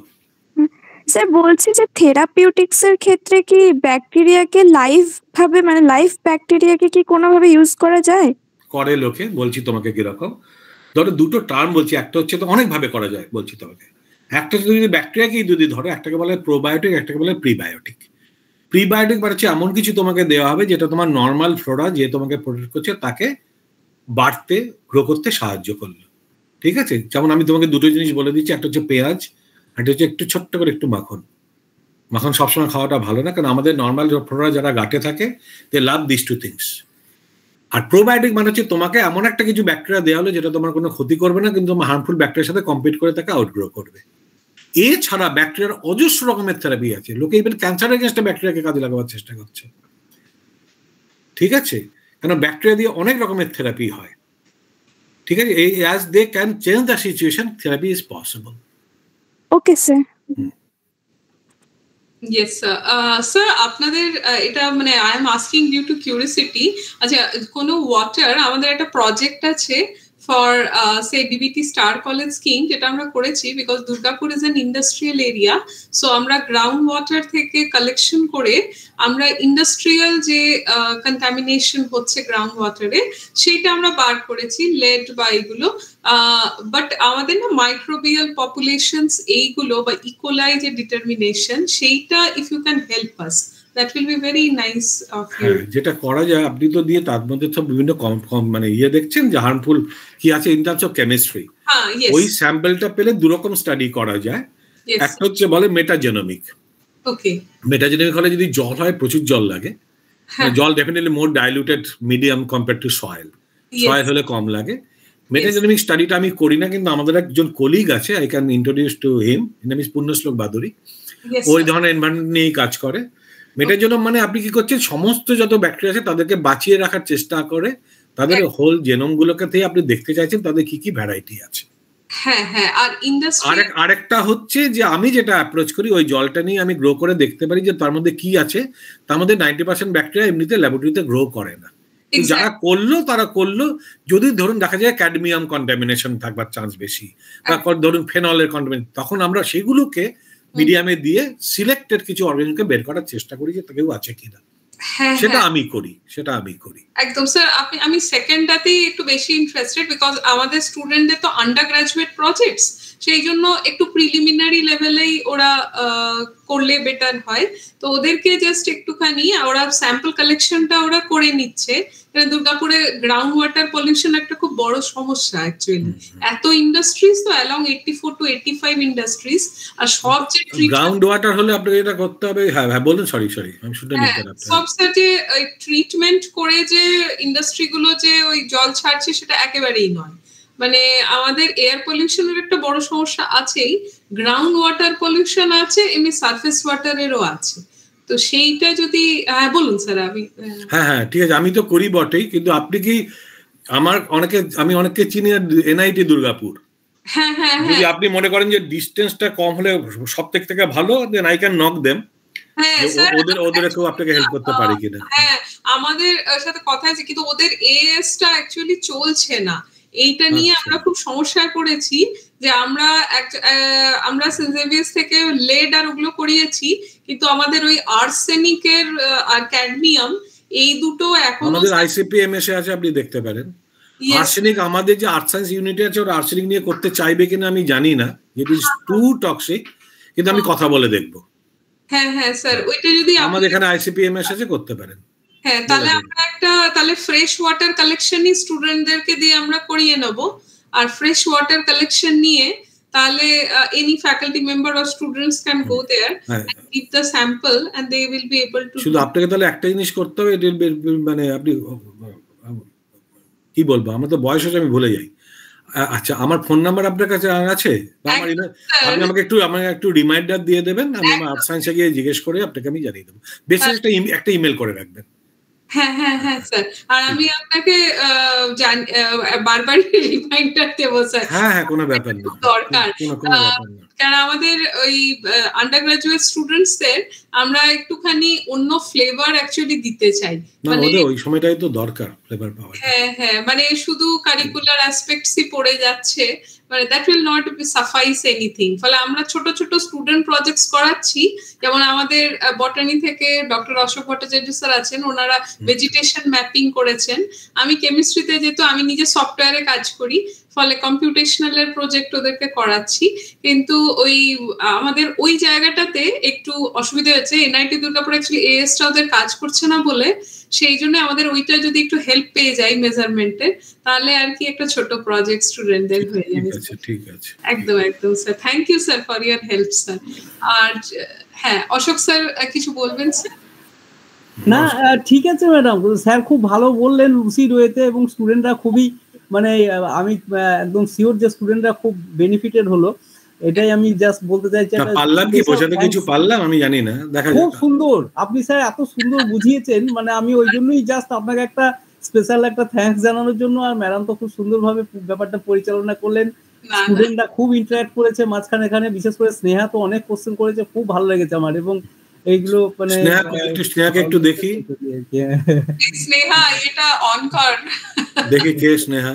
স্যার বলছি যে থেরাপিউটিক্স এর ক্ষেত্রে কি ব্যাকটেরিয়াকে লাইভ ভাবে, মানে লাইভ ব্যাকটেরিয়াকে কি কোনোভাবে ইউজ করা যায়? করে লোকে, বলছি তোমাকে কিরকম। ধরো দুটো টার্ম বলছি, একটা হচ্ছে তো অনেক ভাবে করা যায় বলছি তোমাকে। একটা হচ্ছে যদি ব্যাকটেরিয়াকেই যদি ধরো, একটাকে বলে প্রোবায়োটিক, একটাকে বলে প্রিবায়োটিক। প্রিবায়োটিক মানে হচ্ছে এমন কিছু তোমাকে দেওয়া হবে যেটা তোমার নর্মাল ফ্লোরা যে তোমাকে প্রোটেক্ট করছে তাকে বাড়তে গ্রো করতে সাহায্য করলো। ঠিক আছে, যেমন আমি তোমাকে দুটো জিনিস বলে দিচ্ছি, একটা হচ্ছে পেঁয়াজ, একটা হচ্ছে একটু ছোট্ট করে একটু মাখন। মাখন সবসময় খাওয়াটা ভালো না, কারণ আমাদের নর্মাল ফ্লোরা যারা গাটে থাকে they love this two things. আর প্রোবায়োটিক মানে হচ্ছে তোমাকে এমন একটা কিছু ব্যাকটেরিয়া দেওয়া হলো যেটা তোমার কোনো ক্ষতি করবে না, কিন্তু তোমার হার্মফুল ব্যাকটেরিয়ার সাথে কম্পিট করে তাকে আউটগ্রো করবে। এছাড়া ব্যাকটেরিয়ার অজস্র রকমের থেরাপি আছে। লোকে ইভেন ক্যান্সারের এগেইনস্টে ব্যাকটেরিয়াকে কাজে লাগাবার চেষ্টা করছে। ঠিক আছে, কারণ ব্যাকটেরিয়া দিয়ে অনেক রকমের থেরাপি হয়। ঠিক আছে, as they can change the situation, therapy is possible. Okay sir. Yes sir আপনাদের এটা মানে I am asking due to curiosity. আচ্ছা কোনো ওয়াটার, আমাদের একটা প্রজেক্ট আছে for say DBT star college scheme, যেটা আমরা করেছি because Durgapur is an industrial area. So আমরা গ্রাউন্ড ওয়াটার থেকে কালেকশন করে আমরা ইন্ডাস্ট্রিয়াল যে কন্টামিনেশন হচ্ছে গ্রাউন্ড ওয়াটারে সেইটা আমরা বার করেছি, লেড বা এগুলো। বাট আমাদের না মাইক্রোবিয়াল পপুলেশনস এইগুলো বা ইকোলাই যে ডিটারমিনেশন সেইটা if you can help us that will be very nice of you. যেটা করা যায়, আপনি তো দিয়ে তার মধ্যে সব বিভিন্ন মানে দেখছেন যে হার্মফুল কি আছে ইন টার্মস অফ কেমিস্ট্রি। ওই স্যাম্পলটা পেলে দুরকম স্টাডি করা যায়। একটা হচ্ছে বলে মেটাজেনোমিক। ওকে, মেটাজেনোমিক হলে যদি জল হয়, প্রচুর জল লাগে। জল definitely more diluted medium compare to soil. Soil হলে কম লাগে। মেটাজেনোমিক স্টাডিটা আমি করি না, কিন্তু আমাদের একজন কলিগ আছে, I can introduce to him, নাম ইজ পুণ্যশ্লোক বাদুরী। ওই ধরনের এনভায়রনমেন্ট নিয়েই কাজ করে। মেটাজেনোম মানে আপনি কি করছেন, সমস্ত যত ব্যাকটেরিয়া আছে তাদেরকে বাঁচিয়ে রাখার চেষ্টা করে, তাদের হোল জেনোম গুলোকে থেকে আপনি দেখতে চাইছেন তাদের কি কি ভ্যারাইটি আছে। আরেকটা হচ্ছে যে আমি যেটা অ্যাপ্রোচ করি, ওই জলটা নিয়ে আমি গ্রো করে দেখতে পারি যে তার মধ্যে কি আছে। তার মধ্যে 90% ব্যাকটেরিয়া এমনিতে ল্যাবরেটরিতে গ্রো করে না। যারা করলো তারা করলো, যদি ধরুন দেখা যায় ক্যাডমিয়াম কন্টামিনেশন থাকবার চান্স বেশি, বা ধরুন ফেনলের কন্টামিনেশন, তখন আমরা সেগুলোকে মিডিয়ামে দিয়ে সিলেক্টেড কিছু অর্গানিজমকে বের করার চেষ্টা করি যে কেউ আছে কিনা। সেটা আমি করি। একদম স্যার, আমি সেকেন্ডটাতেই একটু বেশি ইন্টারেস্টেড বিকজ আমাদের স্টুডেন্টদের তো আন্ডার গ্রাজুয়েট প্রজেক্টস, সেই জন্য একটু প্রিলিমিনারি লেভেলেই ওরা করলে বেটার হয়। তো ওদেরকে জাস্ট একটুখানি ওরা স্যাম্পল কালেকশনটা ওরা করে নিচ্ছে। দুর্গাপুরে গ্রাউন্ড ওয়াটার পলিউশন একটা খুব বড় সমস্যা অ্যাকচুয়ালি। এত ইন্ডাস্ট্রিজ তো অ্যালং 84 to 85 ইন্ডাস্ট্রিজ, আর সব যে গ্রাউন্ড ওয়াটার হলে আপনাকে এটা করতে হবে। হ্যাঁ বলুন, সরি আমি শুনতে নিতে না। সব যে ট্রিটমেন্ট করে যে ইন্ডাস্ট্রি গুলো যে ওই জল ছাড়ছে সেটা একেবারেই নয়। মানে আমাদের এয়ার পলিউশনের একটা বড় সমস্যা আছেই, গ্রাউন্ড ওয়াটার পলিউশন আছে, এমনি সারফেস ওয়াটারেরও আছে। তো সেইটা যদি বলুন স্যার। হ্যাঁ ঠিক আছে, আমি তো করি বটেই, কিন্তু আপনি কি আমি অনেককে চিনি এনআইটি দুর্গাপুর। হ্যাঁ যদি আপনি মনে করেন যে ডিস্টেন্সটা কম হলে সব থেকে ভালো, then I can knock them. ওদের কেউ আপনাকে হেল্প করতে পারে কিনা। হ্যাঁ, আমাদের সাথে কথা আছে, কিন্তু ওদের এএসটা অ্যাকচুয়ালি চলছে না। এইটা নিয়ে আমরা খুব সমস্যায় পড়েছি যে আমরা সেন্ট জেভিয়ার্স থেকে লেড আর ওগুলো করিয়েছি, কিন্তু আমাদের ওই আর্সেনিকের আর ক্যাডমিয়াম এই দুটো এখন আমাদের আইসিপিএমএস এ আছে, আপনি দেখতে পারেন। আর্সেনিক আমাদের যে আর্থ সায়েন্স ইউনিটে আছে, ওরা আর্সেনিক নিয়ে করতে চাইবে কিনা আমি জানি না, ইট ইজ টু টক্সিক, কিন্তু আমি কথা বলে দেখবো। হ্যাঁ স্যার, ওইটা যদি আমাদের এখানে আইসিপিএমএস আছে, করতে পারেন। হ্যাঁ, তাহলে আমরা তাহলে ফ্রেশ ওয়াটার কালেকশনই স্টুডেন্টদেরকে দিয়ে আমরা করিয়ে নেব, আর ফ্রেশ ওয়াটার কালেকশন নিয়ে তাহলে any faculty member or students can go there and give the sample and they will be able to শুধু আপনাকে তাহলে একটা জিনিস করতে হবে, মানে আপনি কি বলবো, আমার তো বয়স হচ্ছে, আমি ভুলে যাই। আচ্ছা, আমার ফোন নাম্বার আপনার কাছে আছে? আপনি আমাকে একটু রিমাইন্ডার দিয়ে দেবেন, আমি আমার আর্ট সায়েন্সে গিয়ে জিজ্ঞেস করে আপনাকে আমি জানিয়ে দেবো। বেশি একটা ইমেল করে রাখবেন। হ্যাঁ স্যার, আর আমি আপনাকে বারবার রিমাইন্ডার দেবো স্যার। হ্যাঁ, কোনো ব্যাপার না, দরকার। কারণ আমাদের ওই আন্ডার গ্রাজুয়েট স্টুডেন্টসদের আমরা একটুখানি অন্য ফ্লেভার অ্যাকচুয়ালি দিতে চাই, মানে ওই সময়টাই তো দরকার ফ্লেভার পাওয়া। হ্যাঁ, মানে শুধু কারিকুলার অ্যাসপেক্টসই পড়ে যাচ্ছে, মানে দ্যাট উইল নট সাফাইস এনিথিং। ফলে আমরা ছোট ছোট স্টুডেন্ট প্রজেক্টস করাচ্ছি, যেমন আমাদের বটানি থেকে ডক্টর অশোক ভট্টাচার্য স্যার আছেন, ওনারা ভেজিটেশন ম্যাপিং করেছেন। আমি কেমিস্ট্রিতে, যেহেতু আমি নিজে সফটওয়্যারে কাজ করি, ফলে কম্পিউটেশনাল এর প্রজেক্ট ওদেরকে করাচ্ছি। কিন্তু ওই আমাদের ওই জায়গাটাতে একটু অসুবিধা হয়েছে, এনআইটি দুর্গাপুর অ্যাকচুয়ালি এএসটা ওদের কাজ করছে না বলে, সেই জন্য আমাদের ওইটা যদি একটু হেল্প পেয়ে যাই মেজারমেন্টে, তাহলে আর কি একটা ছোট প্রজেক্ট স্টুডেন্টদের হয়ে যাবে। ঠিক আছে, একদম sir. Thank you sir for your help sir. আর হ্যাঁ, অশোক স্যার কিছু বলবেন স্যার? না, ঠিক আছে ম্যাডাম, স্যার খুব ভালো বললেন লুসিড ওয়েতে, এবং স্টুডেন্টরা খুবই, মানে আমি একদম শিওর যে স্টুডেন্টরা খুব বেনিফিটেড হলো, এটাই আমি জাস্ট বলতে চাইছি। পারলাম কি বোঝাতে, কিছু পারলাম আমি জানি না, দেখা যাক। খুব সুন্দর, আপনি স্যার এত সুন্দর বুঝিয়েছেন, মানে আমি ওই জন্যই জাস্ট আপনাকে একটা স্পেশাল একটা থ্যাঙ্কস জানানোর জন্য। আর ম্যাডাম তো খুব সুন্দরভাবে ব্যাপারটা পরিচালনা করলেন, স্টুডেন্টরা খুব ইন্টারঅ্যাক্ট করেছে মাঝখানে এখানে, বিশেষ করে স্নেহা তো অনেক কোশ্চেন করেছে, খুব ভালো লেগেছে আমার। এবং এইগুলো মানে স্নেহাকে একটু দেখি, স্নেহা এটা অন কর, দেখি কে স্নেহা।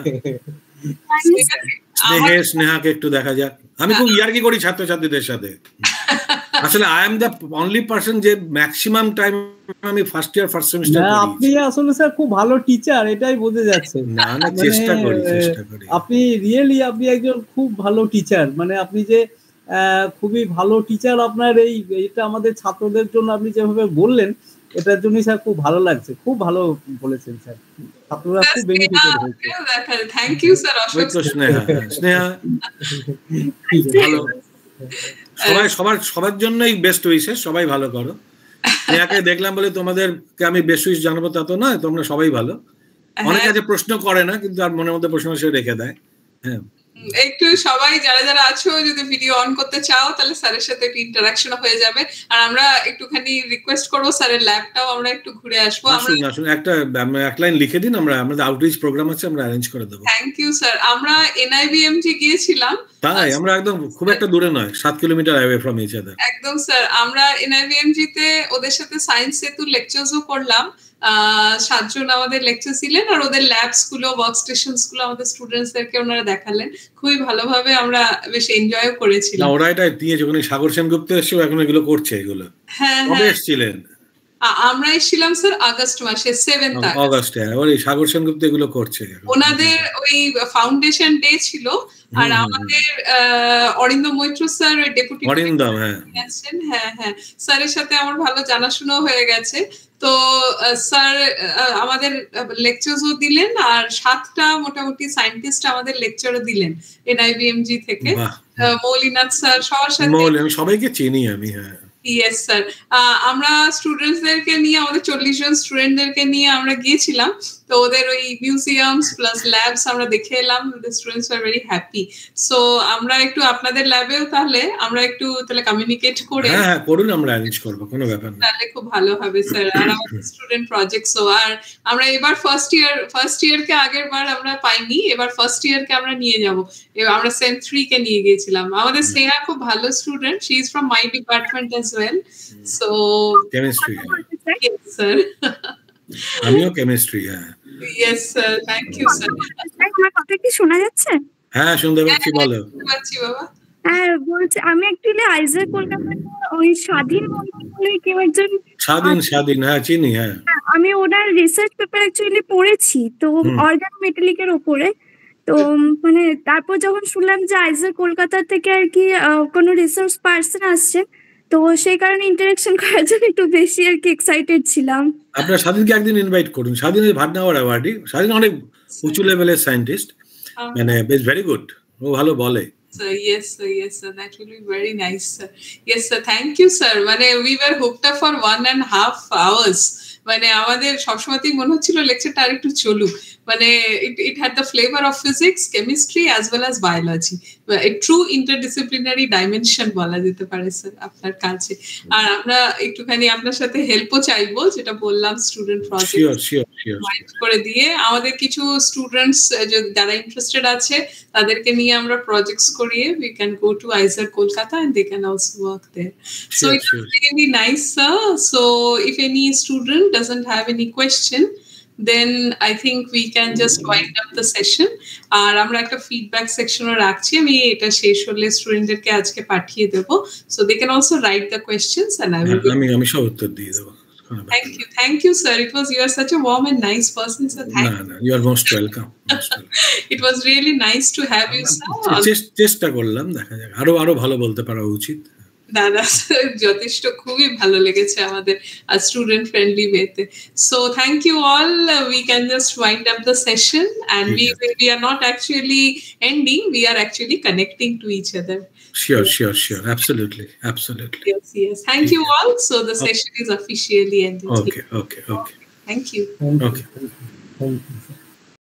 স্নেহাকে একটু দেখা যাক। আমি খুব ইয়ার্কি করি ছাত্রছাত্রীদের সাথে, আসলে I am the only person যে ম্যাক্সিমাম টাইম আমি ফার্স্ট ইয়ার ফার্স্ট সেমিস্টার করি। আপনি আসলে স্যার খুব ভালো টিচার, এটাই বোঝা যাচ্ছে। না, চেষ্টা করি। আপনি রিয়েলি আপনি একজন খুব ভালো টিচার, মানে আপনি যে খুবই ভালো টিচার। আপনার এইটা আমাদের ছাত্রদের জন্য আপনি যেভাবে বললেন, এটার জন্যই স্যার খুব ভালো লাগছে, খুব ভালো বলেছেন স্যার, ছাত্ররা খুব বেনিফিটেড হয়েছে। Thank you sir Ashok. Sneha ভালো, সবার জন্যই বেস্ট উইশেস, সবাই ভালো করো। স্নেহাকে দেখলাম বলে তোমাদেরকে আমি বেস্ট উইশ জানাবো তা তো নয়, তোমরা সবাই ভালো। অনেকে আছে প্রশ্ন করে না, কিন্তু আর মনের মধ্যে প্রশ্ন সে রেখে দেয়। হ্যাঁ, একটু সবাই যারা আছো, যদি ভিডিও অন করতে চাও তাহলে স্যারের সাথে একটু ইন্টারাকশন হয়ে যাবে। আর আমরা একটুখানি রিকোয়েস্ট করবো স্যারের ল্যাবটাও আমরা একটু ঘুরে আসবো। আসুন, এক লাইন লিখে দিন, আমাদের আউটরিচ প্রোগ্রাম আছে, আমরা অ্যারেঞ্জ করে দেবো। Thank you sir. আমরা এনআইবিএমজি গিয়েছিলাম, তাই আমরা একদম খুব একটা দূরে নয়, 7 kilometre away from each other. একদম স্যার, আমরা এনআইবিএমজি তে ওদের সাথে সায়েন্স সেতু লেকচারসও করলাম। 7 জন আমাদের লেকচার ছিলেন, আর ওদের ল্যাবস গুলো, ওয়ার্ক স্টেশনস গুলো আমাদের স্টুডেন্টসদেরকে ওনারা দেখালেন। খুবই ভালোভাবে আমরা বেশ এনজয়ও করেছিলাম। ওরা এটা দিয়েছে, ওখানে সাগর সেনগুপ্ত এসে এখন এগুলো করছে। এগুলো কবে এসেছিলেন? আমরা এসেছিলাম স্যার আগস্ট মাসে, 7th আগস্টে। ওই সাগর সেনগুপ্ত এগুলো করছে, ওনাদের ওই ফাউন্ডেশন ডে ছিল। আর আমাদের অরিন্দম মৈত্র স্যার, ওই ডেপুটি অরিন্দম, হ্যাঁ, স্যারের সাথে আমার ভালো জানাশোনা হয়ে গেছে। তো স্যার আমাদের লেকচারও দিলেন, আর 7টা মোটামুটি সায়েন্টিস্ট আমাদের লেকচারও দিলেন এনআইবিএমজি থেকে। মৌলিনাথ স্যার, সবার সাথে আমি সবাইকে চিনি আমি। হ্যাঁ, ইয়েস স্যার। আমরা স্টুডেন্টসদেরকে নিয়ে, আমাদের 40 জন স্টুডেন্টদেরকে নিয়ে আমরা গিয়েছিলাম। তো ওদের ওই মিউজিয়ামস প্লাস ল্যাবস আমরা দেখে এলাম। The students are very happy. So আমরা একটু আপনাদের ল্যাবেও তাহলে কমিউনিকেট করে, হ্যাঁ করুন, আমরা অ্যারেঞ্জ করব, কোনো ব্যাপার না। তাহলে খুব ভালো হবে স্যার। আর আমাদের স্টুডেন্ট প্রজেক্টসও, আর আমরা এবার ফার্স্ট ইয়ারকে আগের বার আমরা পাইনি, এবার ফার্স্ট ইয়ারকে আমরা নিয়ে যাব। আমরা সেম 3 কে নিয়ে গিয়েছিলাম। আমাদের স্নেহা খুব ভালো student, she is from my department as well. So chemistry, sir. আমিও কেমিস্ট্রি। হ্যাঁ, yes sir, thank you sir. আমার কথা কি শোনা যাচ্ছে? হ্যাঁ, শুনতে পাচ্ছি, বলো। পাচ্ছি বাবা। হ্যাঁ, বলছি আমি অ্যাকচুয়ালি আইজার কলকাতার ওই স্বাধীন বলে কেউ একজন, স্বাধীন, হ্যাঁ চিনি। হ্যাঁ, আমি ওনার রিসার্চ পেপার অ্যাকচুয়ালি পড়েছি, তো অর্গানোমেটালিকের উপরে। তো মানে তারপর যখন শুনলাম যে আইজার কলকাতা থেকে আর কি কোনো রিসার্চ পার্সন আসছে, তো সেই কারণে ইন্টারাকশন করার জন্য একটু বেশি আর কি এক্সাইটেড ছিলাম। আপনার স্বাধীনকে একদিন ইনভাইট করুন। স্বাধীনের ভাটনাগর অ্যাওয়ার্ডি, স্বাধীন অনেক উঁচু লেভেলের সায়েন্টিস্ট, মানে বেশ ভেরি গুড, ও ভালো বলে। sir. Yes, sir. Yes, sir. That will be very nice, sir. Yes, sir. Thank you, sir. We were hooked up for 1.5 hours. মানে আমাদের সবসময়তেই মনে হচ্ছিল লেকচারটা আর একটু চলুক, মানে it had the flavour of physics, chemistry as well as biology, true interdisciplinary dimension বলা যেতে পারে স্যার আপনার কাছে। আর আমরা একটুখানি আপনার সাথে হেল্পও চাইবো, যেটা বললাম স্টুডেন্ট প্রজেক্ট করে দিয়ে আমাদের কিছু স্টুডেন্টস যারা ইন্টারেস্টেড আছে তাদেরকে নিয়ে আমরা প্রজেক্টস করিয়ে we can go to IISER Kolkata and they can also work there. So it was really nice, sir. So if any student doesn't have any question, then I think we can just wind up the session. আর আমরা একটা feedback সেকশনও রাখছি, আমি এটা শেষ হলে স্টুডেন্টদেরকে আজকে পাঠিয়ে দেবো, so they can also write the questions and I will আমি সব উত্তর দিয়ে দেবো। Thank you, sir. You are such a warm and nice person, sir. Thank you. You are most welcome. It was really nice to have you, sir. চেষ্টা করলাম, দেখা যাক আরো ভালো বলতে পারা উচিত। দাদা যথেষ্ট, খুবই ভালো লেগেছে আমাদের স্টুডেন্ট ফ্রেন্ডলি ওয়েতে। So thank you all, we can just wind up the session and we are not actually ending, we are actually connecting to each other. Sure. Absolutely. Yes. Thank you all. So the session is officially ended. Okay. Thank you. Okay. Thank you.